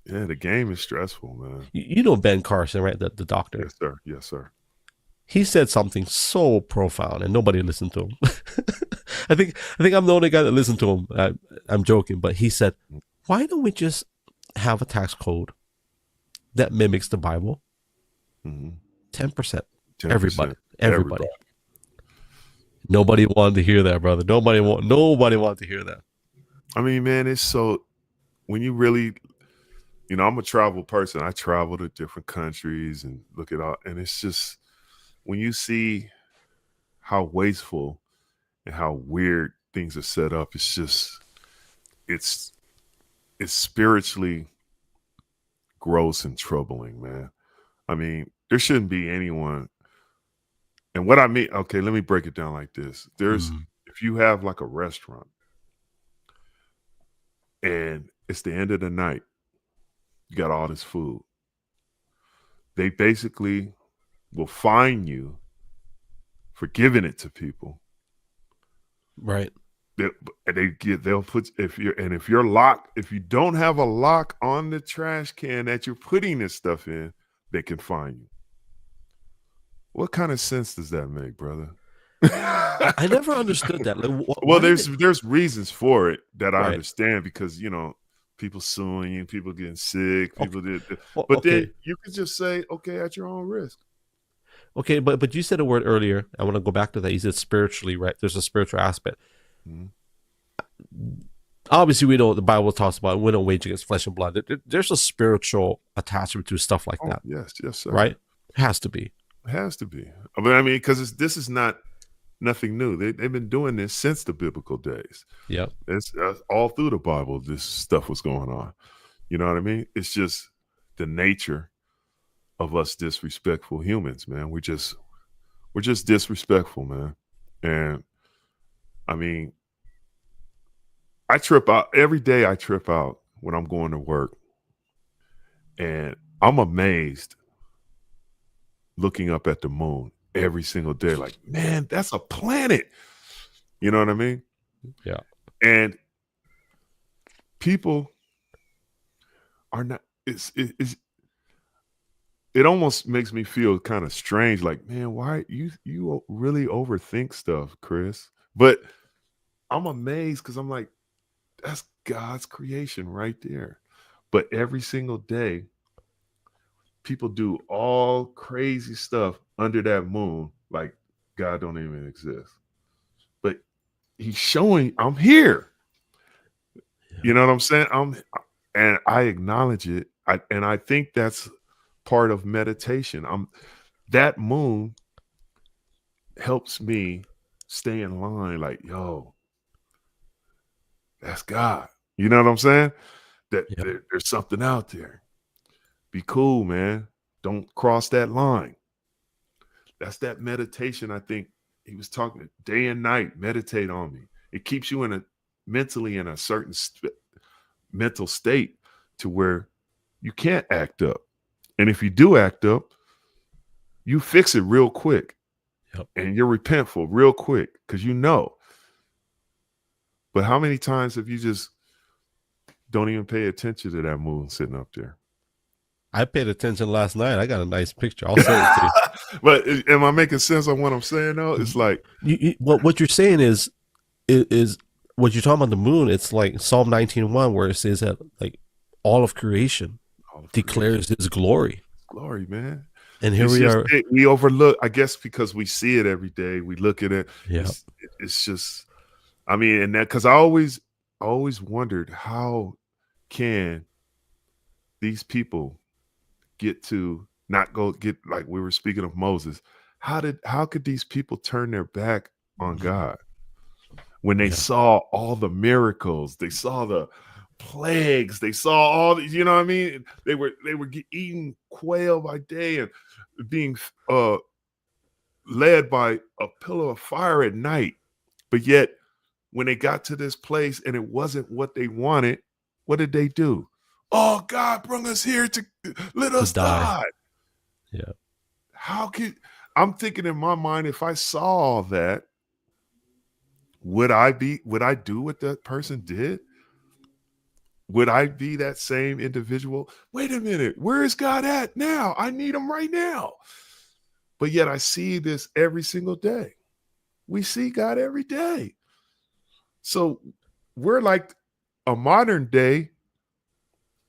[SPEAKER 2] the game is stressful, man.
[SPEAKER 1] You know Ben Carson, right? The doctor.
[SPEAKER 2] Yes, sir.
[SPEAKER 1] He said something so profound, and nobody listened to him. I think I'm the only guy that listened to him. I'm joking, but he said, "Why don't we just have a tax code that mimics the Bible? 10%. Everybody. Nobody wanted to hear that, brother. Nobody wanted to hear that.
[SPEAKER 2] I mean, man, it's so when you really, I'm a travel person. I travel to different countries and look at all, and it's just when you see how wasteful and how weird things are set up, it's just it's spiritually gross and troubling, man. I mean, there shouldn't be anyone. And what I mean, okay, let me break it down like this. If you have like a restaurant and it's the end of the night, you got all this food. They basically will fine you for giving it to people.
[SPEAKER 1] Right.
[SPEAKER 2] They'll put if you don't have a lock on the trash can that you're putting this stuff in, they can fine you. What kind of sense does that make, brother?
[SPEAKER 1] I never understood that.
[SPEAKER 2] Like, there's reasons for it that I understand because people suing you, people getting sick, people did. But then you could just say, okay, at your own risk.
[SPEAKER 1] Okay, but you said a word earlier. I want to go back to that. You said spiritually, right? There's a spiritual aspect. Mm-hmm. Obviously, we know what the Bible talks about. We don't wage against flesh and blood. There's a spiritual attachment to stuff like that.
[SPEAKER 2] Yes, sir.
[SPEAKER 1] Right? It has to be.
[SPEAKER 2] It has to be. I mean, because this is nothing new. They've been doing this since the biblical days.
[SPEAKER 1] Yeah,
[SPEAKER 2] it's all through the Bible. This stuff was going on. You know what I mean? It's just the nature of us disrespectful humans, man. We're just disrespectful, man. And I mean, I trip out every day. I trip out when I'm going to work, and I'm amazed looking up at the moon every single day. Like, man, that's a planet. You know what I mean?
[SPEAKER 1] Yeah. And
[SPEAKER 2] people are not. It almost makes me feel kind of strange. Like, man, why you really overthink stuff, Chris? But I'm amazed because I'm like, that's God's creation right there. But every single day, people do all crazy stuff under that moon, like God don't even exist. But he's showing I'm here. You know what I'm saying? And I acknowledge it. I think that's part of meditation. That moon helps me stay in line, like, yo, that's God. You know what I'm saying? That there's something out there. Be cool, man. Don't cross that line. That's that meditation. I think he was talking day and night. Meditate on me. It keeps you mentally in a certain mental state to where you can't act up. And if you do act up, you fix it real quick. And you're repentful real quick because you know. But how many times have you just don't even pay attention to that moon sitting up there?
[SPEAKER 1] I paid attention last night. I got a nice picture. I'll send it to you.
[SPEAKER 2] But am I making sense on what I'm saying though? It's like
[SPEAKER 1] what you're saying is what you're talking about the moon. It's like Psalm 19:1 where it says that like all of creation declares his glory.
[SPEAKER 2] Glory, man.
[SPEAKER 1] And here we are.
[SPEAKER 2] We overlook, I guess, because we see it every day. We look at it.
[SPEAKER 1] Yeah.
[SPEAKER 2] It's just, I mean, and that because I always wondered how can these people get to not get like we were speaking of Moses. How could these people turn their back on God when they saw all the miracles, they saw the plagues, they saw all the, you know what I mean? They were eating quail by day and being led by a pillar of fire at night. But yet when they got to this place and it wasn't what they wanted, what did they do? Oh, God brought us here to let us die.
[SPEAKER 1] Yeah.
[SPEAKER 2] I'm thinking in my mind, if I saw all that, would I do what that person did? Would I be that same individual? Wait a minute, where is God at now? I need him right now. But yet I see this every single day. We see God every day. So we're like a modern day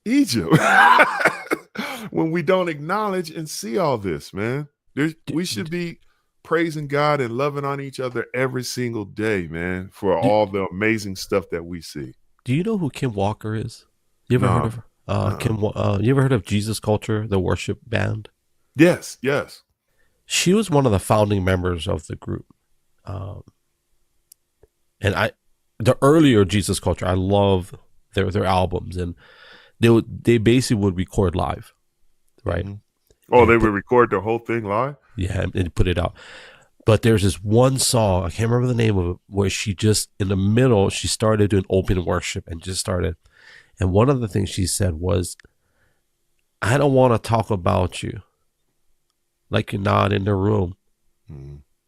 [SPEAKER 2] Egypt when we don't acknowledge and see all this, man. We should be praising God and loving on each other every single day, man, for all the amazing stuff that we see.
[SPEAKER 1] Do you know who Kim Walker is? You ever heard of her? You ever heard of Jesus Culture, the worship band?
[SPEAKER 2] Yes.
[SPEAKER 1] She was one of the founding members of the group. And the earlier Jesus Culture, I love their albums, and they basically would record live, right?
[SPEAKER 2] Oh, they would record the whole thing live?
[SPEAKER 1] Yeah, and put it out. But there's this one song, I can't remember the name of it, where she just, in the middle, she started doing open worship and just started. And one of the things she said was, I don't want to talk about you like you're not in the room.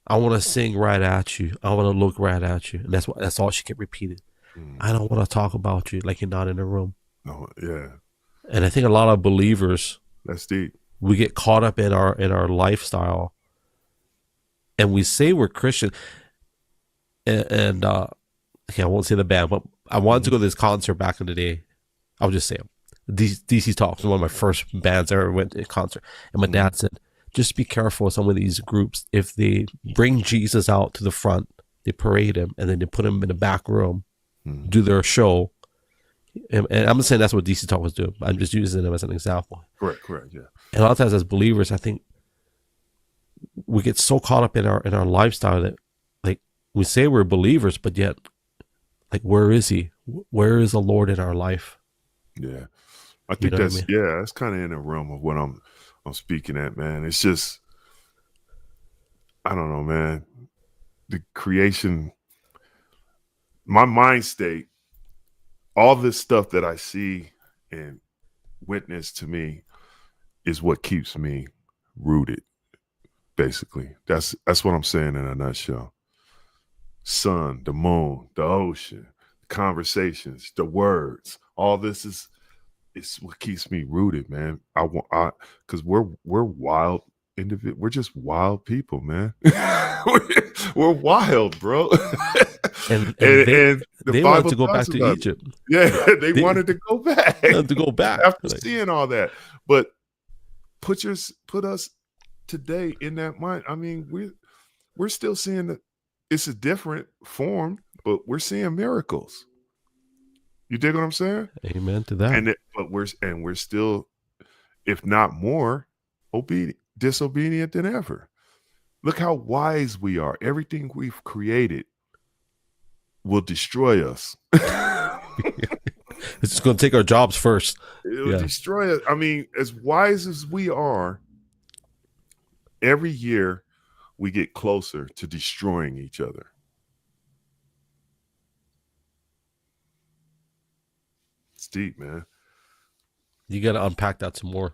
[SPEAKER 1] I want to sing right at you. I want to look right at you. And that's all she kept repeating. I don't want to talk about you like you're not in the room.
[SPEAKER 2] Oh, yeah.
[SPEAKER 1] And I think a lot of believers,
[SPEAKER 2] that's deep.
[SPEAKER 1] We get caught up in our lifestyle, and we say we're Christian. And okay, I won't say the band, but I wanted to go to this concert back in the day. I'll just say it. DC Talks, one of my first bands I ever went to a concert. And my dad said, just be careful with some of these groups. If they bring Jesus out to the front, they parade him, and then they put him in the back room, do their show. And I'm not saying that's what DC Talk was doing. I'm just using them as an example.
[SPEAKER 2] Correct, yeah.
[SPEAKER 1] And a lot of times as believers, I think we get so caught up in our lifestyle that, like, we say we're believers, but yet, like, where is he? Where is the Lord in our life?
[SPEAKER 2] Yeah, I think that's that's kind of in the realm of what I'm speaking at, man. It's just, I don't know, man. The creation, my mind state, all this stuff that I see and witness to me is what keeps me rooted. Basically, that's what I'm saying in a nutshell. Sun, the moon, the ocean, conversations, the words, all this is it's what keeps me rooted, man. Because we're wild individuals. We're just wild people, man. we're wild, bro.
[SPEAKER 1] And
[SPEAKER 2] and the
[SPEAKER 1] they want
[SPEAKER 2] Bible
[SPEAKER 1] to go back
[SPEAKER 2] talks
[SPEAKER 1] to
[SPEAKER 2] about it.
[SPEAKER 1] Egypt.
[SPEAKER 2] Yeah, they wanted to go back
[SPEAKER 1] To go back
[SPEAKER 2] after
[SPEAKER 1] like,
[SPEAKER 2] seeing all that. But put us today in that mind. I mean, we're still seeing that it's a different form, but we're seeing miracles. You dig what I'm saying?
[SPEAKER 1] amen to that.
[SPEAKER 2] But we're still, if not more, disobedient than ever. Look how wise we are. Everything we've created will destroy us.
[SPEAKER 1] It's just going to take our jobs first.
[SPEAKER 2] It'll destroy us. I mean, as wise as we are, every year we get closer to destroying each other. It's deep, man.
[SPEAKER 1] You got to unpack that some more.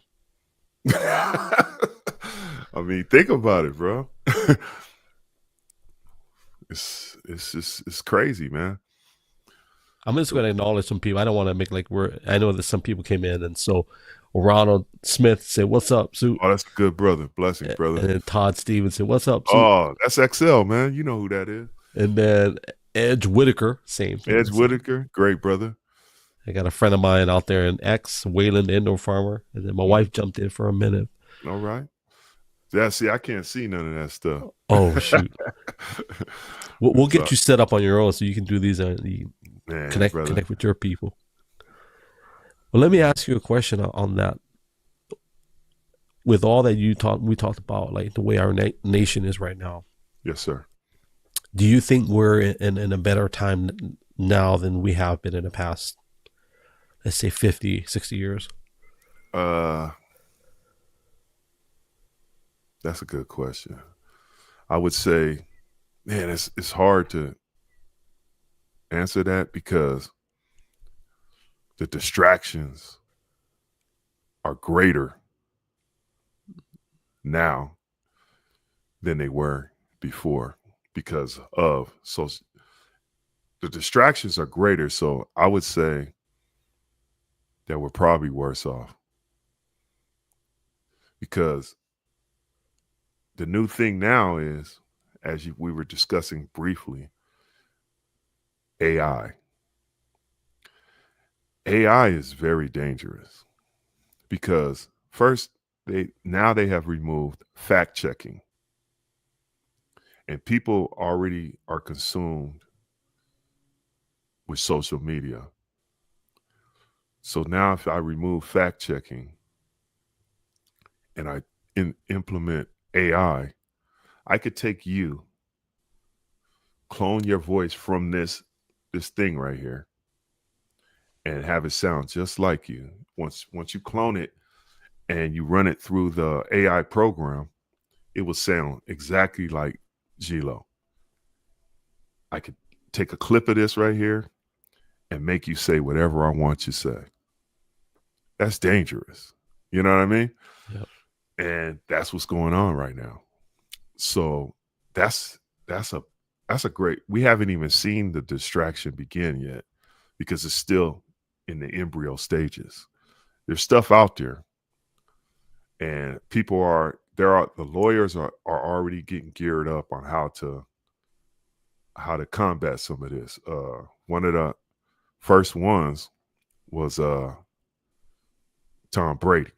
[SPEAKER 2] I mean, think about it, bro. It's crazy, man.
[SPEAKER 1] I'm just going to acknowledge some people. I don't want to make like I know that some people came in, and so Ronald Smith said, "What's up, Soup?"
[SPEAKER 2] Oh, that's a good brother. Blessings, brother.
[SPEAKER 1] And then Todd Stevens said, "What's up, Soup?"
[SPEAKER 2] Oh, that's XL, man. You know who that is.
[SPEAKER 1] And then Edge Whitaker, same thing.
[SPEAKER 2] Edge Whitaker, great brother.
[SPEAKER 1] I got a friend of mine out there in X, Wayland Indoor Farmer, and then my wife jumped in for a minute.
[SPEAKER 2] All right. Yeah, see, I can't see none of that stuff.
[SPEAKER 1] Oh, shoot. We'll get you set up on your own so you can do these. Connect with your people. Well, let me ask you a question on that. With all that we talked about, like the way our nation is right now.
[SPEAKER 2] Yes, sir.
[SPEAKER 1] Do you think we're in a better time now than we have been in the past, let's say 50, 60 years?
[SPEAKER 2] That's a good question. I would say, man, it's hard to answer that because the distractions are greater now than they were before because of the distractions are greater. So I would say that we're probably worse off because the new thing now is, as we were discussing briefly, AI. AI is very dangerous because first, they have removed fact checking, and people already are consumed with social media. So now if I remove fact checking and I implement AI, I could take you, clone your voice from this thing right here, and have it sound just like you. Once you clone it and you run it through the AI program, it will sound exactly like gLO. I could take a clip of this right here and make you say whatever I want you to say. That's dangerous. You know what I mean?
[SPEAKER 1] Yep.
[SPEAKER 2] And that's what's going on right now. So that's a great, we haven't even seen the distraction begin yet because it's still in the embryo stages. There's stuff out there and the lawyers are already getting geared up on how to combat some of this. One of the first ones was Tom Brady.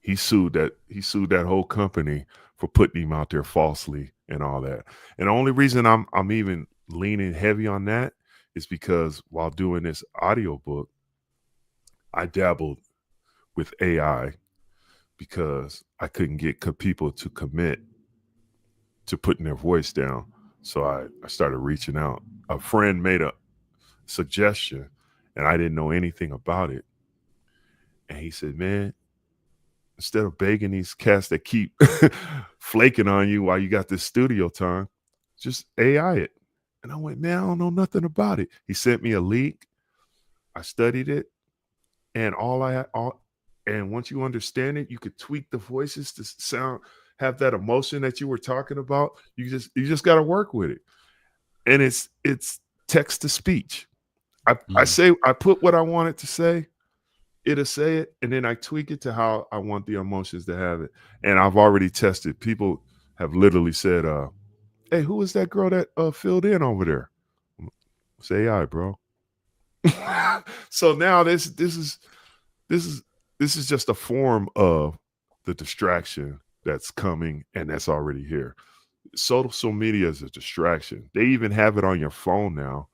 [SPEAKER 2] He sued that whole company for putting him out there falsely and all that. And the only reason I'm even leaning heavy on that is because while doing this audiobook, I dabbled with AI because I couldn't get people to commit to putting their voice down. So I started reaching out. A friend made a suggestion and I didn't know anything about it. And he said, man, instead of begging these cats that keep flaking on you while you got this studio time, just AI it. And I went, man, I don't know nothing about it. He sent me a link. I studied it. And and once you understand it, you could tweak the voices to have that emotion that you were talking about. You just got to work with it. And it's text to speech. I put what I wanted to say it'll say it, and then I tweak it to how I want the emotions to have it. And I've already tested. People have literally said, hey, who is that girl that filled in over there? It's AI, bro. So now this is just a form of the distraction that's coming and that's already here. Social media is a distraction. They even have it on your phone now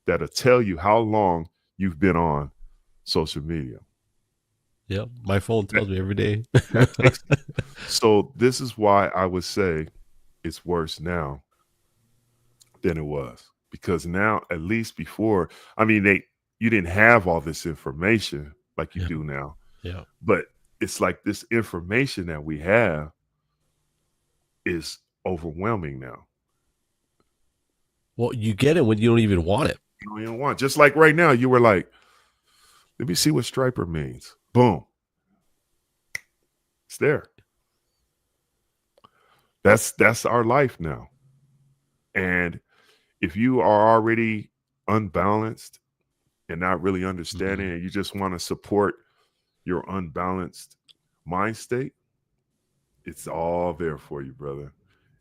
[SPEAKER 2] that'll tell you how long you've been on social media.
[SPEAKER 1] Yeah, my phone tells me every day.
[SPEAKER 2] That takes, so this is why I would say it's worse now than it was, because now, at least before, I mean, you didn't have all this information like you do now.
[SPEAKER 1] Yeah.
[SPEAKER 2] But it's like this information that we have is overwhelming now.
[SPEAKER 1] Well, you get it when you don't even want it.
[SPEAKER 2] You don't even want. Just like right now, you were like, let me see what striper means. Boom. It's there. That's our life now. And if you are already unbalanced and not really understanding, and you just want to support your unbalanced mind state, it's all there for you, brother.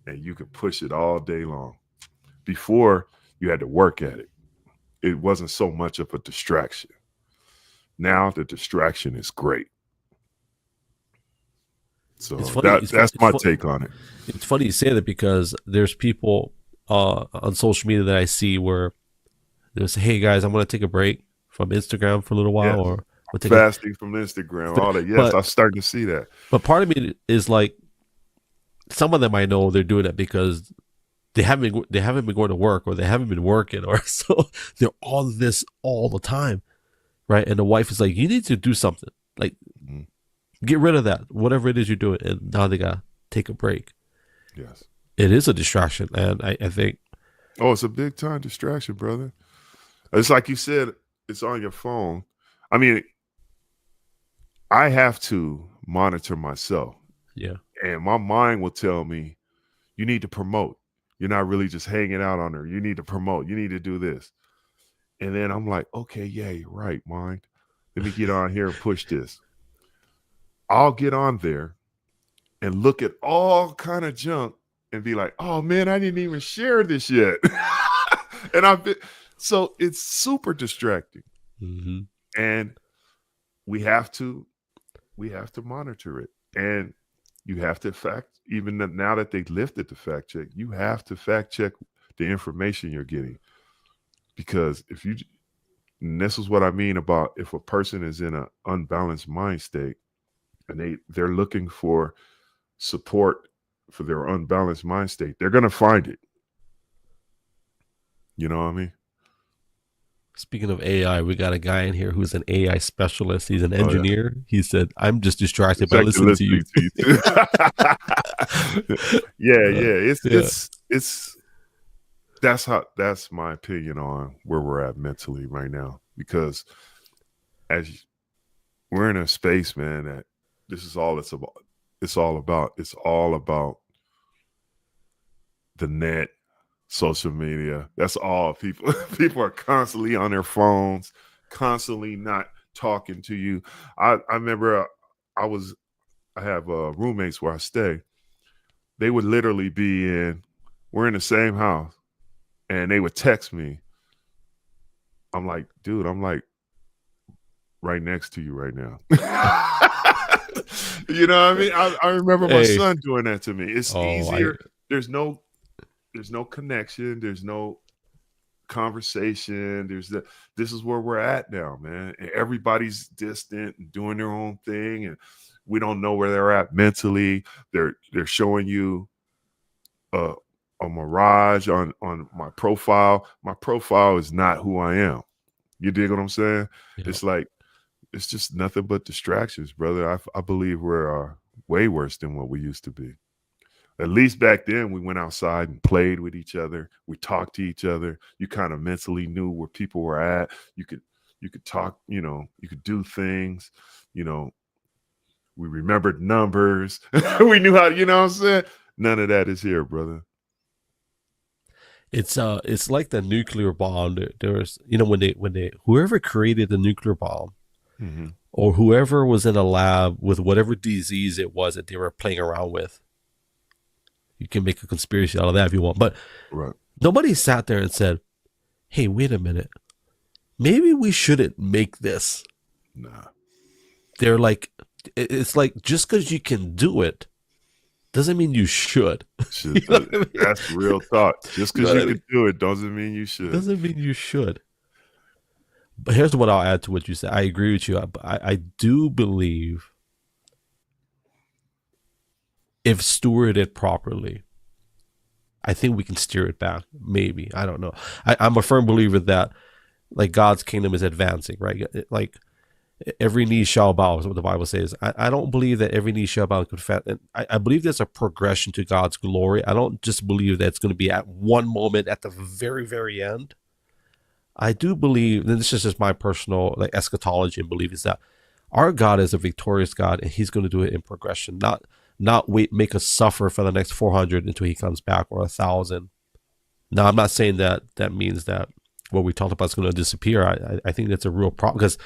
[SPEAKER 2] And you can push it all day long. Before, you had to work at it. It wasn't so much of a distraction. Now the distraction is great. So that's my take on it.
[SPEAKER 1] It's funny you say that, because there's people on social media that I see where they'll say, hey guys, I'm going to take a break from Instagram for a little while, or we'll take
[SPEAKER 2] fasting from Instagram, all that. Yes, I'm starting to see that.
[SPEAKER 1] But part of me is like, some of them I know they're doing it because they haven't been going to work, or they haven't been working, or so they're on this all the time, right? And the wife is like, you need to do something, like get rid of that, whatever it is you're doing. And now they gotta take a break.
[SPEAKER 2] Yes,
[SPEAKER 1] it is a distraction, and I think,
[SPEAKER 2] it's a big time distraction, brother. It's like you said, it's on your phone. I mean, I have to monitor myself.
[SPEAKER 1] Yeah.
[SPEAKER 2] And my mind will tell me, you need to promote. You're not really just hanging out on her. You need to promote. You need to do this. And then I'm like, okay, yeah, you're right, mind. Let me get on here and push this. I'll get on there and look at all kind of junk and be like, oh man, I didn't even share this yet. And so it's super distracting. And we have to monitor it. And you have to even now that they lifted the fact check, you have to fact check the information you're getting. Because and this is what I mean about, if a person is in an unbalanced mind state and they're looking for support for their unbalanced mind state, they're going to find it. You know what I mean?
[SPEAKER 1] Speaking of AI, we got a guy in here who's an AI specialist. He's an engineer. He said, I'm just distracted by listening to you.
[SPEAKER 2] It's that's my opinion on where we're at mentally right now, because we're in a space, man, that this is all it's about. It's all about the net, social media. That's all. People are constantly on their phones, constantly not talking to you. I remember I have roommates where I stay. They would literally we're in the same house, and they would text me. I'm like, dude, I'm like right next to you right now. You know what I mean? I remember my son doing that to me. It's easier. There's no connection. There's no conversation. This is where we're at now, man. And everybody's distant and doing their own thing, and we don't know where they're at mentally. They're showing you a mirage on my profile. My profile is not who I am. You dig what I'm saying? Yeah. It's like, it's just nothing but distractions, brother. I believe we're way worse than what we used to be. At least back then, we went outside and played with each other. We talked to each other. You kind of mentally knew where people were at. You could talk, you could do things, we remembered numbers. We knew how, you know what I'm saying? None of that is here, brother.
[SPEAKER 1] It's like the nuclear bomb. There's, when they whoever created the nuclear bomb, or whoever was in a lab with whatever disease it was that they were playing around with. You can make a conspiracy out of that if you want. But
[SPEAKER 2] Right.
[SPEAKER 1] nobody sat there and said, hey, wait a minute. Maybe we shouldn't make this.
[SPEAKER 2] Nah.
[SPEAKER 1] They're like, it's like just because you can do it doesn't mean you should. You know what I mean?
[SPEAKER 2] That's real thought. Just because you can do it doesn't mean you should.
[SPEAKER 1] Doesn't mean you should. But here's what I'll add to what you said. I agree with you. I do believe if stewarded properly, I think we can steer it back. Maybe. I don't know. I'm a firm believer that like God's kingdom is advancing, right? Like every knee shall bow is what the Bible says. I don't believe that every knee shall bow and confess. And I believe there's a progression to God's glory. I don't just believe that it's going to be at one moment at the very, very end. I do believe, and this is just my personal like eschatology and belief, is that our God is a victorious God, and He's going to do it in progression, not wait, make us suffer for the next 400 until He comes back, or 1,000. Now, I'm not saying that means that what we talked about is going to disappear. I think that's a real problem because,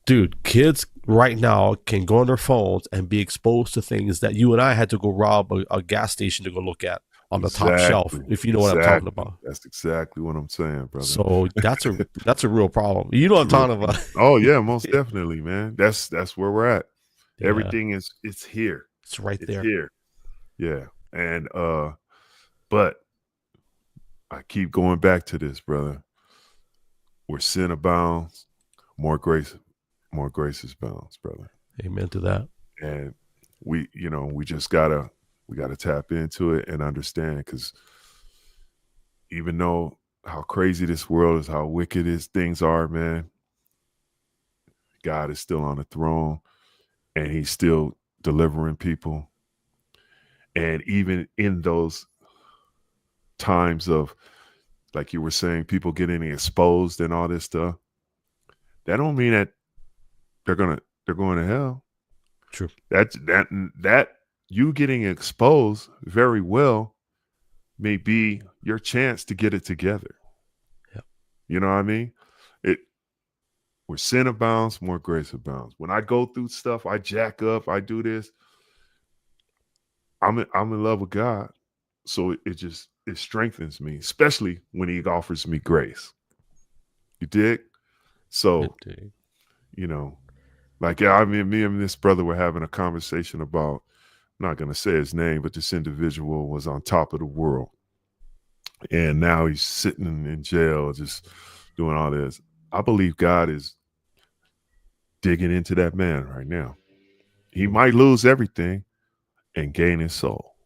[SPEAKER 1] dude, kids right now can go on their phones and be exposed to things that you and I had to go rob a gas station to go look at on the top shelf, if you know what I'm talking about.
[SPEAKER 2] That's exactly what I'm saying, brother.
[SPEAKER 1] So that's a real problem. You know what I'm talking about.
[SPEAKER 2] Oh yeah, most definitely, man. That's where we're at.
[SPEAKER 1] Yeah.
[SPEAKER 2] Everything it's here.
[SPEAKER 1] It's right there.
[SPEAKER 2] Here. Yeah. And but I keep going back to this, brother. Where sin abounds, more grace is bounds, brother.
[SPEAKER 1] Amen to that.
[SPEAKER 2] And we just gotta tap into it and understand, because even though how crazy this world is, how wicked things are, man, God is still on the throne, and He's still delivering people. And even in those times of, like you were saying, people getting exposed and all this stuff, that don't mean that they're going to hell.
[SPEAKER 1] True.
[SPEAKER 2] That you getting exposed very well may be your chance to get it together.
[SPEAKER 1] Yeah.
[SPEAKER 2] You know what I mean? Where sin abounds, more grace abounds. When I go through stuff, I jack up, I do this, I'm in love with God. So it strengthens me, especially when He offers me grace. You dig? So, like, I mean, me and this brother were having a conversation about, I'm not going to say his name, but this individual was on top of the world. And now he's sitting in jail, just doing all this. I believe God is digging into that man right now. He might lose everything and gain his soul.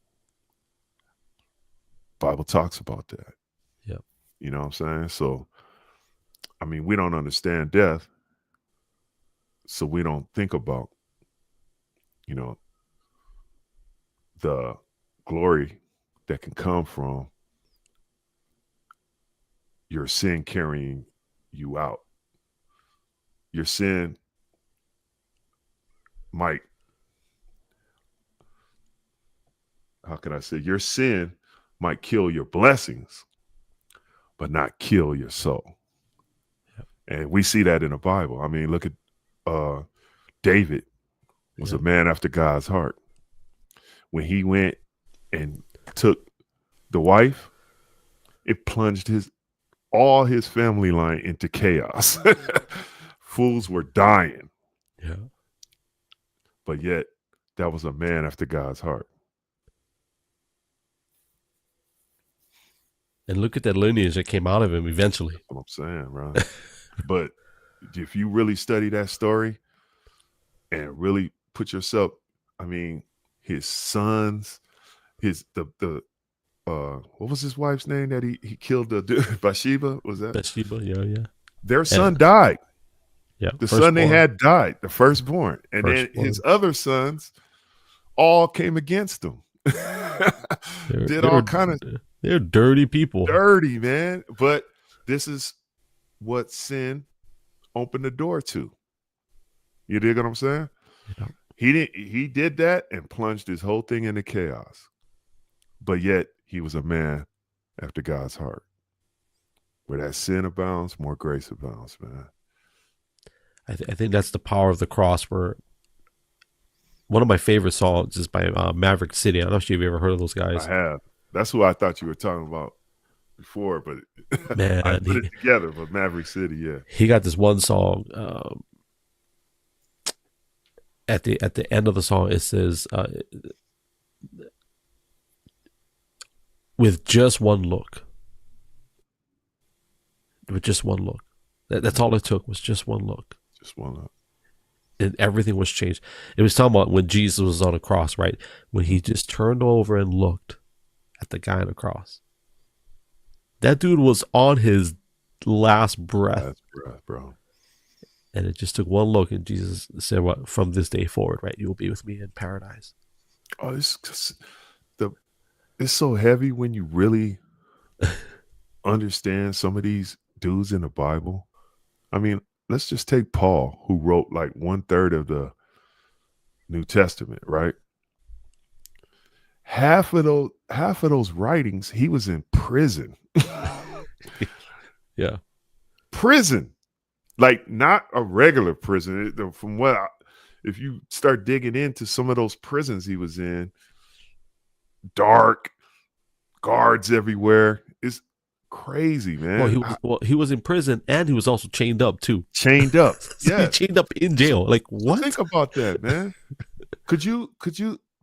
[SPEAKER 2] Bible talks about that.
[SPEAKER 1] Yeah.
[SPEAKER 2] You know what I'm saying? So, I mean, we don't understand death, so we don't think about, the glory that can come from your sin carrying you out. Your sin might, how can I say, your sin might kill your blessings, but not kill your soul.
[SPEAKER 1] Yep.
[SPEAKER 2] And we see that in the Bible. I mean, look at David was a man after God's heart. When he went and took the wife, it plunged all his family line into chaos. Fools were dying.
[SPEAKER 1] Yeah.
[SPEAKER 2] But yet, that was a man after God's heart.
[SPEAKER 1] And look at that lineage that came out of him eventually.
[SPEAKER 2] That's what I'm saying, bro. But if you really study that story and really put yourself, I mean, his sons, what was his wife's name that he killed the dude? Bathsheba, was that?
[SPEAKER 1] Bathsheba, yeah.
[SPEAKER 2] Their son died.
[SPEAKER 1] Yeah.
[SPEAKER 2] The son they had died, the firstborn. And then his other sons all came against him.
[SPEAKER 1] They're dirty people.
[SPEAKER 2] Dirty, man. But this is what sin opened the door to. You dig what I'm saying?
[SPEAKER 1] Yeah.
[SPEAKER 2] He did that and plunged his whole thing into chaos. But yet he was a man after God's heart. Where that sin abounds, more grace abounds, man.
[SPEAKER 1] I think that's the power of the cross. Where one of my favorite songs is by Maverick City. I'm not sure if you've ever heard of those guys.
[SPEAKER 2] I have. That's who I thought you were talking about before, but
[SPEAKER 1] Man,
[SPEAKER 2] I put it together. But Maverick City, yeah,
[SPEAKER 1] he got this one song. At the end of the song, it says, "With just one look." With just one look. That's all it took, was just one look.
[SPEAKER 2] Just one look.
[SPEAKER 1] And everything was changed. It was talking about when Jesus was on a cross, right? When he just turned over and looked at the guy on the cross. That dude was on his last breath.
[SPEAKER 2] Last breath, bro.
[SPEAKER 1] And it just took one look, and Jesus said, "What? From this day forward, right? You will be with me in paradise."
[SPEAKER 2] Oh, it's so heavy when you really understand some of these dudes in the Bible. I mean, let's just take Paul, who wrote like 1/3 of the New Testament, right? Half of those writings, he was in prison.
[SPEAKER 1] Yeah.
[SPEAKER 2] Prison. Like not a regular prison. From if you start digging into some of those prisons he was in, dark, guards everywhere. It's crazy, man.
[SPEAKER 1] He was in prison, and he was also chained up too.
[SPEAKER 2] Chained up.
[SPEAKER 1] So
[SPEAKER 2] Yeah.
[SPEAKER 1] he chained up in jail. Like, what?
[SPEAKER 2] Think about that, man. Could you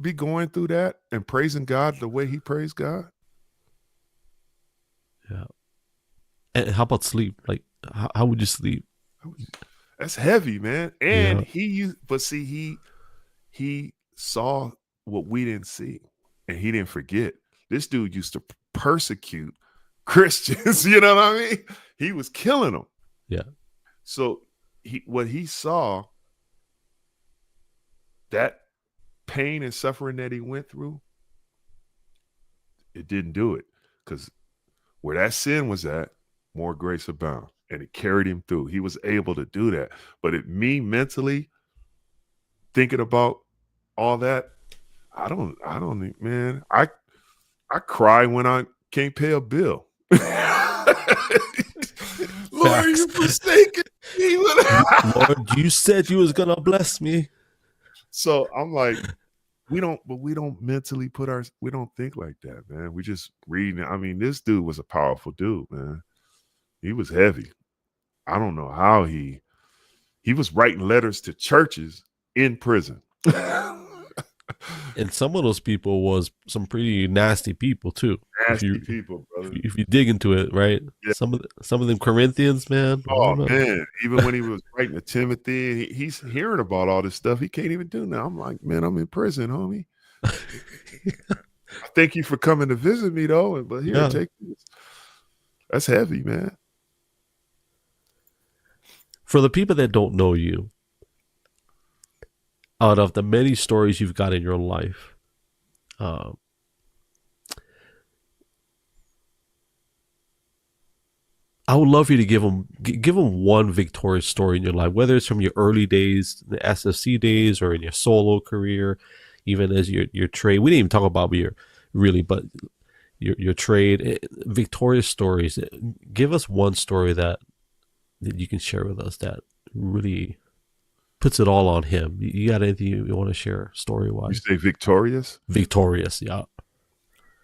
[SPEAKER 2] be going through that and praising God the way he praised God?
[SPEAKER 1] Yeah. And how about sleep? Like, how would you sleep?
[SPEAKER 2] That's heavy, man. And he saw what we didn't see, and he didn't forget. This dude used to persecute Christians. You know what I mean? He was killing them.
[SPEAKER 1] Yeah.
[SPEAKER 2] So what he saw, that pain and suffering that he went through, it didn't do it, because where that sin was at, more grace abound, and it carried him through. He was able to do that. But me mentally thinking about all that, I don't, man. I cry when I can't pay a bill. Lord, you forsaken me.
[SPEAKER 1] Lord, you said you was gonna bless me.
[SPEAKER 2] So I'm like, we don't mentally we don't think like that, man. We just reading. I mean, this dude was a powerful dude, man. He was heavy. I don't know how he was writing letters to churches in prison.
[SPEAKER 1] And some of those people was some pretty nasty people too.
[SPEAKER 2] Nasty people, brother.
[SPEAKER 1] If you dig into it, right?
[SPEAKER 2] Yeah.
[SPEAKER 1] Some of them Corinthians, man.
[SPEAKER 2] Oh man, even when he was writing to Timothy, he's hearing about all this stuff he can't even do now. I'm like, man, I'm in prison, homie. Thank you for coming to visit me, though. But here, take this. That's heavy, man.
[SPEAKER 1] For the people that don't know you, out of the many stories you've got in your life, I would love you to give them one victorious story in your life, whether it's from your early days, the S.F.C. days, or in your solo career, even as your trade. We didn't even talk about your trade, victorious stories. Give us one story that you can share with us that really puts it all on him. You got anything you want to share story-wise?
[SPEAKER 2] You say victorious?
[SPEAKER 1] Victorious, yeah.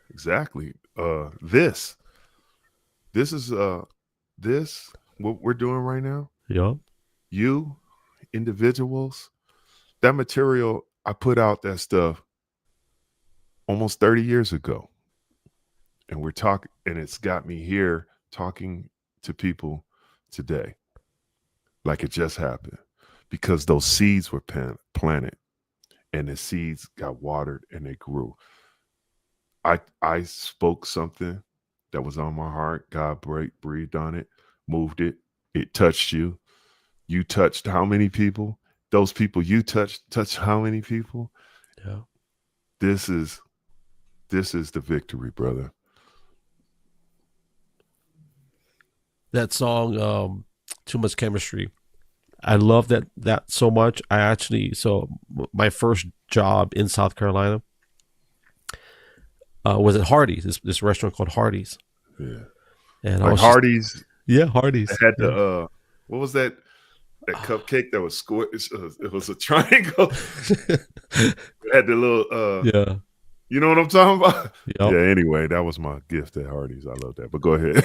[SPEAKER 2] Exactly. This is what we're doing right now.
[SPEAKER 1] Yeah.
[SPEAKER 2] You, individuals, that material, I put out that stuff almost 30 years ago. And we're talking, and it's got me here talking to people today like it just happened, because those seeds were planted, and the seeds got watered and they grew. I spoke something that was on my heart. God breathed on it, moved it. It touched you. You touched how many people? Those people you touched how many people?
[SPEAKER 1] Yeah.
[SPEAKER 2] This is the victory, brother.
[SPEAKER 1] That song, Too Much Chemistry. I love that so much. My first job in South Carolina was at Hardee's, this restaurant called Hardee's.
[SPEAKER 2] Yeah.
[SPEAKER 1] And
[SPEAKER 2] like Hardee's.
[SPEAKER 1] Hardee's.
[SPEAKER 2] Had the what was that that cupcake that was square. It was a triangle. It had the little
[SPEAKER 1] Yeah.
[SPEAKER 2] You know what I'm talking about?
[SPEAKER 1] Yep.
[SPEAKER 2] Yeah, anyway, that was my gift at Hardee's. I love that. But go ahead.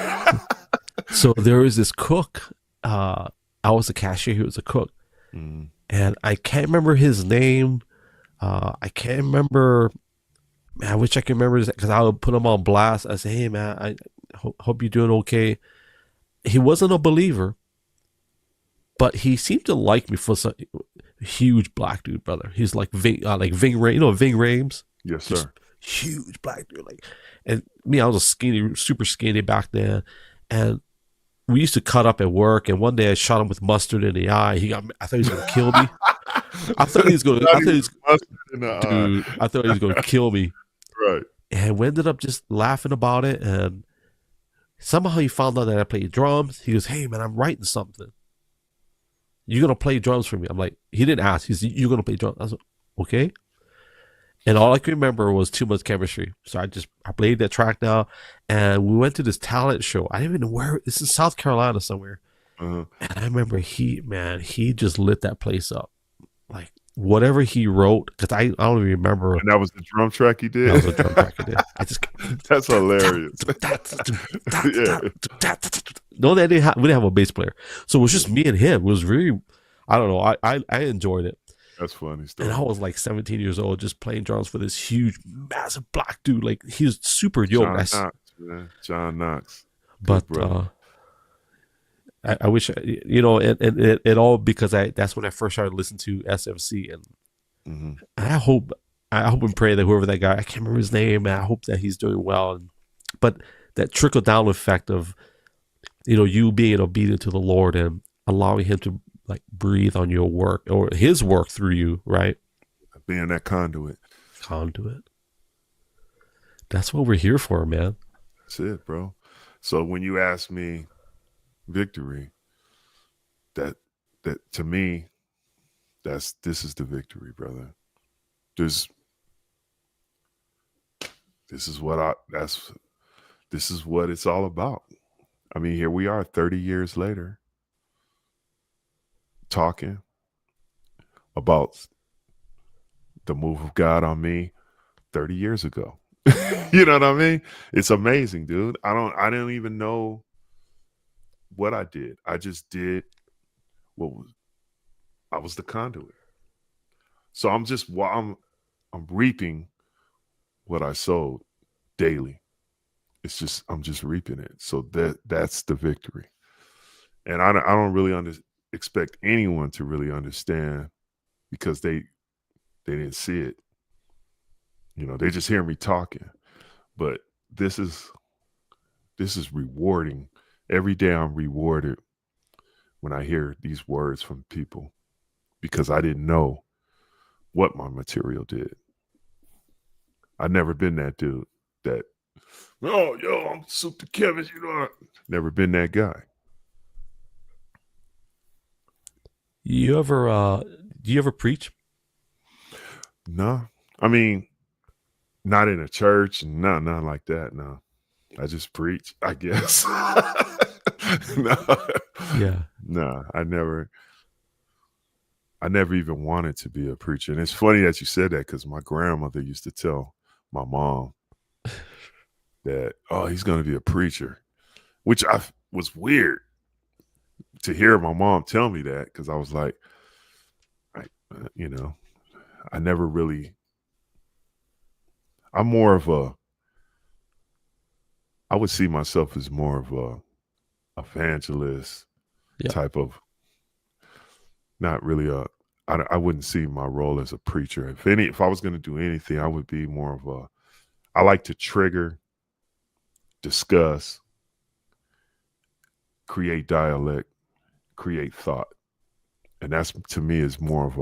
[SPEAKER 1] So there was this cook. I was a cashier. He was a cook.
[SPEAKER 2] Mm.
[SPEAKER 1] And I can't remember his name. I can't remember. Man, I wish I could remember because I would put him on blast. I say, hey, man, I hope you're doing okay. He wasn't a believer, but he seemed to like me for some huge black dude, brother. He's like Ving Rhames. You know Ving Rhames?
[SPEAKER 2] Yes, sir.
[SPEAKER 1] Huge black dude. And me, I was a skinny, super skinny back then. And we used to cut up at work. And one day I shot him with mustard in the eye. I thought he was going to kill me. I thought he was going to kill me.
[SPEAKER 2] Right.
[SPEAKER 1] And we ended up just laughing about it. And somehow he found out that I played drums. He goes, hey, man, I'm writing something. You're going to play drums for me. I'm like, he didn't ask. He said, you're going to play drums. I was like, okay. And all I can remember was Too Much Chemistry. So I played that track now. And we went to this talent show. I didn't even know where. It's in South Carolina somewhere. Uh-huh. And I remember he just lit that place up. Like whatever he wrote, because I don't even remember.
[SPEAKER 2] And that was the drum track he did?
[SPEAKER 1] That was the drum track he did.
[SPEAKER 2] That's hilarious.
[SPEAKER 1] No, we didn't have a bass player. So it was just me and him. It was really, I don't know. I enjoyed it.
[SPEAKER 2] That's funny stuff.
[SPEAKER 1] And I was like 17 years old, just playing drums for this huge, massive black dude. Like he was super young.
[SPEAKER 2] John Knox.
[SPEAKER 1] But I wish, it all because that's when I first started listening to S.F.C. And I hope and pray that whoever that guy, I can't remember his name, and I hope that he's doing well. But that trickle down effect of, you being obedient to the Lord and allowing Him to like breathe on your work or His work through you, right?
[SPEAKER 2] Being that conduit.
[SPEAKER 1] That's what we're here for, man.
[SPEAKER 2] That's it, bro. So when you ask me victory, that to me, this is the victory, brother. This is what it's all about. I mean, here we are 30 years later talking about the move of God on me 30 years ago. You know what I mean? It's amazing, dude. I didn't even know what I did. I just did I was the conduit. So I'm reaping what I sowed daily. I'm just reaping it. So that's the victory. And I don't really expect anyone to really understand because they didn't see it. They just hear me talking. But this is rewarding. Every day I'm rewarded when I hear these words from people because I didn't know what my material did. I've never been that dude that, I'm Soup the Chemist, never been that guy.
[SPEAKER 1] Do you ever preach?
[SPEAKER 2] No. I mean, not in a church, not like that, no. I just preach, I guess. No.
[SPEAKER 1] Yeah.
[SPEAKER 2] No, I never even wanted to be a preacher. And it's funny that you said that because my grandmother used to tell my mom that, he's going to be a preacher, which was weird to hear my mom tell me that because I was like, I never really, I would see myself as more of a evangelist type of, not really I wouldn't see my role as a preacher. If I was going to do anything, I would be more of I like to trigger, discuss, create dialect, create thought. And that's, to me, is more of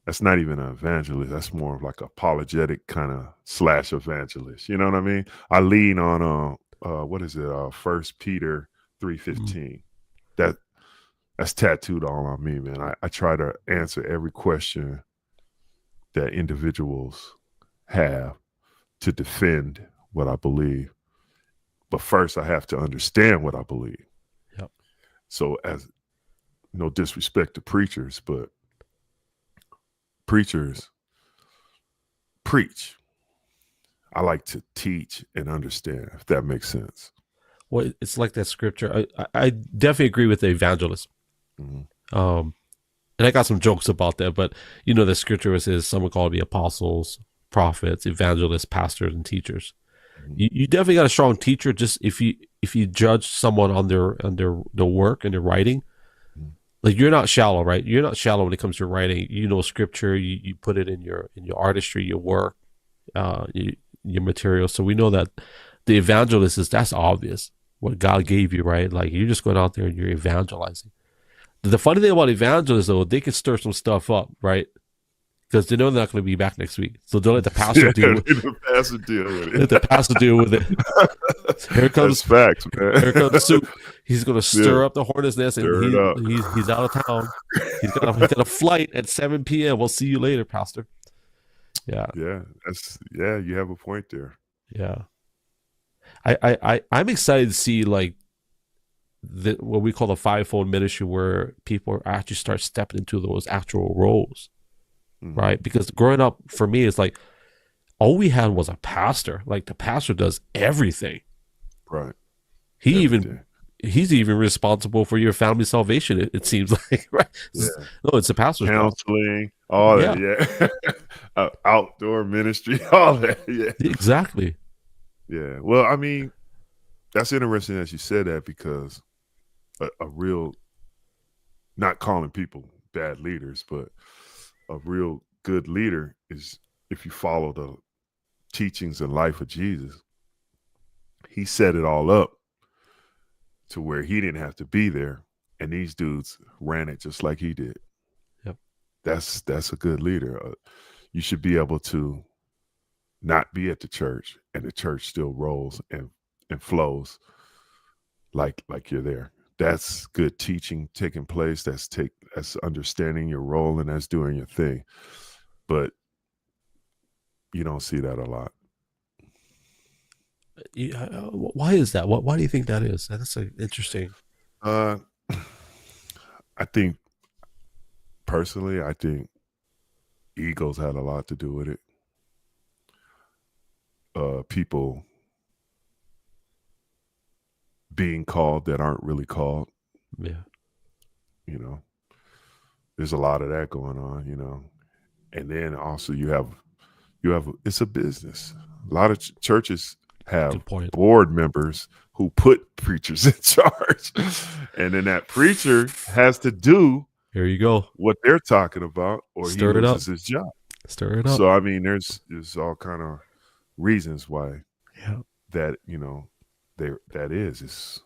[SPEAKER 2] that's not even an evangelist. That's more of like apologetic kind of / evangelist. You know what I mean? I lean on, 1 Peter 3:15. That's tattooed all on me, man. I try to answer every question that individuals have to defend what I believe. But first, I have to understand what I believe.
[SPEAKER 1] Yep.
[SPEAKER 2] So no disrespect to preachers, but preachers preach. I like to teach and understand, if that makes sense.
[SPEAKER 1] Well, it's like that scripture. I definitely agree with the evangelist. And I got some jokes about that, but you know, the scripture says someone called the apostles, prophets, evangelists, pastors, and teachers. You definitely got a strong teacher. Just if you judge someone on their work and their writing, like you're not shallow, right? You're not shallow when it comes to writing. You know scripture. You put it in your artistry, your work, your material. So we know that the evangelist that's obvious what God gave you, right? Like you're just going out there and you're evangelizing. The funny thing about evangelists, though, they can stir some stuff up, right? Because they know they're not going to be back next week, so they'll let the pastor deal with it. Let the pastor deal with it. Here comes
[SPEAKER 2] facts, man.
[SPEAKER 1] Here comes Soup. He's going to stir up the hornet's nest, and he's out of town. He's got a flight at 7 p.m. We'll see you later, pastor. Yeah,
[SPEAKER 2] you have a point there.
[SPEAKER 1] Yeah, I'm excited to see like what we call the fivefold ministry, where people actually start stepping into those actual roles. Right, because growing up for me, it's like all we had was a pastor. Like the pastor does everything.
[SPEAKER 2] Right.
[SPEAKER 1] He's even responsible for your family salvation. It seems like, right? Yeah. No, it's a pastor's
[SPEAKER 2] counseling, all that. Yeah, outdoor ministry, all that. Yeah,
[SPEAKER 1] exactly.
[SPEAKER 2] Yeah. Well, I mean, that's interesting that you said that, because a real, not calling people bad leaders, but a real good leader is if you follow the teachings and life of Jesus. He set it all up to where he didn't have to be there, and these dudes ran it just like he did.
[SPEAKER 1] Yep.
[SPEAKER 2] That's a good leader. You should be able to not be at the church, and the church still rolls and flows like you're there. That's good teaching taking place. That's understanding your role, and that's doing your thing. But you don't see that a lot.
[SPEAKER 1] Why is that? Why do you think that is? That's interesting.
[SPEAKER 2] I think personally, egos had a lot to do with it. People being called that aren't really called.
[SPEAKER 1] Yeah.
[SPEAKER 2] You know, there's a lot of that going on, you know. And then also you have it's a business. A lot of churches have board members who put preachers in charge. And then that preacher has to do what they're talking about, or he loses his job.
[SPEAKER 1] Stir it up.
[SPEAKER 2] So I mean, there's all kind of reasons why that, you know, it's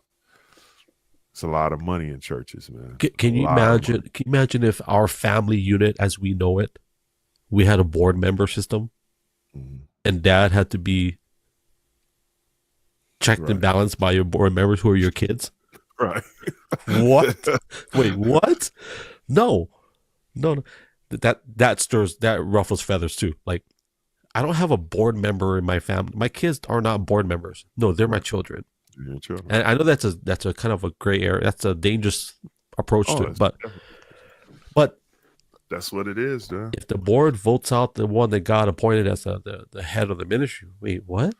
[SPEAKER 2] a lot of money in churches, man.
[SPEAKER 1] Can you imagine? Can you imagine if our family unit, as we know it, we had a board member system, and Dad had to be checked and balanced by your board members who are your kids?
[SPEAKER 2] Right.
[SPEAKER 1] What? Wait, what? No. That ruffles feathers too. Like, I don't have a board member in my family. My kids are not board members. No, they're my children. And I know that's a kind of a gray area. That's a dangerous approach to it. But
[SPEAKER 2] that's what it is, man.
[SPEAKER 1] If the board votes out the one that got appointed as the head of the ministry, wait, what?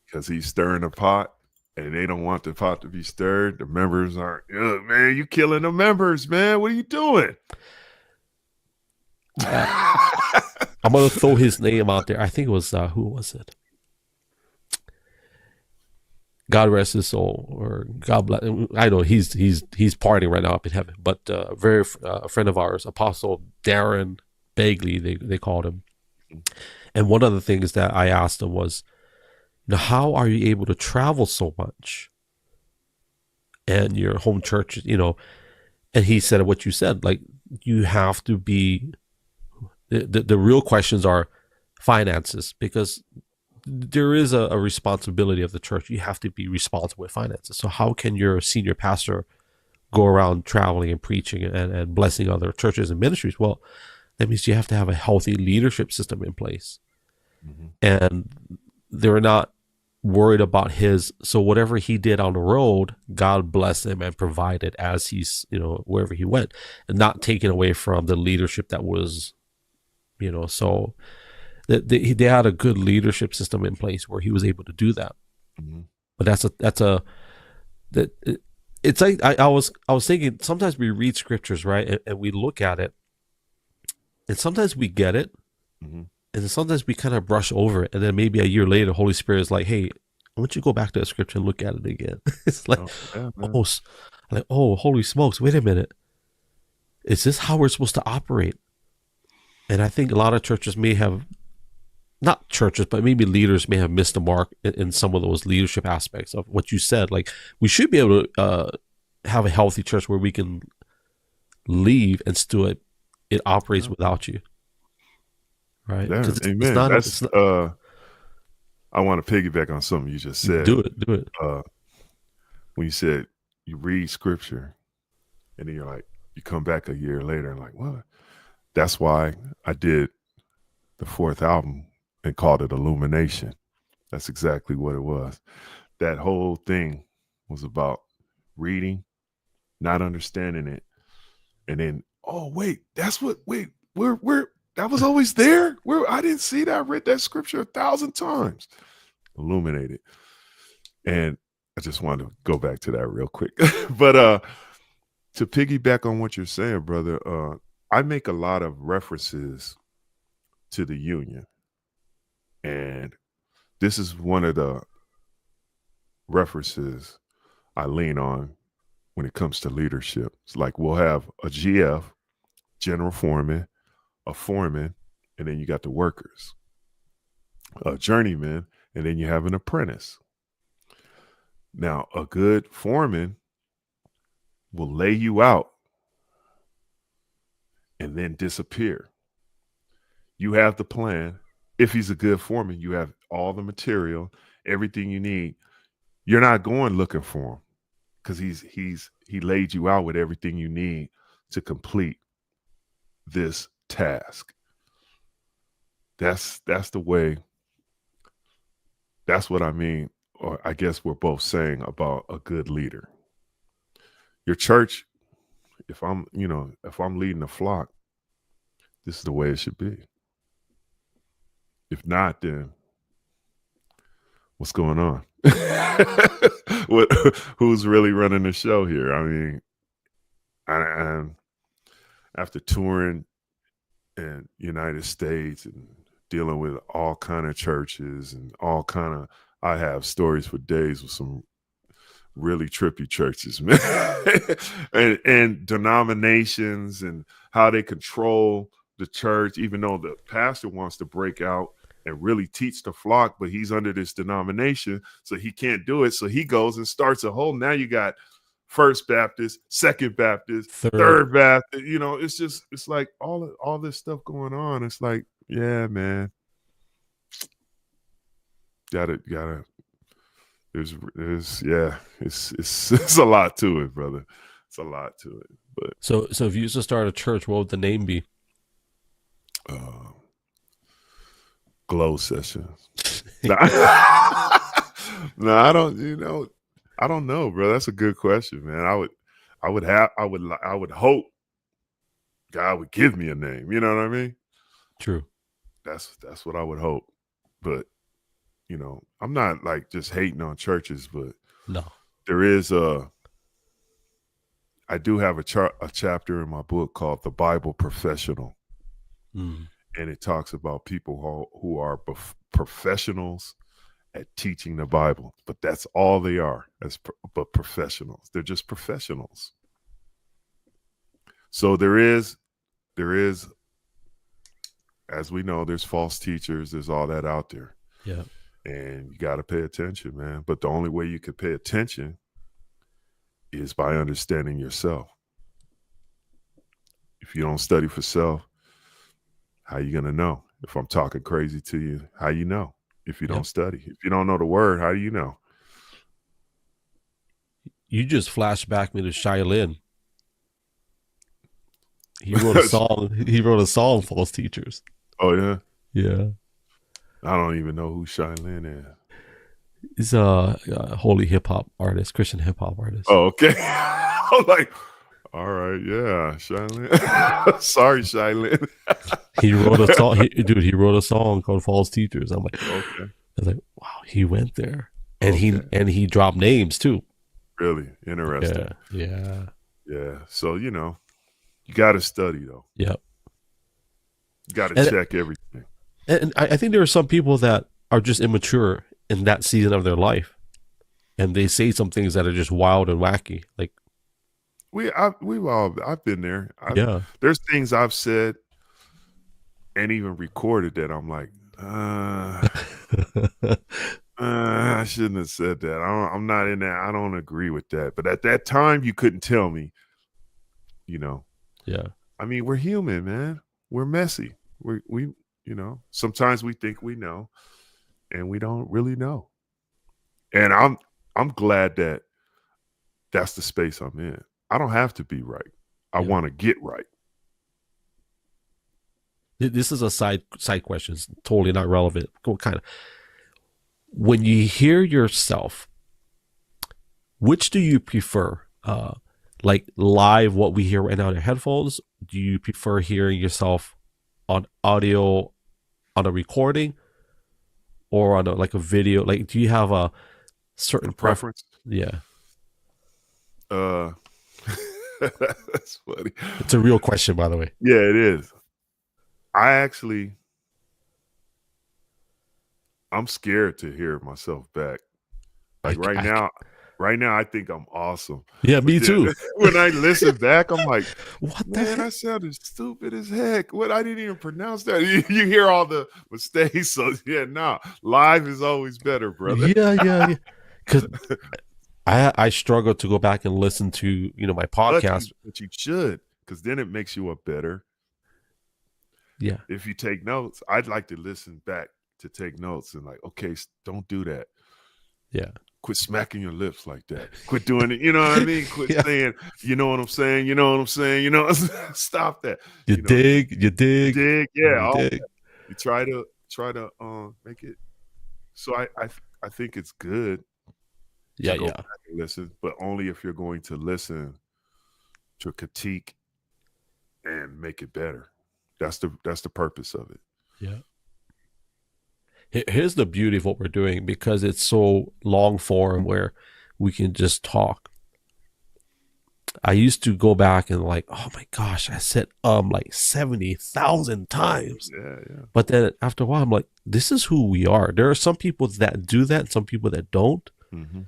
[SPEAKER 2] Because he's stirring the pot, and they don't want the pot to be stirred. The members aren't. Man, you killing the members, man. What are you doing?
[SPEAKER 1] I'm gonna throw his name out there. I think it was who was it? God rest his soul, or God bless. I know he's partying right now up in heaven. But a friend of ours, Apostle Darren Bagley, they called him. And one of the things that I asked him was, how are you able to travel so much? And your home church, and he said what you said, like you have to be. The real questions are finances, because there is a responsibility of the church. You have to be responsible with finances. So how can your senior pastor go around traveling and preaching and blessing other churches and ministries? Well, that means you have to have a healthy leadership system in place. And they're not worried about so whatever he did on the road, God blessed him and provided as he's, wherever he went, and not taken away from the leadership that was, so they had a good leadership system in place where he was able to do that.
[SPEAKER 2] Mm-hmm.
[SPEAKER 1] But it's like, I was thinking, sometimes we read scriptures, right? And we look at it, and sometimes we get it.
[SPEAKER 2] Mm-hmm.
[SPEAKER 1] And sometimes we kind of brush over it, and then maybe a year later, the Holy Spirit is like, "Hey, I want you to go back to that scripture and look at it again." It's like, holy smokes! Wait a minute, is this how we're supposed to operate? And I think a lot of churches may have, not churches, but maybe leaders may have missed the mark in some of those leadership aspects of what you said. Like, we should be able to have a healthy church where we can leave and still it operates without you. Right.
[SPEAKER 2] Yeah, amen. I want to piggyback on something you just said.
[SPEAKER 1] Do it.
[SPEAKER 2] When you said you read scripture and then you're like, you come back a year later and like, what? That's why I did the 4th album and called it Illumination. That's exactly what it was. That whole thing was about reading, not understanding it. And then, we're that was always there. I didn't see that. I read that scripture 1,000 times. Illuminated. And I just wanted to go back to that real quick. But to piggyback on what you're saying, brother, I make a lot of references to the union. And this is one of the references I lean on when it comes to leadership. It's like we'll have a GF, general foreman, a foreman, and then you got the workers, a journeyman, and then you have an apprentice. Now, a good foreman will lay you out and then disappear. You have the plan. If he's a good foreman, you have all the material, everything you need. You're not going looking for him because he laid you out with everything you need to complete this task. That's the way. That's what I mean, or I guess we're both saying about a good leader. Your church, if I'm leading a flock, this is the way it should be. If not, then what's going on? Who's really running the show here? I mean, I'm after touring in United States and dealing with all kind of churches and all kind of, I have stories for days with some really trippy churches, man, and denominations and how they control the church, even though the pastor wants to break out and really teach the flock, but he's under this denomination, so he can't do it. So he goes and starts a whole, now you got First Baptist, Second Baptist, Third Baptist, it's like all this stuff going on. It's like, yeah, man, gotta, there's it's a lot to it, brother. It's a lot to it. But
[SPEAKER 1] so if you used to start a church, what would the name be?
[SPEAKER 2] gLO sessions. No, I don't. I don't know, bro. That's a good question, man. I would hope God would give me a name. You know what I mean?
[SPEAKER 1] True.
[SPEAKER 2] That's what I would hope. But I'm not like just hating on churches, but
[SPEAKER 1] no,
[SPEAKER 2] there is I do have a chapter in my book called The Bible Professional. And it talks about people who are professionals at teaching the Bible, but that's all they are, but professionals. They're just professionals. So there is, as we know, there's false teachers. There's all that out there.
[SPEAKER 1] Yeah.
[SPEAKER 2] And you got to pay attention, man. But the only way you can pay attention is by understanding yourself. If you don't study for self, how you going to know? If I'm talking crazy to you, how you know? If you don't study, if you don't know the word, how do you know?
[SPEAKER 1] You just flashback me to Shailin. He wrote a song. He wrote a song, False Teachers.
[SPEAKER 2] Oh yeah,
[SPEAKER 1] yeah.
[SPEAKER 2] I don't even know who Shailin is.
[SPEAKER 1] He's a holy hip hop artist, Christian hip hop artist.
[SPEAKER 2] Oh, okay. I'm like, all right, yeah, Shailene. Sorry, Shailene.
[SPEAKER 1] He wrote a song, dude. He wrote a song called "False Teachers."
[SPEAKER 2] Okay,
[SPEAKER 1] I was like, wow, he went there, and
[SPEAKER 2] okay,
[SPEAKER 1] he dropped names too.
[SPEAKER 2] really interesting.
[SPEAKER 1] Yeah, yeah,
[SPEAKER 2] Yeah, so you got to study though.
[SPEAKER 1] yeah.
[SPEAKER 2] You got to
[SPEAKER 1] And
[SPEAKER 2] check everything.
[SPEAKER 1] I think there are some people that are just immature in that season of their life, and they say some things that are just wild and wacky. Like,
[SPEAKER 2] I've been there.
[SPEAKER 1] yeah,
[SPEAKER 2] There's things I've said and even recorded that I'm like, I shouldn't have said that. I'm not in that. I don't agree with that. But at that time, you couldn't tell me.
[SPEAKER 1] yeah,
[SPEAKER 2] I mean, we're human, man. We're messy. We sometimes we think we know, and we don't really know. And I'm glad that that's the space I'm in. I don't have to be right. I
[SPEAKER 1] yeah.
[SPEAKER 2] want to get right.
[SPEAKER 1] This is a side question. It's totally not relevant. What kind of, when you hear yourself, which do you prefer? Like live, what we hear right now in our headphones? Do you prefer hearing yourself on audio, on a recording, or on like a video? Like, do you have a certain preference?
[SPEAKER 2] Preference.
[SPEAKER 1] Yeah,
[SPEAKER 2] Uh, that's funny.
[SPEAKER 1] it's a real question, by the way.
[SPEAKER 2] Yeah, it is. I'm scared to hear myself back. Like right now, I think I'm awesome.
[SPEAKER 1] Yeah,
[SPEAKER 2] But
[SPEAKER 1] me
[SPEAKER 2] then
[SPEAKER 1] too.
[SPEAKER 2] when I listen back, I'm like,
[SPEAKER 1] What the
[SPEAKER 2] man, I
[SPEAKER 1] heck?
[SPEAKER 2] sounded stupid as heck. What, I didn't even pronounce that. You hear all the mistakes. So yeah, live is always better, brother.
[SPEAKER 1] Yeah, yeah, yeah. Because I struggle to go back and listen to my podcast.
[SPEAKER 2] But you should, because then it makes you a better.
[SPEAKER 1] Yeah,
[SPEAKER 2] If you take notes, I'd like to listen back to take notes and like, okay, don't do that.
[SPEAKER 1] yeah,
[SPEAKER 2] Quit smacking your lips like that. Quit doing it. You know what I mean? Quit
[SPEAKER 1] yeah.
[SPEAKER 2] saying, you know what I'm saying? You know what I'm saying? Stop that.
[SPEAKER 1] You dig, you
[SPEAKER 2] You
[SPEAKER 1] dig,
[SPEAKER 2] dig? Yeah.
[SPEAKER 1] you dig.
[SPEAKER 2] You try to make it. So I think it's good to
[SPEAKER 1] Yeah,
[SPEAKER 2] go
[SPEAKER 1] yeah,
[SPEAKER 2] back and listen, but only if you're going to listen to critique and make it better. That's the purpose of it.
[SPEAKER 1] yeah. Here's the beauty of what we're doing, because it's so long form where we can just talk. I used to go back and like, oh my gosh, I said like 70,000 times.
[SPEAKER 2] Yeah, yeah.
[SPEAKER 1] But then after a while, I'm like, this is who we are. There are some people that do that, and some people that don't.
[SPEAKER 2] Mm-hmm.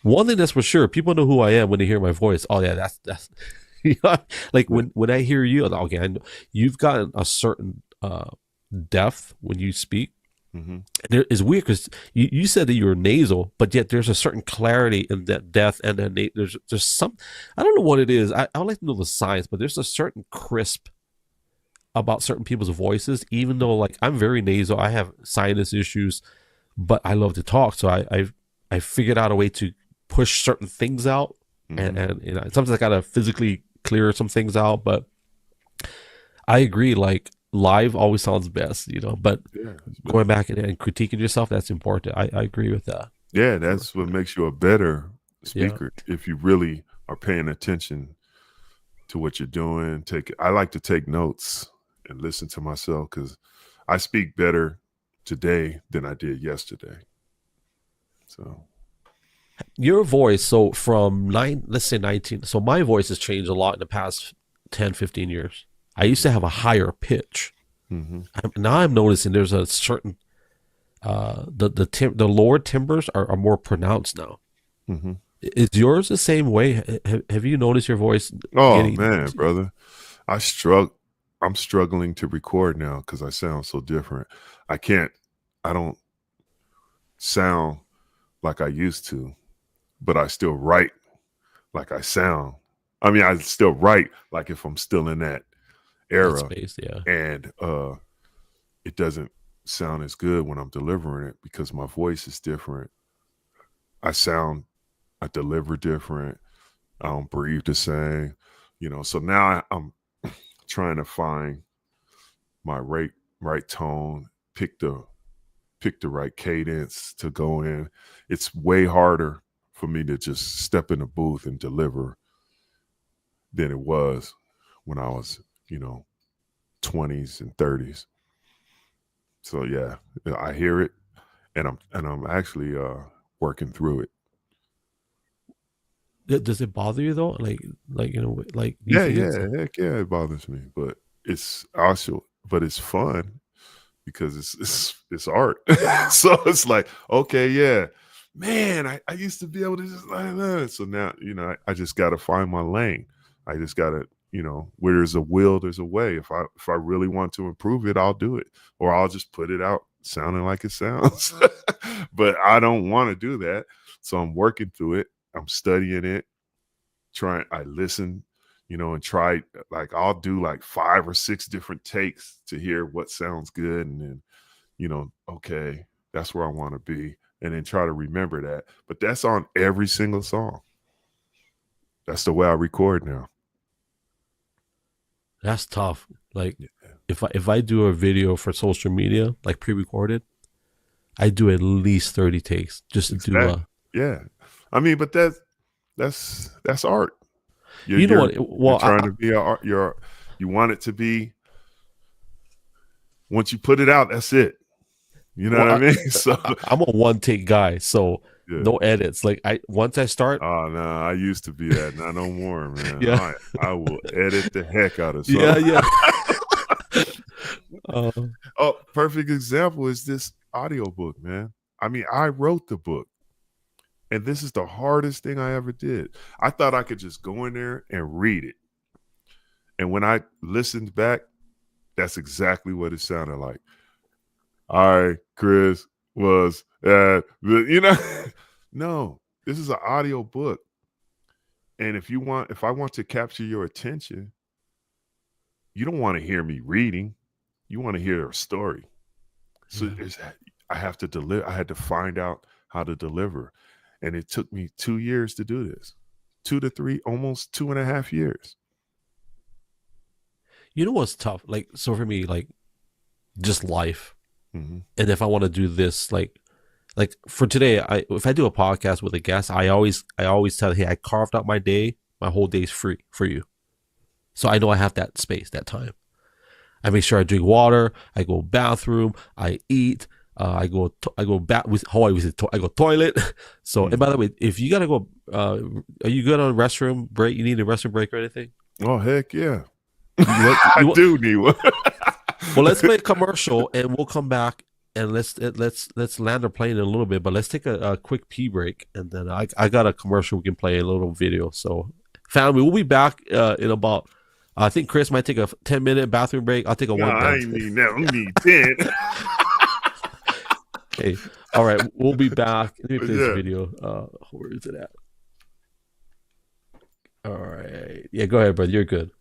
[SPEAKER 1] One thing that's for sure, people know who I am when they hear my voice. Oh yeah, that's like when I hear you, okay, I know you've got a certain depth when you speak.
[SPEAKER 2] Mm-hmm.
[SPEAKER 1] There is weird because you said that you were nasal, but yet there's a certain clarity in that depth, and then there's some, I don't know what it is. I would like to know the science, but there's a certain crisp about certain people's voices. Even though like I'm very nasal, I have sinus issues, but I love to talk, so I figured out a way to push certain things out,
[SPEAKER 2] Mm-hmm.
[SPEAKER 1] and sometimes I gotta physically clear some things out. But I agree, like live always sounds best, but
[SPEAKER 2] Yeah,
[SPEAKER 1] going back and critiquing yourself, that's important. I agree with that.
[SPEAKER 2] yeah, that's what makes you a better
[SPEAKER 1] Yeah,
[SPEAKER 2] speaker if you really are paying attention to what you're doing. I like to take notes and listen to myself because I speak better today than I did yesterday. So
[SPEAKER 1] your voice, so from let's say 19, so my voice has changed a lot in the past 10-15 years. I used to have a higher pitch.
[SPEAKER 2] mm-hmm.
[SPEAKER 1] Now I'm noticing there's a certain the lower timbers are more pronounced now.
[SPEAKER 2] Mm-hmm.
[SPEAKER 1] Is yours the same way? Have you noticed your voice
[SPEAKER 2] Oh
[SPEAKER 1] getting?
[SPEAKER 2] man, brother, I'm struggling to record now because I sound so different. I don't sound like I used to, but I still write like I sound. I mean, I still write like if I'm still in that era,
[SPEAKER 1] Space, yeah.
[SPEAKER 2] and it doesn't sound as good when I'm delivering it because my voice is different. I deliver different. I don't breathe the same, So now I'm trying to find my right tone, pick the pick the right cadence to go in. It's way harder for me to just step in the booth and deliver than it was when I was, 20s and 30s. So yeah, I hear it, and I'm actually working through it.
[SPEAKER 1] Does it bother you though? Like
[SPEAKER 2] Yeah, heck yeah, it bothers me, but it's fun because it's art. So it's like, okay, yeah, man, I used to be able to just like that. So now, I just got to find my lane. I just got to, where there's a will, there's a way. If I really want to improve it, I'll do it, or I'll just put it out sounding like it sounds. But I don't want to do that. So I'm working through it. I'm studying it. I listen, and try, like, I'll do like 5 or 6 different takes to hear what sounds good. And then, okay, that's where I want to be. And then try to remember that. But that's on every single song. That's the way I record now.
[SPEAKER 1] That's tough. Like, if I do a video for social media, like pre-recorded, I do at least 30 takes just to do
[SPEAKER 2] yeah. I mean, but that's art.
[SPEAKER 1] Well,
[SPEAKER 2] you're trying to be art. You want it to be. Once you put it out, that's it. You know what I mean? So
[SPEAKER 1] I'm a one-take guy, so no edits. Like, once I start.
[SPEAKER 2] Oh no, I used to be that. Not no more, man.
[SPEAKER 1] Yeah.
[SPEAKER 2] I will edit the heck out of something.
[SPEAKER 1] Yeah.
[SPEAKER 2] Perfect example is this audiobook, man. I mean, I wrote the book. And this is the hardest thing I ever did. I thought I could just go in there and read it. And when I listened back, that's exactly what it sounded like. Chris was at no, this is an audio book. And if I want to capture your attention, you don't want to hear me reading. You want to hear a story. So I have to deliver. I had to find out how to deliver. And it took me 2 years to do this. 2 to 3, almost 2.5 years.
[SPEAKER 1] You know what's tough? Like, so for me, like, just life.
[SPEAKER 2] Mm-hmm.
[SPEAKER 1] And if I want to do this, like for today, if I do a podcast with a guest, I always tell, hey, I carved out my day. My whole day's free for you. So I know I have that space, that time. I make sure I drink water. I go bathroom. I eat. I go back with Hawaii. I go toilet. So, and by the way, if you gotta go, are you good on restroom break? You need a restroom break or anything?
[SPEAKER 2] Oh heck yeah! I do need one.
[SPEAKER 1] Well, let's play a commercial and we'll come back and let's land our plane in a little bit. But let's take a quick pee break and then I got a commercial we can play, a little video. So, family, we'll be back in about. I think Chris might take a 10-minute bathroom break. I'll take a 1.
[SPEAKER 2] I ain't need that. I need 10.
[SPEAKER 1] Hey, all right, we'll be back. Let me play this video. Where is it at? All right. Yeah, go ahead, brother. You're good.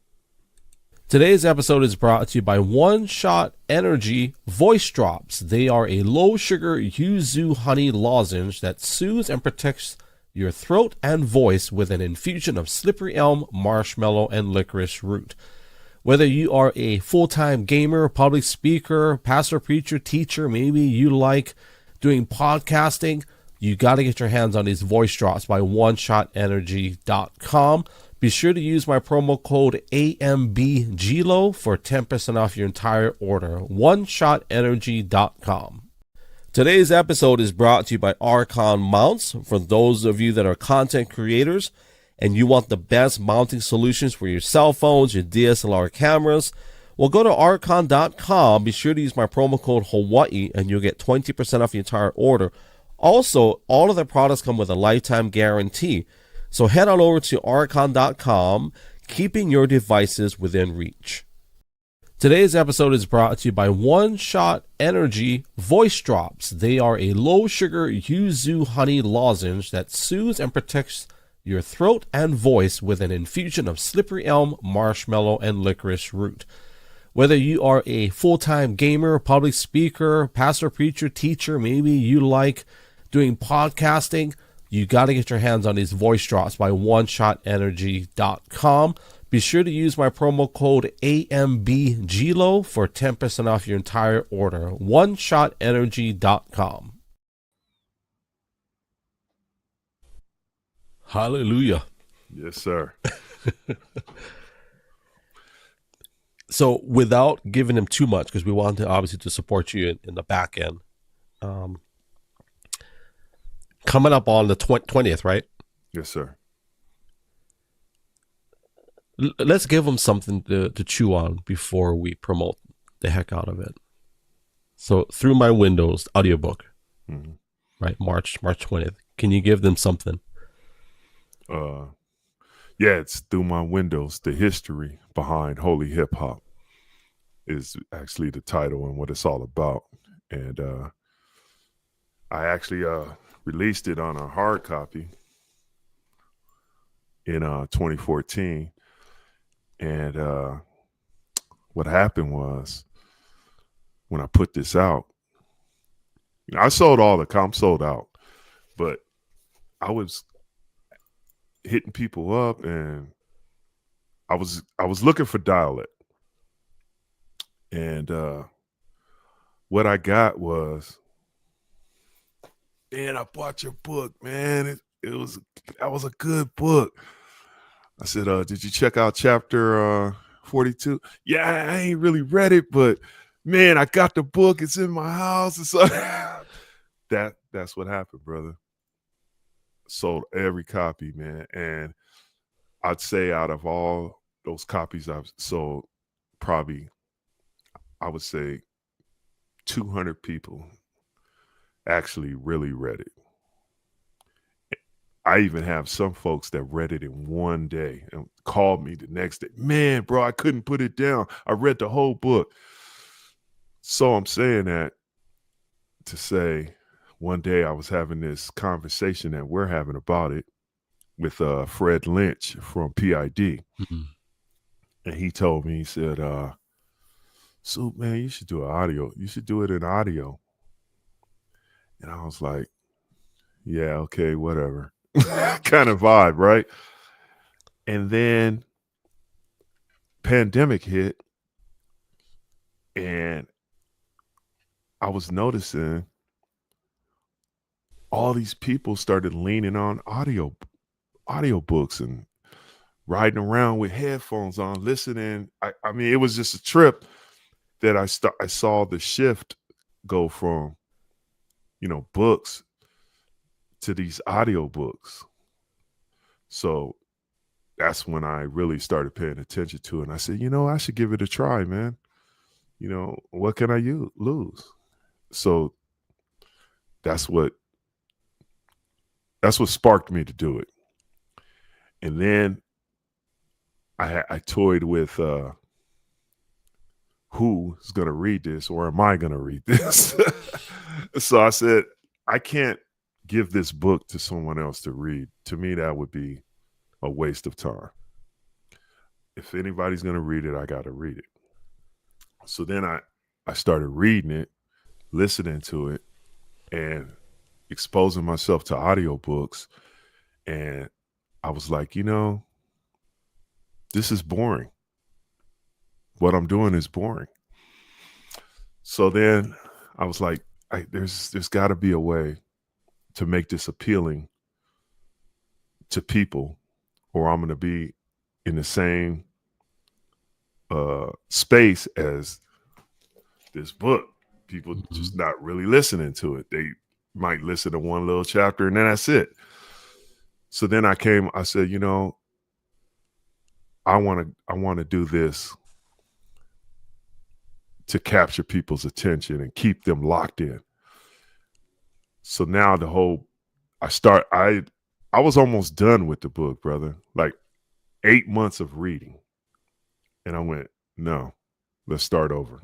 [SPEAKER 1] Today's episode is brought to you by One Shot Energy Voice Drops. They are a low-sugar yuzu honey lozenge that soothes and protects your throat and voice with an infusion of slippery elm, marshmallow, and licorice root. Whether you are a full-time gamer, public speaker, pastor, preacher, teacher, maybe you like doing podcasting, you got to get your hands on these voice drops by oneshotenergy.com. Be sure to use my promo code AMBGLO for 10% off your entire order. oneshotenergy.com. Today's episode is brought to you by Archon Mounts. For those of you that are content creators and you want the best mounting solutions for your cell phones, your DSLR cameras, well, go to archon.com. Be sure to use my promo code Hawaii and you'll get 20% off your entire order. Also, all of their products come with a lifetime guarantee. So head on over to archon.com, keeping your devices within reach. Today's episode is brought to you by One Shot Energy Voice Drops. They are a low-sugar yuzu honey lozenge that soothes and protects your throat and voice with an infusion of slippery elm, marshmallow, and licorice root. Whether you are a full-time gamer, public speaker, pastor, preacher, teacher, maybe you like doing podcasting, you got to get your hands on these voice drops by oneshotenergy.com. Be sure to use my promo code AMBGLO for 10% off your entire order. OneShotEnergy.com. Hallelujah.
[SPEAKER 2] Yes, sir.
[SPEAKER 1] So without giving him too much, because we want to obviously to support you in the back end. Coming up on the 20th, right?
[SPEAKER 2] Yes, sir.
[SPEAKER 1] Let's give them something to chew on before we promote the heck out of it. So Through My Windows audiobook, right? March 20th. Can you give them something?
[SPEAKER 2] Yeah, it's Through My Windows, the history behind holy hip hop is actually the title and what it's all about. And I actually released it on a hard copy in 2014. And what happened was, when I put this out, I sold all the comps, sold out, but I was hitting people up, and I was looking for dialect, and what I got was, man, I bought your book, man. That was a good book. I said, did you check out chapter 42? Yeah, I ain't really read it, but man, I got the book. It's in my house. And so that's what happened, brother. Sold every copy, man. And I'd say out of all those copies I've sold, probably, I would say 200 people actually really read it. I even have some folks that read it in one day and called me the next day. Man, bro, I couldn't put it down. I read the whole book. So I'm saying that to say, one day I was having this conversation that we're having about it with Fred Lynch from PID. And he told me, he said, Soup, man, you should do an audio. You should do it in audio. And I was like, yeah, okay, whatever. Kind of vibe, right? And then pandemic hit, and I was noticing all these people started leaning on audiobooks and riding around with headphones on, listening. I mean, it was just a trip that I saw the shift go from, books to these audiobooks. So that's when I really started paying attention to it. And I said, I should give it a try, man. What can I lose? So that's what sparked me to do it. And then I toyed with who's going to read this, or am I going to read this? So I said, I can't give this book to someone else to read. To me, that would be a waste of time. If anybody's going to read it, I got to read it. So then I started reading it, listening to it, and exposing myself to audiobooks. And I was like, this is boring. What I'm doing is boring. So then I was like, there's got to be a way to make this appealing to people, or I'm going to be in the same space as this book. People just not really listening to it. They might listen to one little chapter and then that's it. So then I said, I want to do this to capture people's attention and keep them locked in. So now I was almost done with the book, brother. Like 8 months of reading. And I went, no, let's start over.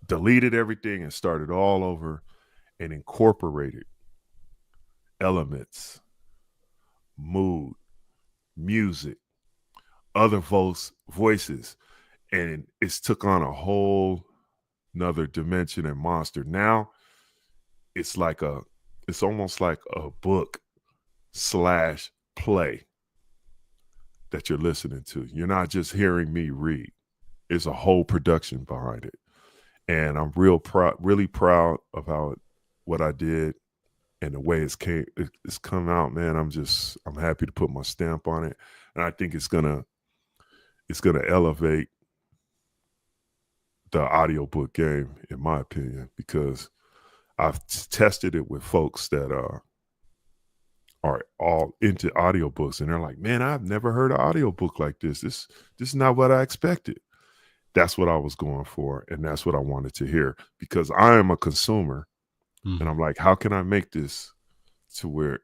[SPEAKER 2] Deleted everything and started all over and incorporated elements, mood, music, other voices. And it's took on a whole another dimension and monster. Now it's like a it's almost like a book / play that you're listening to. You're not just hearing me read. It's a whole production behind it. And I'm really proud of what I did and the way it's come out, man. I'm happy to put my stamp on it. And I think it's gonna elevate the audiobook game, in my opinion, because I've tested it with folks that are all into audiobooks, and they're like, man, I've never heard an audiobook like this. This is not what I expected. That's what I was going for, and that's what I wanted to hear, because I am a consumer, and I'm like, how can I make this to where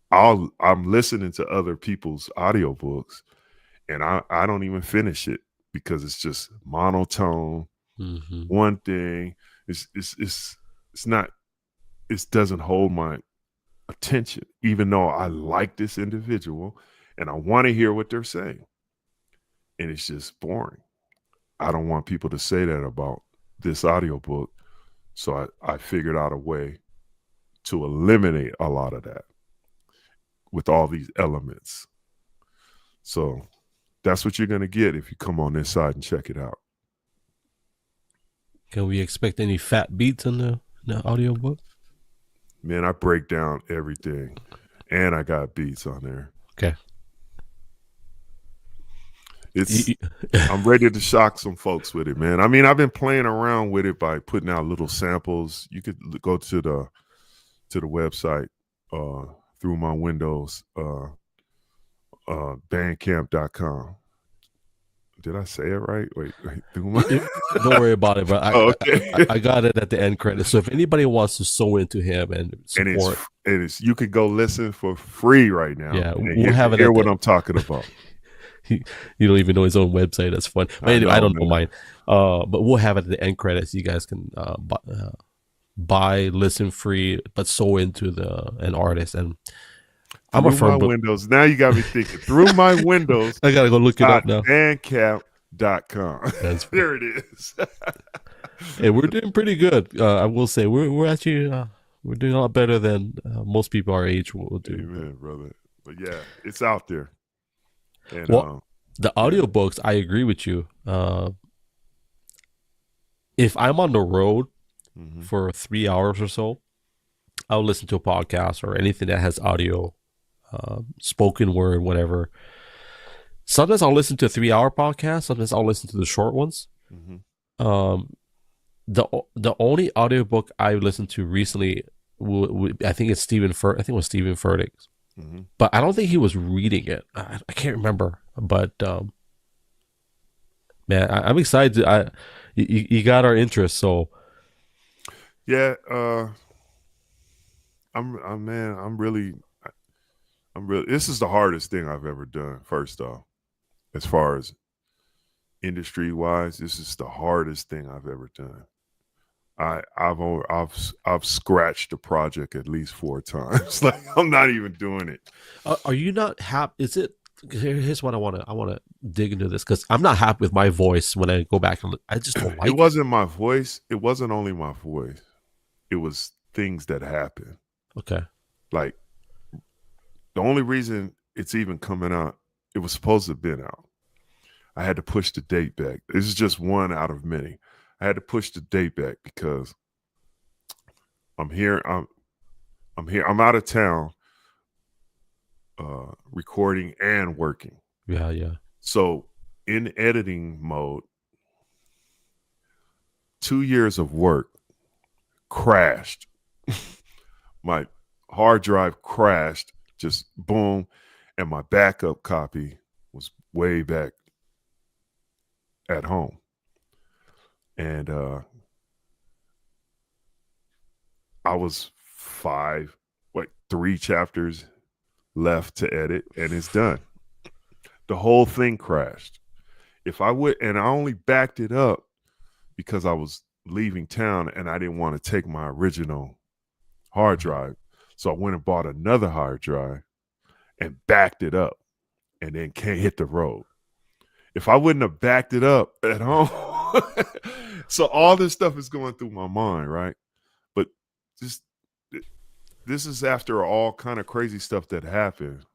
[SPEAKER 2] I'm listening to other people's audiobooks, and I don't even finish it because it's just monotone. One thing it's not, it doesn't hold my attention, even though I like this individual and I want to hear what they're saying, and it's just boring. I don't want people to say that about this audiobook, so I figured out a way to eliminate a lot of that with all these elements. So that's what you're going to get if you come on this side and check it out.
[SPEAKER 1] Can we expect any fat beats in the audiobook?
[SPEAKER 2] Man, I break down everything, and I got beats on there.
[SPEAKER 1] Okay.
[SPEAKER 2] I'm ready to shock some folks with it, man. I mean, I've been playing around with it by putting out little samples. You could go to the website through my windows, bandcamp.com. Did I say it right? Wait.
[SPEAKER 1] Don't worry about it, bro. I got it at the end credits. So if anybody wants to sew into him and support,
[SPEAKER 2] and it's you can go listen for free right now.
[SPEAKER 1] Yeah, we'll have it.
[SPEAKER 2] Hear what I'm talking about.
[SPEAKER 1] You don't even know his own website. That's fun. But anyway, I don't know mine. But we'll have it at the end credits. You guys can buy, listen free, but sew into an artist. And I'm a firm
[SPEAKER 2] windows. Now you got me thinking. Through my windows.
[SPEAKER 1] I gotta go look it up now.
[SPEAKER 2] Bandcamp.com. There it is.
[SPEAKER 1] Hey, we're doing pretty good. I will say we're actually we're doing a lot better than most people our age will do.
[SPEAKER 2] Amen, brother. But yeah, it's out there. And,
[SPEAKER 1] well, the audiobooks, I agree with you. If I'm on the road for 3 hours or so, I'll listen to a podcast or anything that has audio, spoken word, whatever. Sometimes I'll listen to a 3-hour podcast. Sometimes I'll listen to the short ones. The only audiobook I listened to recently, I think it's Stephen Furtick's. But I don't think he was reading it. I can't remember. But man, I'm excited. You got our interest, so
[SPEAKER 2] yeah. I'm really. This is the hardest thing I've ever done. First off, as far as industry wise, this is the hardest thing I've ever done. I've scratched the project at least 4 times. Like, I'm not even doing it.
[SPEAKER 1] Are you not happy? Is it? Here's what I want to dig into this, because I'm not happy with my voice when I go back and I just don't like it.
[SPEAKER 2] It wasn't my voice. It wasn't only my voice. It was things that happened.
[SPEAKER 1] Okay.
[SPEAKER 2] Like, the only reason it's even coming out, it was supposed to have been out. I had to push the date back. This is just one out of many. I had to push the date back because I'm here. I'm here. I'm out of town, recording and working.
[SPEAKER 1] Yeah.
[SPEAKER 2] So in editing mode, 2 years of work crashed. My hard drive crashed, just boom, and my backup copy was way back at home. And I was 3 chapters left to edit, and it's done. The whole thing crashed. If I would, and I only backed it up because I was leaving town and I didn't want to take my original hard drive. So I went and bought another hard drive and backed it up and then can't hit the road. If I wouldn't have backed it up at home. So all this stuff is going through my mind, right? But just is after all kind of crazy stuff that happened.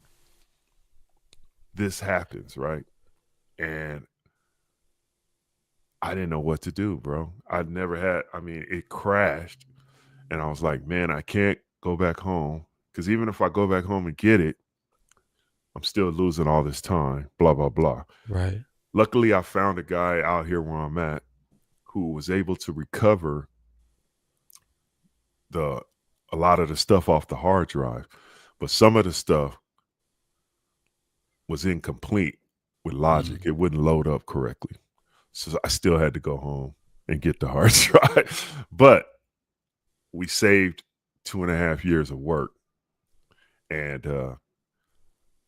[SPEAKER 2] This happens, right? And I didn't know what to do, bro. I'd never had, I mean, it crashed. And I was like, man, I can't go back home. Because even if I go back home and get it, I'm still losing all this time, blah, blah, blah.
[SPEAKER 1] Right.
[SPEAKER 2] Luckily, I found a guy out here where I'm at who was able to recover a lot of the stuff off the hard drive. But some of the stuff was incomplete with logic. It wouldn't load up correctly. So I still had to go home and get the hard drive. But we saved 2.5 years of work. And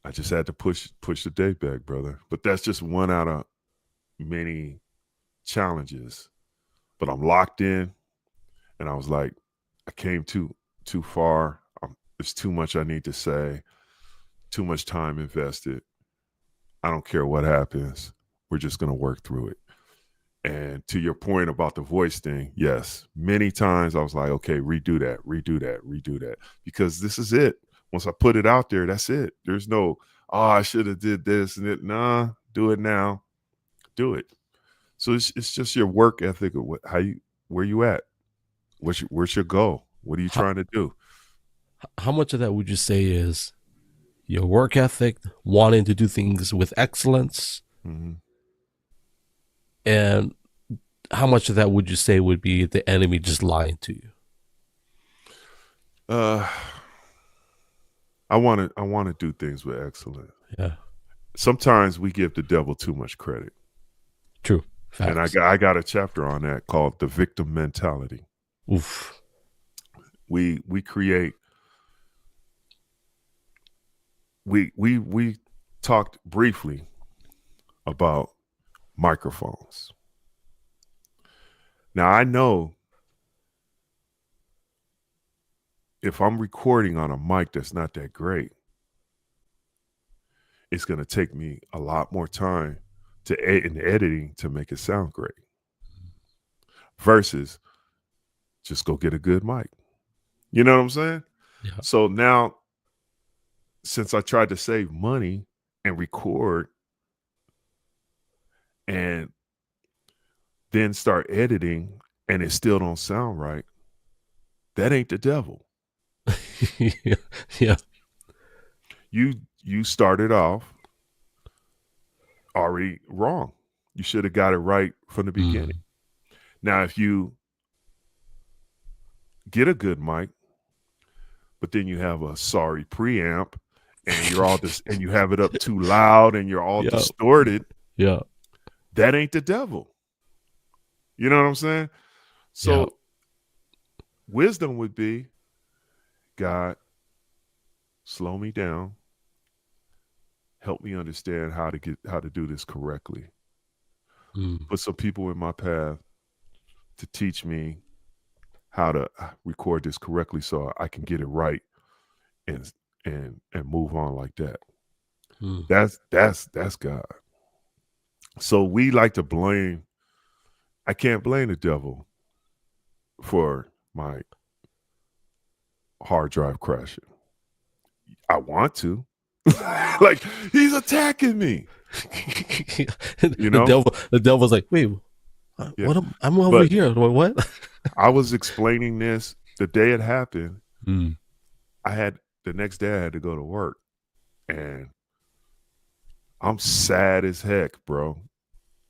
[SPEAKER 2] I just had to push the date back, brother. But that's just one out of many challenges. But I'm locked in, and I was like, I came too far. There's too much I need to say, too much time invested. I don't care what happens. We're just going to work through it. And to your point about the voice thing, yes, many times I was like, okay, redo that, because this is it. Once I put it out there, that's it. There's no, oh, I should have did this and it. Nah, do it now. Do it. So it's just your work ethic of where you at? Where's your goal? What are you trying to do?
[SPEAKER 1] How much of that would you say is your work ethic, wanting to do things with excellence?
[SPEAKER 2] Mm-hmm.
[SPEAKER 1] And how much of that would you say would be the enemy just lying to you?
[SPEAKER 2] I want to do things with excellence.
[SPEAKER 1] Yeah.
[SPEAKER 2] Sometimes we give the devil too much credit.
[SPEAKER 1] True. Facts.
[SPEAKER 2] And I got a chapter on that called The Victim Mentality.
[SPEAKER 1] Oof.
[SPEAKER 2] We create. We talked briefly about microphones. Now I know if I'm recording on a mic that's not that great, it's going to take me a lot more time in editing to make it sound great. Versus just go get a good mic. You know what I'm saying?
[SPEAKER 1] Yeah.
[SPEAKER 2] So now, since I tried to save money and record and then start editing and it still don't sound right, that ain't the devil.
[SPEAKER 1] Yeah.
[SPEAKER 2] You started off already wrong. You should have got it right from the beginning. Now, if you get a good mic, but then you have a sorry preamp and you're all this and you have it up too loud and you're all distorted, that ain't the devil. You know what I'm saying? So wisdom would be, God, slow me down. Help me understand how to do this correctly. Put some people in my path to teach me how to record this correctly so I can get it right and move on like that. That's God. So we like to blame. I can't blame the devil for my hard drive crashing. I want to. Like, he's attacking me. You know,
[SPEAKER 1] the devil's like, wait, what? I'm over here. What?
[SPEAKER 2] I was explaining this the day it happened. The next day I had to go to work, and I'm sad as heck, bro.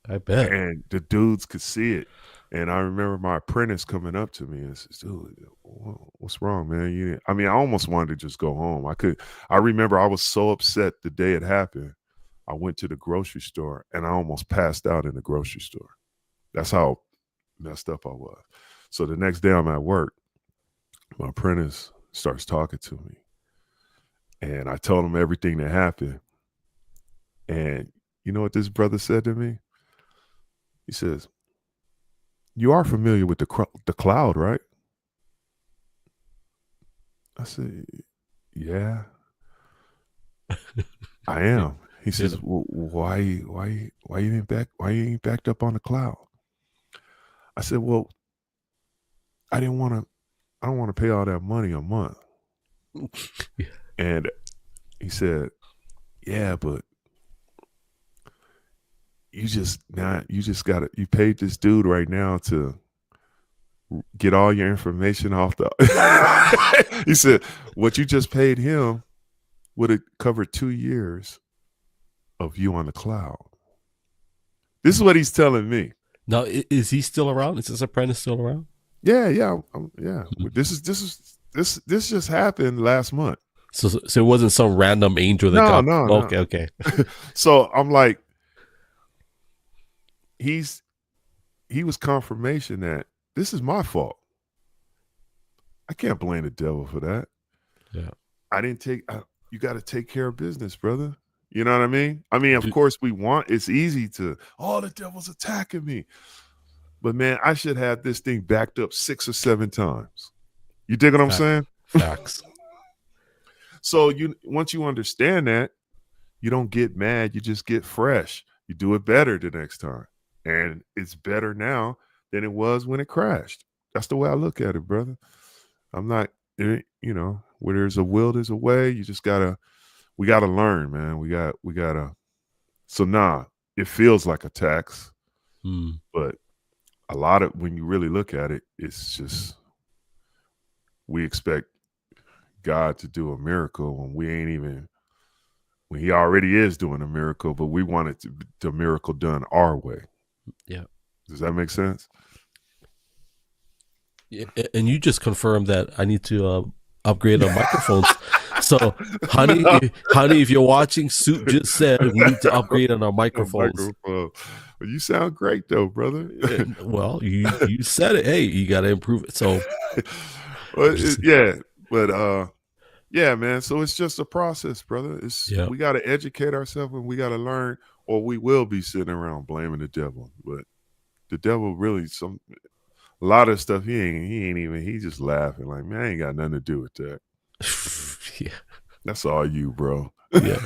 [SPEAKER 1] I bet.
[SPEAKER 2] And the dudes could see it. And I remember my apprentice coming up to me and says, dude, what's wrong, man? I almost wanted to just go home. I remember I was so upset the day it happened. I went to the grocery store and I almost passed out in the grocery store. That's how messed up I was. So the next day I'm at work, my apprentice starts talking to me. And I told him everything that happened. And you know what this brother said to me? He says, you are familiar with the cloud, right? I said, yeah, I am. He says, well, why you ain't backed up on the cloud? I said, well, I don't want to pay all that money a month. And he said, yeah, but you paid this dude right now to get all your information off the he said, what you just paid him would have covered 2 years of you on the cloud. This is what he's telling me.
[SPEAKER 1] Now, is he still around? Is this apprentice still around?
[SPEAKER 2] Yeah. This just happened last month.
[SPEAKER 1] So it wasn't some random angel that got.
[SPEAKER 2] No.
[SPEAKER 1] Okay.
[SPEAKER 2] So I'm like, he was confirmation that this is my fault. I can't blame the devil for that.
[SPEAKER 1] Yeah.
[SPEAKER 2] You got to take care of business, brother. You know what I mean? I mean, of course it's easy to, the devil's attacking me. But man, I should have this thing backed up 6 or 7 times. You dig what I'm saying?
[SPEAKER 1] Facts.
[SPEAKER 2] So once you understand that, you don't get mad. You just get fresh. You do it better the next time. And it's better now than it was when it crashed. That's the way I look at it, brother. I'm not, where there's a will, there's a way. You just we gotta learn, man. We gotta. So it feels like a tax, but a lot of, when you really look at it, it's just, we expect God to do a miracle when he already is doing a miracle, but we want the miracle done our way.
[SPEAKER 1] Yeah.
[SPEAKER 2] Does that make sense?
[SPEAKER 1] Yeah. And you just confirmed that I need to upgrade our microphones. So, honey, if you're watching, Soup just said we need to upgrade on our microphones.
[SPEAKER 2] Well, you sound great though, brother.
[SPEAKER 1] Well, you said it. Hey, you got to improve it. So,
[SPEAKER 2] yeah, man. So it's just a process, brother. We got to educate ourselves and we got to learn, or we will be sitting around blaming the devil. But the devil really, a lot of stuff he's just laughing like, man, I ain't got nothing to do with that.
[SPEAKER 1] Yeah,
[SPEAKER 2] that's all you, bro.
[SPEAKER 1] Yeah.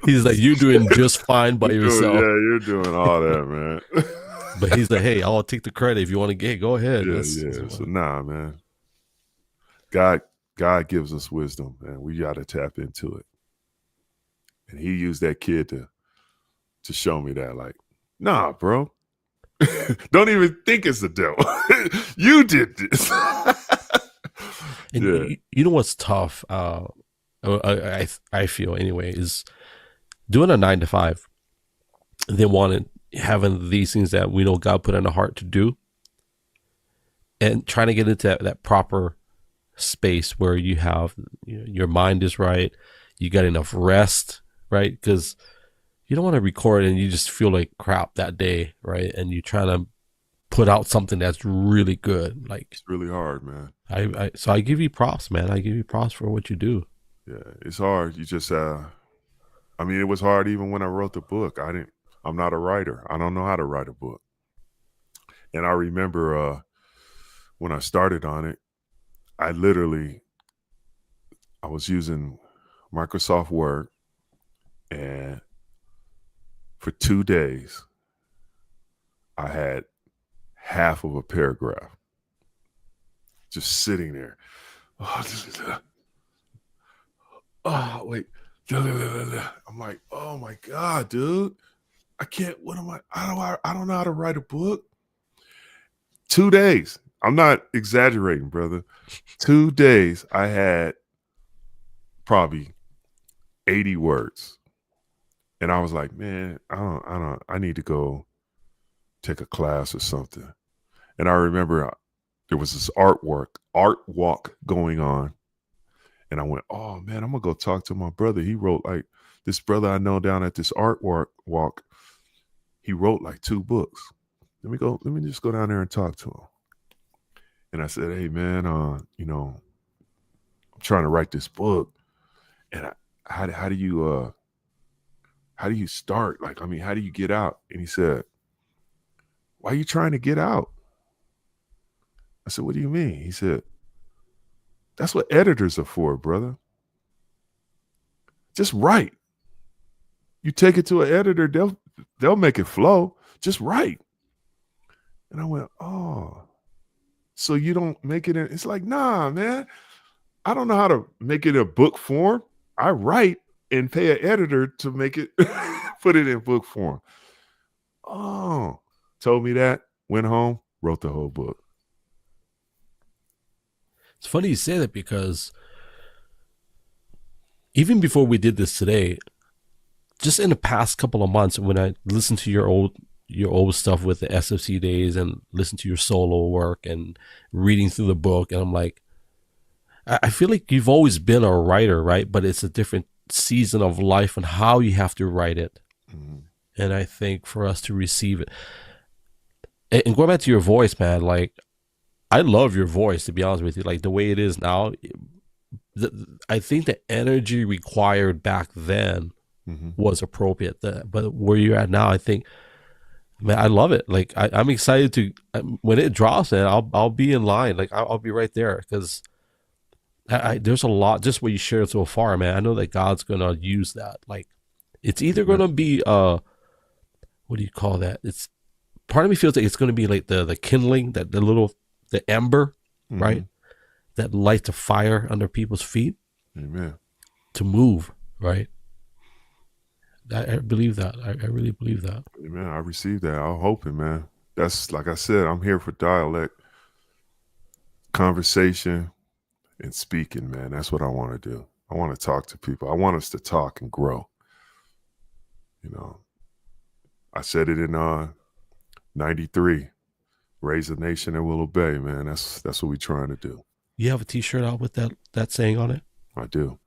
[SPEAKER 1] He's like, you're doing just fine by yourself.
[SPEAKER 2] You're doing all that, man.
[SPEAKER 1] But he's like, hey, I'll take the credit if you want to get. Go ahead.
[SPEAKER 2] So man. God gives us wisdom, and we got to tap into it. And he used that kid to show me that, like, nah, bro. Don't even think it's the devil. You did this.
[SPEAKER 1] And you know what's tough? I feel anyway is doing a 9 to 5. Then having these things that we know God put in the heart to do, and trying to get into that proper space where you have your mind is right, you got enough rest, right? Because you don't want to record and you just feel like crap that day, right? And you're trying to put out something that's really good. Like,
[SPEAKER 2] it's really hard, man.
[SPEAKER 1] So I give you props, man. I give you props for what you do.
[SPEAKER 2] Yeah, it's hard. You just it was hard even when I wrote the book. I'm not a writer. I don't know how to write a book. And I remember when I started on it, I was using Microsoft Word, and for 2 days, I had half of a paragraph just sitting there. Oh, wait. I'm like, oh my God, dude. I can't, I don't know how to write a book. 2 days. I'm not exaggerating, brother. 2 days, I had probably 80 words. And I was like, man, I need to go take a class or something. And I remember there was this art walk going on. And I went, oh man, I'm gonna go talk to my brother. He wrote, like, this brother I know down at this art walk, he wrote like 2 books. Let me just go down there and talk to him. And I said, hey man, I'm trying to write this book. And how do you start? Like, how do you get out? And he said, why are you trying to get out? I said, what do you mean? He said, that's what editors are for, brother. Just write. You take it to an editor, they'll make it flow. Just write. And I went, oh, so you don't make it in? It's like, nah, man. I don't know how to make it a book form. I write and pay an editor to make it, put it in book form. Oh, told me that, went home, wrote the whole book.
[SPEAKER 1] It's funny you say that because even before we did this today, just in the past couple of months, when I listened to your old stuff with the S.F.C days and listened to your solo work and reading through the book, and I'm like, I feel like you've always been a writer, right? But it's a different season of life and how you have to write it. Mm-hmm. And I think for us to receive it, and going back to your voice, man, like, I love your voice, to be honest with you. Like, the way it is now, I think the energy required back then was appropriate. But where you're at now, I think, man, I love it. Like, I'm excited to, when it drops, man, I'll be in line. Like, I'll be right there, because there's a lot, just what you shared so far, man. I know that God's going to use that. Like, it's either going to be, what do you call that? It's, part of me feels like it's going to be like the kindling, that the ember, right? That lights a fire under people's feet.
[SPEAKER 2] Amen.
[SPEAKER 1] To move, right? I believe that. I really believe that.
[SPEAKER 2] Amen. I received that. I'm hoping, man. That's, like I said, I'm here for dialect, conversation, and speaking, man. That's what I want to do. I want to talk to people. I want us to talk and grow. You know, I said it in 93. Raise a nation and we'll obey, man. That's what we're trying to do.
[SPEAKER 1] You have a T-shirt out with that saying on it? I
[SPEAKER 2] do.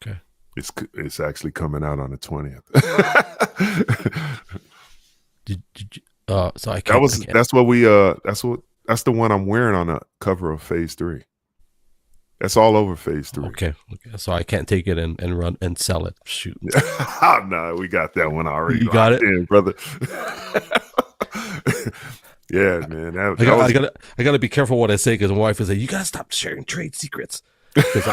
[SPEAKER 1] Okay.
[SPEAKER 2] It's actually coming out on the 20th.
[SPEAKER 1] So I can't.
[SPEAKER 2] That's the one I'm wearing on the cover of Phase 3. That's all over Phase 3.
[SPEAKER 1] Okay. So I can't take it and run and sell it. Shoot.
[SPEAKER 2] No, we got that one already.
[SPEAKER 1] You got it,
[SPEAKER 2] brother. Yeah, man.
[SPEAKER 1] I gotta be careful what I say, because my wife is like, you gotta stop sharing trade secrets. Because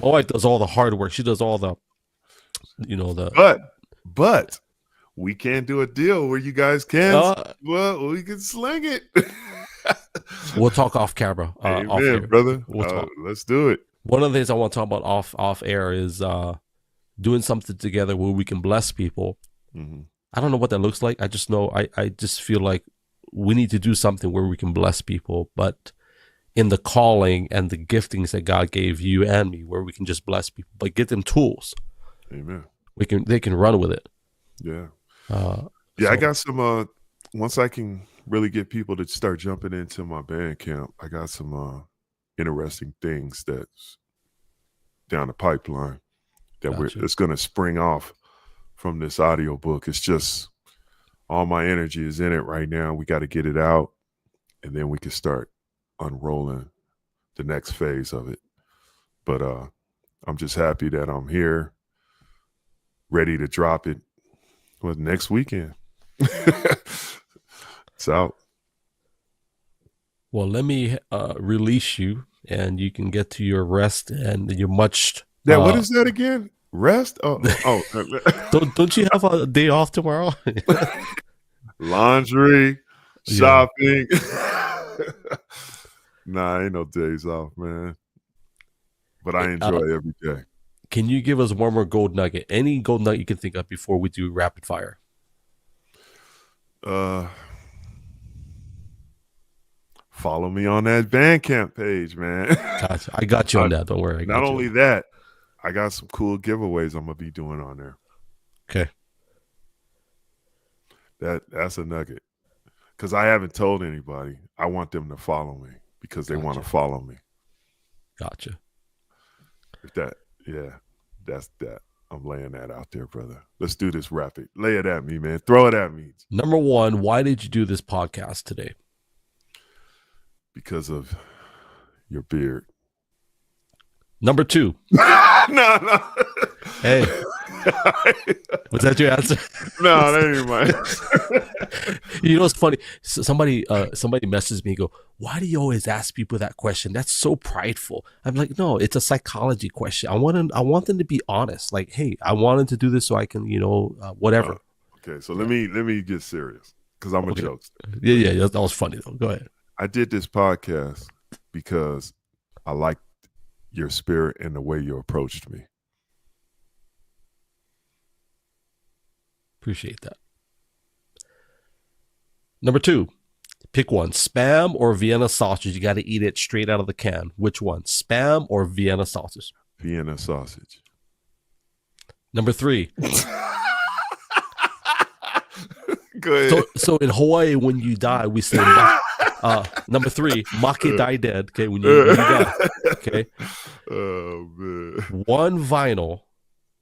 [SPEAKER 1] my wife does all the hard work. She does all the,
[SPEAKER 2] But we can't do a deal where you guys can. Well, we can sling it.
[SPEAKER 1] We'll talk off camera.
[SPEAKER 2] Amen,
[SPEAKER 1] off air.
[SPEAKER 2] Brother.
[SPEAKER 1] We'll talk.
[SPEAKER 2] Let's do it.
[SPEAKER 1] One of the things I want to talk about off air is doing something together where we can bless people. Mm-hmm. I don't know what that looks like. I just know I just feel like we need to do something where we can bless people, but in the calling and the giftings that God gave you and me, where we can just bless people, but get them tools.
[SPEAKER 2] Amen.
[SPEAKER 1] They can run with it.
[SPEAKER 2] Yeah. I got some. Once I can really get people to start jumping into my band camp, I got some interesting things that's down the pipeline that it's going to spring off from this audio book. It's just all my energy is in it right now. We got to get it out, and then we can start unrolling the next phase of it. But I'm just happy that I'm here, ready to drop it next weekend. It's out.
[SPEAKER 1] Well, let me release you, and you can get to your rest and your much.
[SPEAKER 2] What is that again? Rest? Oh.
[SPEAKER 1] Don't you have a day off tomorrow?
[SPEAKER 2] Laundry, shopping. Nah, ain't no days off, man. But I enjoy every day.
[SPEAKER 1] Can you give us one more gold nugget? Any gold nugget you can think of before we do rapid fire?
[SPEAKER 2] Follow me on that Bandcamp page, man.
[SPEAKER 1] Gotcha. I got you on that. Don't worry.
[SPEAKER 2] Not only that, I got some cool giveaways I'm gonna be doing on there.
[SPEAKER 1] Okay.
[SPEAKER 2] That's a nugget. Because I haven't told anybody. I want them to follow me because they want to follow me.
[SPEAKER 1] Gotcha.
[SPEAKER 2] That's that. I'm laying that out there, brother. Let's do this rapid. Lay it at me, man. Throw it at me.
[SPEAKER 1] Number one, why did you do this podcast today?
[SPEAKER 2] Because of your beard.
[SPEAKER 1] Number two.
[SPEAKER 2] No.
[SPEAKER 1] Hey. Was that your answer?
[SPEAKER 2] No, that ain't mine.
[SPEAKER 1] You know what's funny? Somebody messaged me and go, why do you always ask people that question? That's so prideful. I'm like, no, it's a psychology question. I want them to be honest. Like, hey, I wanted to do this so I can, whatever.
[SPEAKER 2] Okay, so let me get serious because I'm a jokester.
[SPEAKER 1] Yeah, that was funny though. Go ahead.
[SPEAKER 2] I did this podcast because I like your spirit and the way you approached me.
[SPEAKER 1] Appreciate that. Number 2, pick one. Spam or Vienna sausage? You got to eat it straight out of the can. Which one? Spam or Vienna sausage?
[SPEAKER 2] Vienna sausage.
[SPEAKER 1] Number 3.
[SPEAKER 2] Go ahead.
[SPEAKER 1] So in Hawaii, when you die, we say number 3, make die dead. Okay, when you die. Okay.
[SPEAKER 2] Oh man.
[SPEAKER 1] One vinyl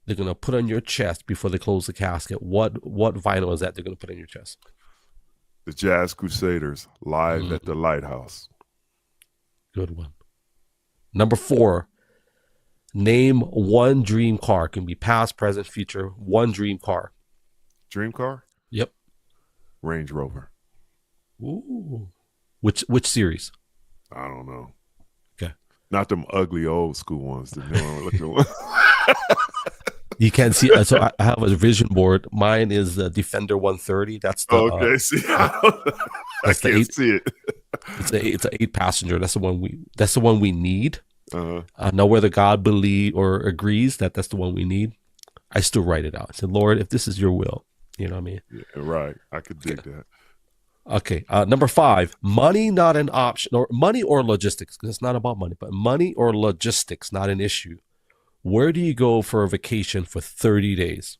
[SPEAKER 1] they're gonna put on your chest before they close the casket. What vinyl is that they're gonna put on your chest?
[SPEAKER 2] The Jazz Crusaders live at the Lighthouse.
[SPEAKER 1] Good one. Number 4, name one dream car. It can be past, present, future. One dream car.
[SPEAKER 2] Dream car?
[SPEAKER 1] Yep.
[SPEAKER 2] Range Rover.
[SPEAKER 1] Ooh. Which series?
[SPEAKER 2] I don't know.
[SPEAKER 1] Okay.
[SPEAKER 2] Not them ugly old school ones. The new one looking one.
[SPEAKER 1] You can't see. So I have a vision board. Mine is the Defender 130. That's the.
[SPEAKER 2] Okay. See, I can't see it.
[SPEAKER 1] It's an 8-passenger. That's the one we need.
[SPEAKER 2] Uh-huh.
[SPEAKER 1] Now whether God believe or agrees that that's the one we need, I still write it out. I said, Lord, if this is your will, you know what I mean?
[SPEAKER 2] Yeah, right. I could dig that.
[SPEAKER 1] Okay. Number 5, money not an option, or money or logistics, because it's not about money, but money or logistics not an issue. Where do you go for a vacation for 30 days?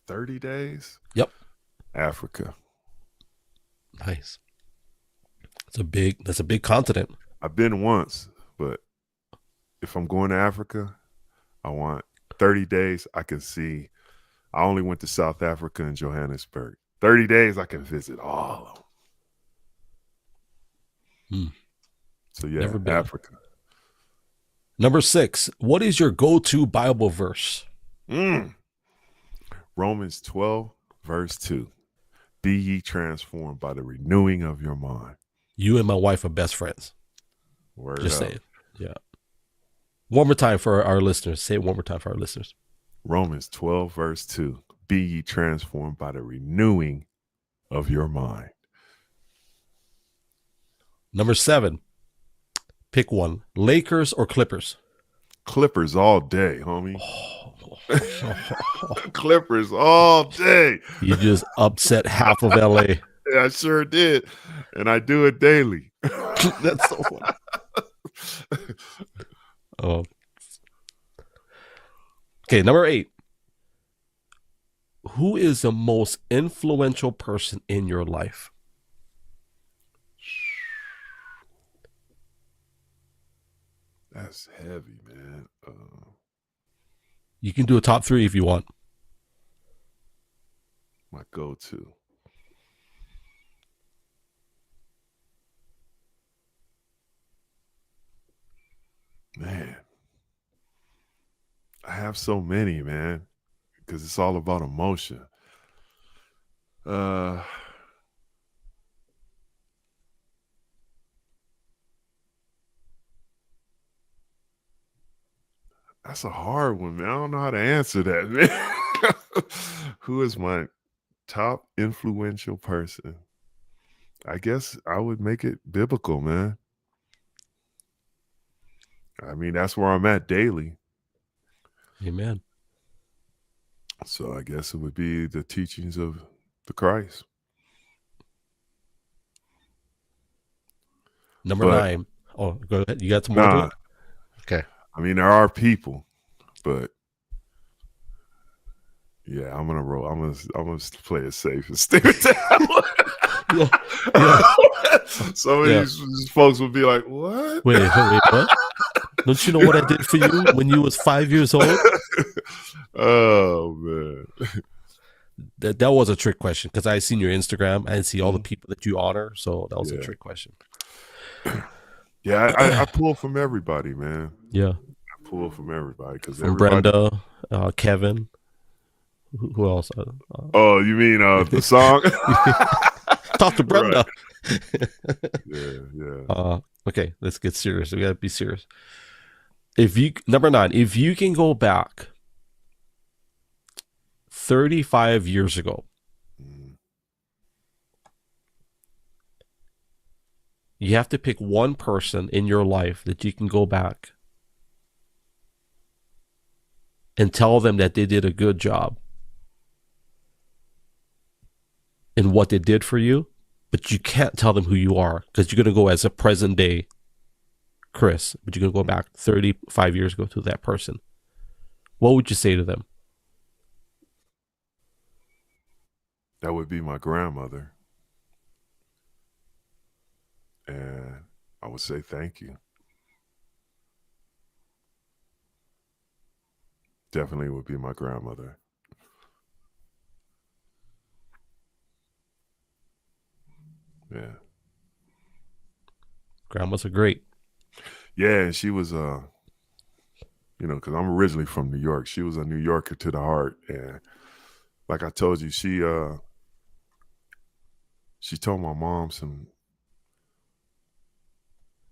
[SPEAKER 2] 30 days?
[SPEAKER 1] Yep.
[SPEAKER 2] Africa.
[SPEAKER 1] Nice. That's a big continent.
[SPEAKER 2] I've been once, but if I'm going to Africa, I want 30 days. I can see. I only went to South Africa and Johannesburg. 30 days, I can visit all of them. So yeah, Africa.
[SPEAKER 1] Number 6, what is your go-to Bible verse?
[SPEAKER 2] Romans 12, verse 2. Be ye transformed by the renewing of your mind.
[SPEAKER 1] You and my wife are best friends.
[SPEAKER 2] Word
[SPEAKER 1] Just
[SPEAKER 2] up.
[SPEAKER 1] saying. Yeah. One more time for our listeners. Say it one more time for our listeners.
[SPEAKER 2] Romans 12, verse 2. Be ye transformed by the renewing of your mind.
[SPEAKER 1] Number 7, pick one. Lakers or Clippers?
[SPEAKER 2] Clippers all day, homie. Clippers all day.
[SPEAKER 1] You just upset half of LA.
[SPEAKER 2] Yeah, I sure did. And I do it daily.
[SPEAKER 1] That's so funny. Oh. Okay, number 8. Who is the most influential person in your life?
[SPEAKER 2] That's heavy, man.
[SPEAKER 1] You can do a top 3 if you want.
[SPEAKER 2] My go-to. Man. I have so many, man, because it's all about emotion. That's a hard one, man. I don't know how to answer that, man. Who is my top influential person? I guess I would make it biblical, man. I mean, that's where I'm at daily.
[SPEAKER 1] Amen.
[SPEAKER 2] So I guess it would be the teachings of the Christ.
[SPEAKER 1] Number 9. Oh, go ahead. You got some more to it? Okay.
[SPEAKER 2] I mean, there are people, but yeah, I'm gonna roll. I'm gonna play it safe and stick with that one. Some of these folks will be like, "What?
[SPEAKER 1] Wait, what? Don't you know what I did for you when you was 5 years old?"
[SPEAKER 2] Oh man,
[SPEAKER 1] that was a trick question because I seen your Instagram and see all the people that you honor, so that was a trick question.
[SPEAKER 2] Yeah, I pull from everybody, man.
[SPEAKER 1] Yeah,
[SPEAKER 2] I pull from everybody because
[SPEAKER 1] from Brenda, Kevin. Who else?
[SPEAKER 2] Oh, you mean the song?
[SPEAKER 1] Talk to Brenda.
[SPEAKER 2] Yeah.
[SPEAKER 1] Okay, let's get serious. We gotta be serious. Number 9, if you can go back 35 years ago, You have to pick one person in your life that you can go back and tell them that they did a good job in what they did for you, but you can't tell them who you are because you're going to go as a present day Chris, but you're going to go back 35 years ago to that person. What would you say to them?
[SPEAKER 2] That would be my grandmother. And I would say thank you. Definitely would be my grandmother. Yeah.
[SPEAKER 1] Grandmas are great.
[SPEAKER 2] Yeah, and she was you know, because I'm originally from New York. She was a New Yorker to the heart. And like I told you, she told my mom some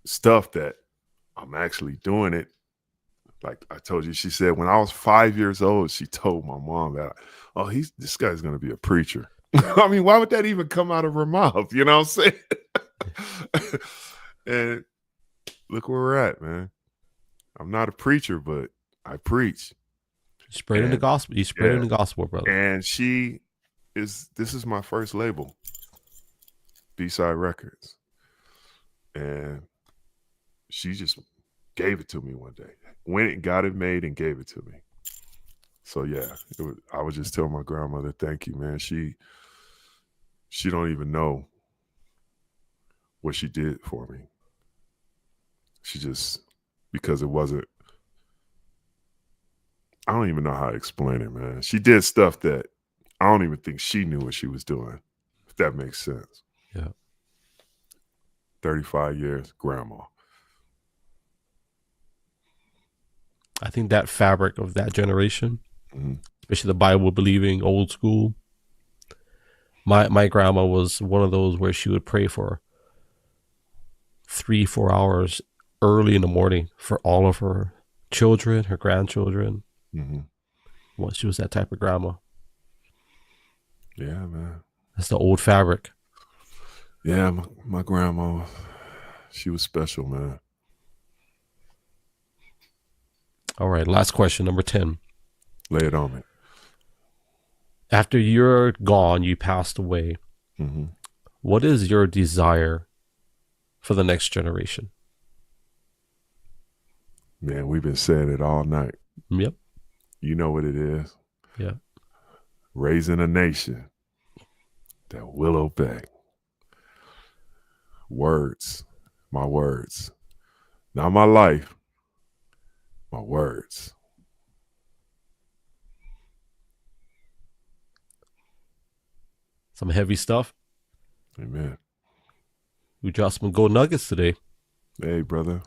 [SPEAKER 2] stuff that I'm actually doing it. Like I told you, she said when I was 5 years old, she told my mom that, oh, this guy's going to be a preacher. I mean, why would that even come out of her mouth? You know what I'm saying? And look where we're at, man. I'm not a preacher, but I preach.
[SPEAKER 1] Spreading the gospel. You spreading the gospel, brother.
[SPEAKER 2] And this is my first label, Beesyde Records. And she just gave it to me one day. Went and got it made and gave it to me. So yeah, I would just tell my grandmother, thank you, man. She don't even know what she did for me. She just, because it wasn't, I don't even know how to explain it, man. She did stuff that I don't even think she knew what she was doing, if that makes sense.
[SPEAKER 1] Yeah.
[SPEAKER 2] 35 years, grandma.
[SPEAKER 1] I think that fabric of that generation, especially the Bible believing old school. My grandma was one of those where she would pray for 3-4 hours early in the morning for all of her children, her grandchildren. Well, she was that type of grandma.
[SPEAKER 2] Yeah, man.
[SPEAKER 1] That's the old fabric.
[SPEAKER 2] Yeah, my grandma, she was special, man.
[SPEAKER 1] All right, last question, number 10.
[SPEAKER 2] Lay it on me.
[SPEAKER 1] After you're gone, you passed away. What is your desire for the next generation?
[SPEAKER 2] Man, we've been saying it all night.
[SPEAKER 1] Yep.
[SPEAKER 2] You know what it is.
[SPEAKER 1] Yeah.
[SPEAKER 2] Raising a nation that will obey. Words, my words. Not my life, my words.
[SPEAKER 1] Some heavy stuff.
[SPEAKER 2] Amen.
[SPEAKER 1] We dropped some gold nuggets today.
[SPEAKER 2] Hey, brother.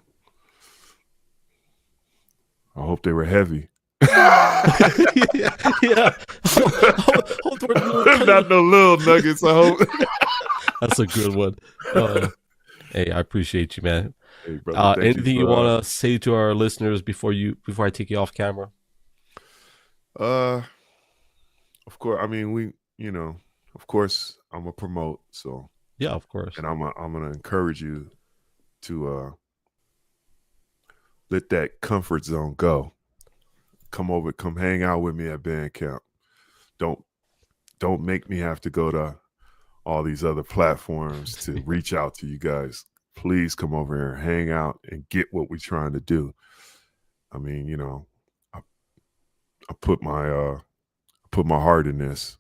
[SPEAKER 2] I hope they were heavy.
[SPEAKER 1] Yeah.
[SPEAKER 2] Not no little nuggets, I hope.
[SPEAKER 1] That's a good one. Hey, I appreciate you, man.
[SPEAKER 2] Hey, brother,
[SPEAKER 1] anything you want to say to our listeners before I take you off camera?
[SPEAKER 2] Of course. I mean, of course I'm gonna promote. So
[SPEAKER 1] yeah, of course.
[SPEAKER 2] And I'm gonna encourage you to let that comfort zone go. Come hang out with me at band camp. Don't make me have to go to all these other platforms to reach out to you guys. Please come over here and hang out and get what we're trying to do. I mean, I put my heart in this,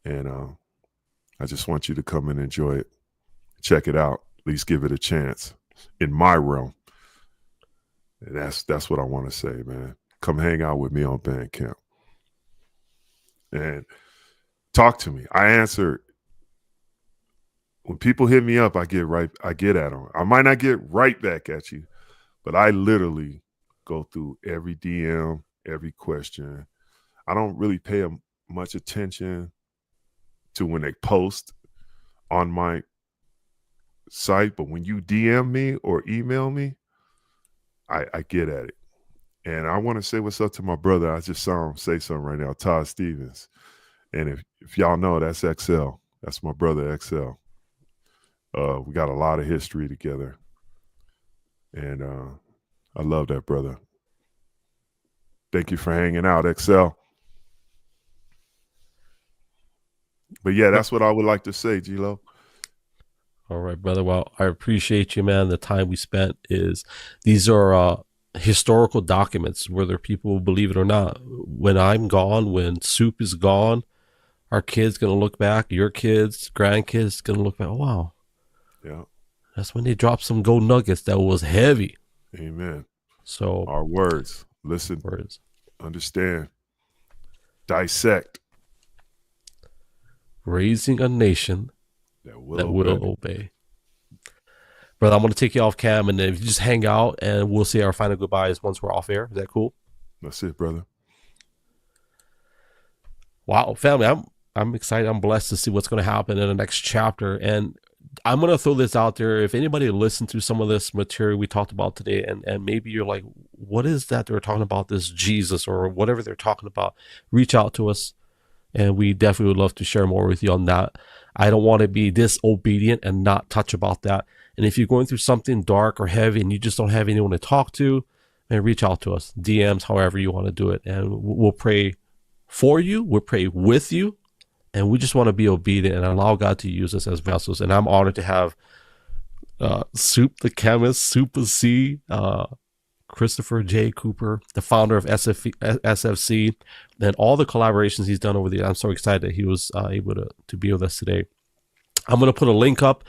[SPEAKER 2] and I just want you to come and enjoy it. Check it out. At least give it a chance in my realm. And that's what I want to say, man. Come hang out with me on Bandcamp and talk to me. I answer. When people hit me up, I get at them. I might not get right back at you, but I literally go through every DM, every question. I don't really pay much attention to when they post on my site, but when you DM me or email me, I get at it. And I want to say what's up to my brother. I just saw him say something right now, Todd Stevens. And if y'all know, that's XL. That's my brother, XL. We got a lot of history together, and I love that, brother. Thank you for hanging out, Excel. But yeah, that's what I would like to say, gLO.
[SPEAKER 1] All right, brother. Well, I appreciate you, man. The time we spent these are historical documents, whether people believe it or not. When I'm gone, when Soup is gone, our kids going to look back, your kids, grandkids going to look back. Oh, wow.
[SPEAKER 2] Yeah.
[SPEAKER 1] That's when they dropped some gold nuggets that was heavy.
[SPEAKER 2] Amen.
[SPEAKER 1] So
[SPEAKER 2] our words, listen, understand, dissect.
[SPEAKER 1] Raising a nation that will obey. Brother, I'm going to take you off cam, and if you just hang out, and we'll say our final goodbyes once we're off air. Is that cool?
[SPEAKER 2] That's it, brother.
[SPEAKER 1] Wow, family, I'm excited. I'm blessed to see what's going to happen in the next chapter. And I'm going to throw this out there. If anybody listened to some of this material we talked about today, and maybe you're like, what is that they're talking about, this Jesus or whatever they're talking about, reach out to us. And we definitely would love to share more with you on that. I don't want to be disobedient and not touch about that. And if you're going through something dark or heavy and you just don't have anyone to talk to, man, reach out to us. DMs, however you want to do it. And we'll pray for you. We'll pray with you. And we just want to be obedient and allow God to use us as vessels. And I'm honored to have Soup the Chemist, Super-C, Christopher J. Cooper, the founder of S.F.C, and all the collaborations he's done over the years. I'm so excited that he was able to be with us today. I'm going to put a link up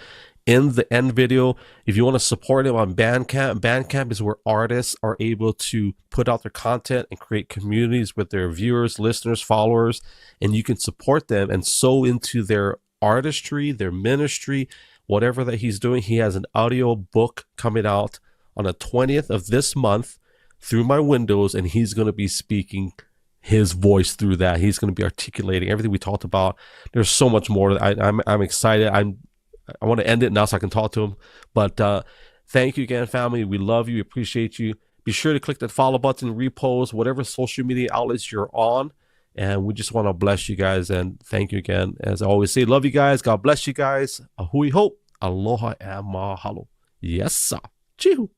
[SPEAKER 1] in the end video. If you want to support him on Bandcamp, Bandcamp is where artists are able to put out their content and create communities with their viewers, listeners, followers, and you can support them and sow into their artistry, their ministry, whatever that he's doing. He has an audio book coming out on the 20th of this month through my windows, and he's going to be speaking his voice through that. He's going to be articulating everything we talked about. There's so much more. I'm excited. I want to end it now so I can talk to him. But thank you again, family. We love you. We appreciate you. Be sure to click that follow button, repost, whatever social media outlets you're on. And we just want to bless you guys. And thank you again. As I always say, love you guys. God bless you guys. Ahui hope. Aloha and mahalo. Yes, sir. Chihu.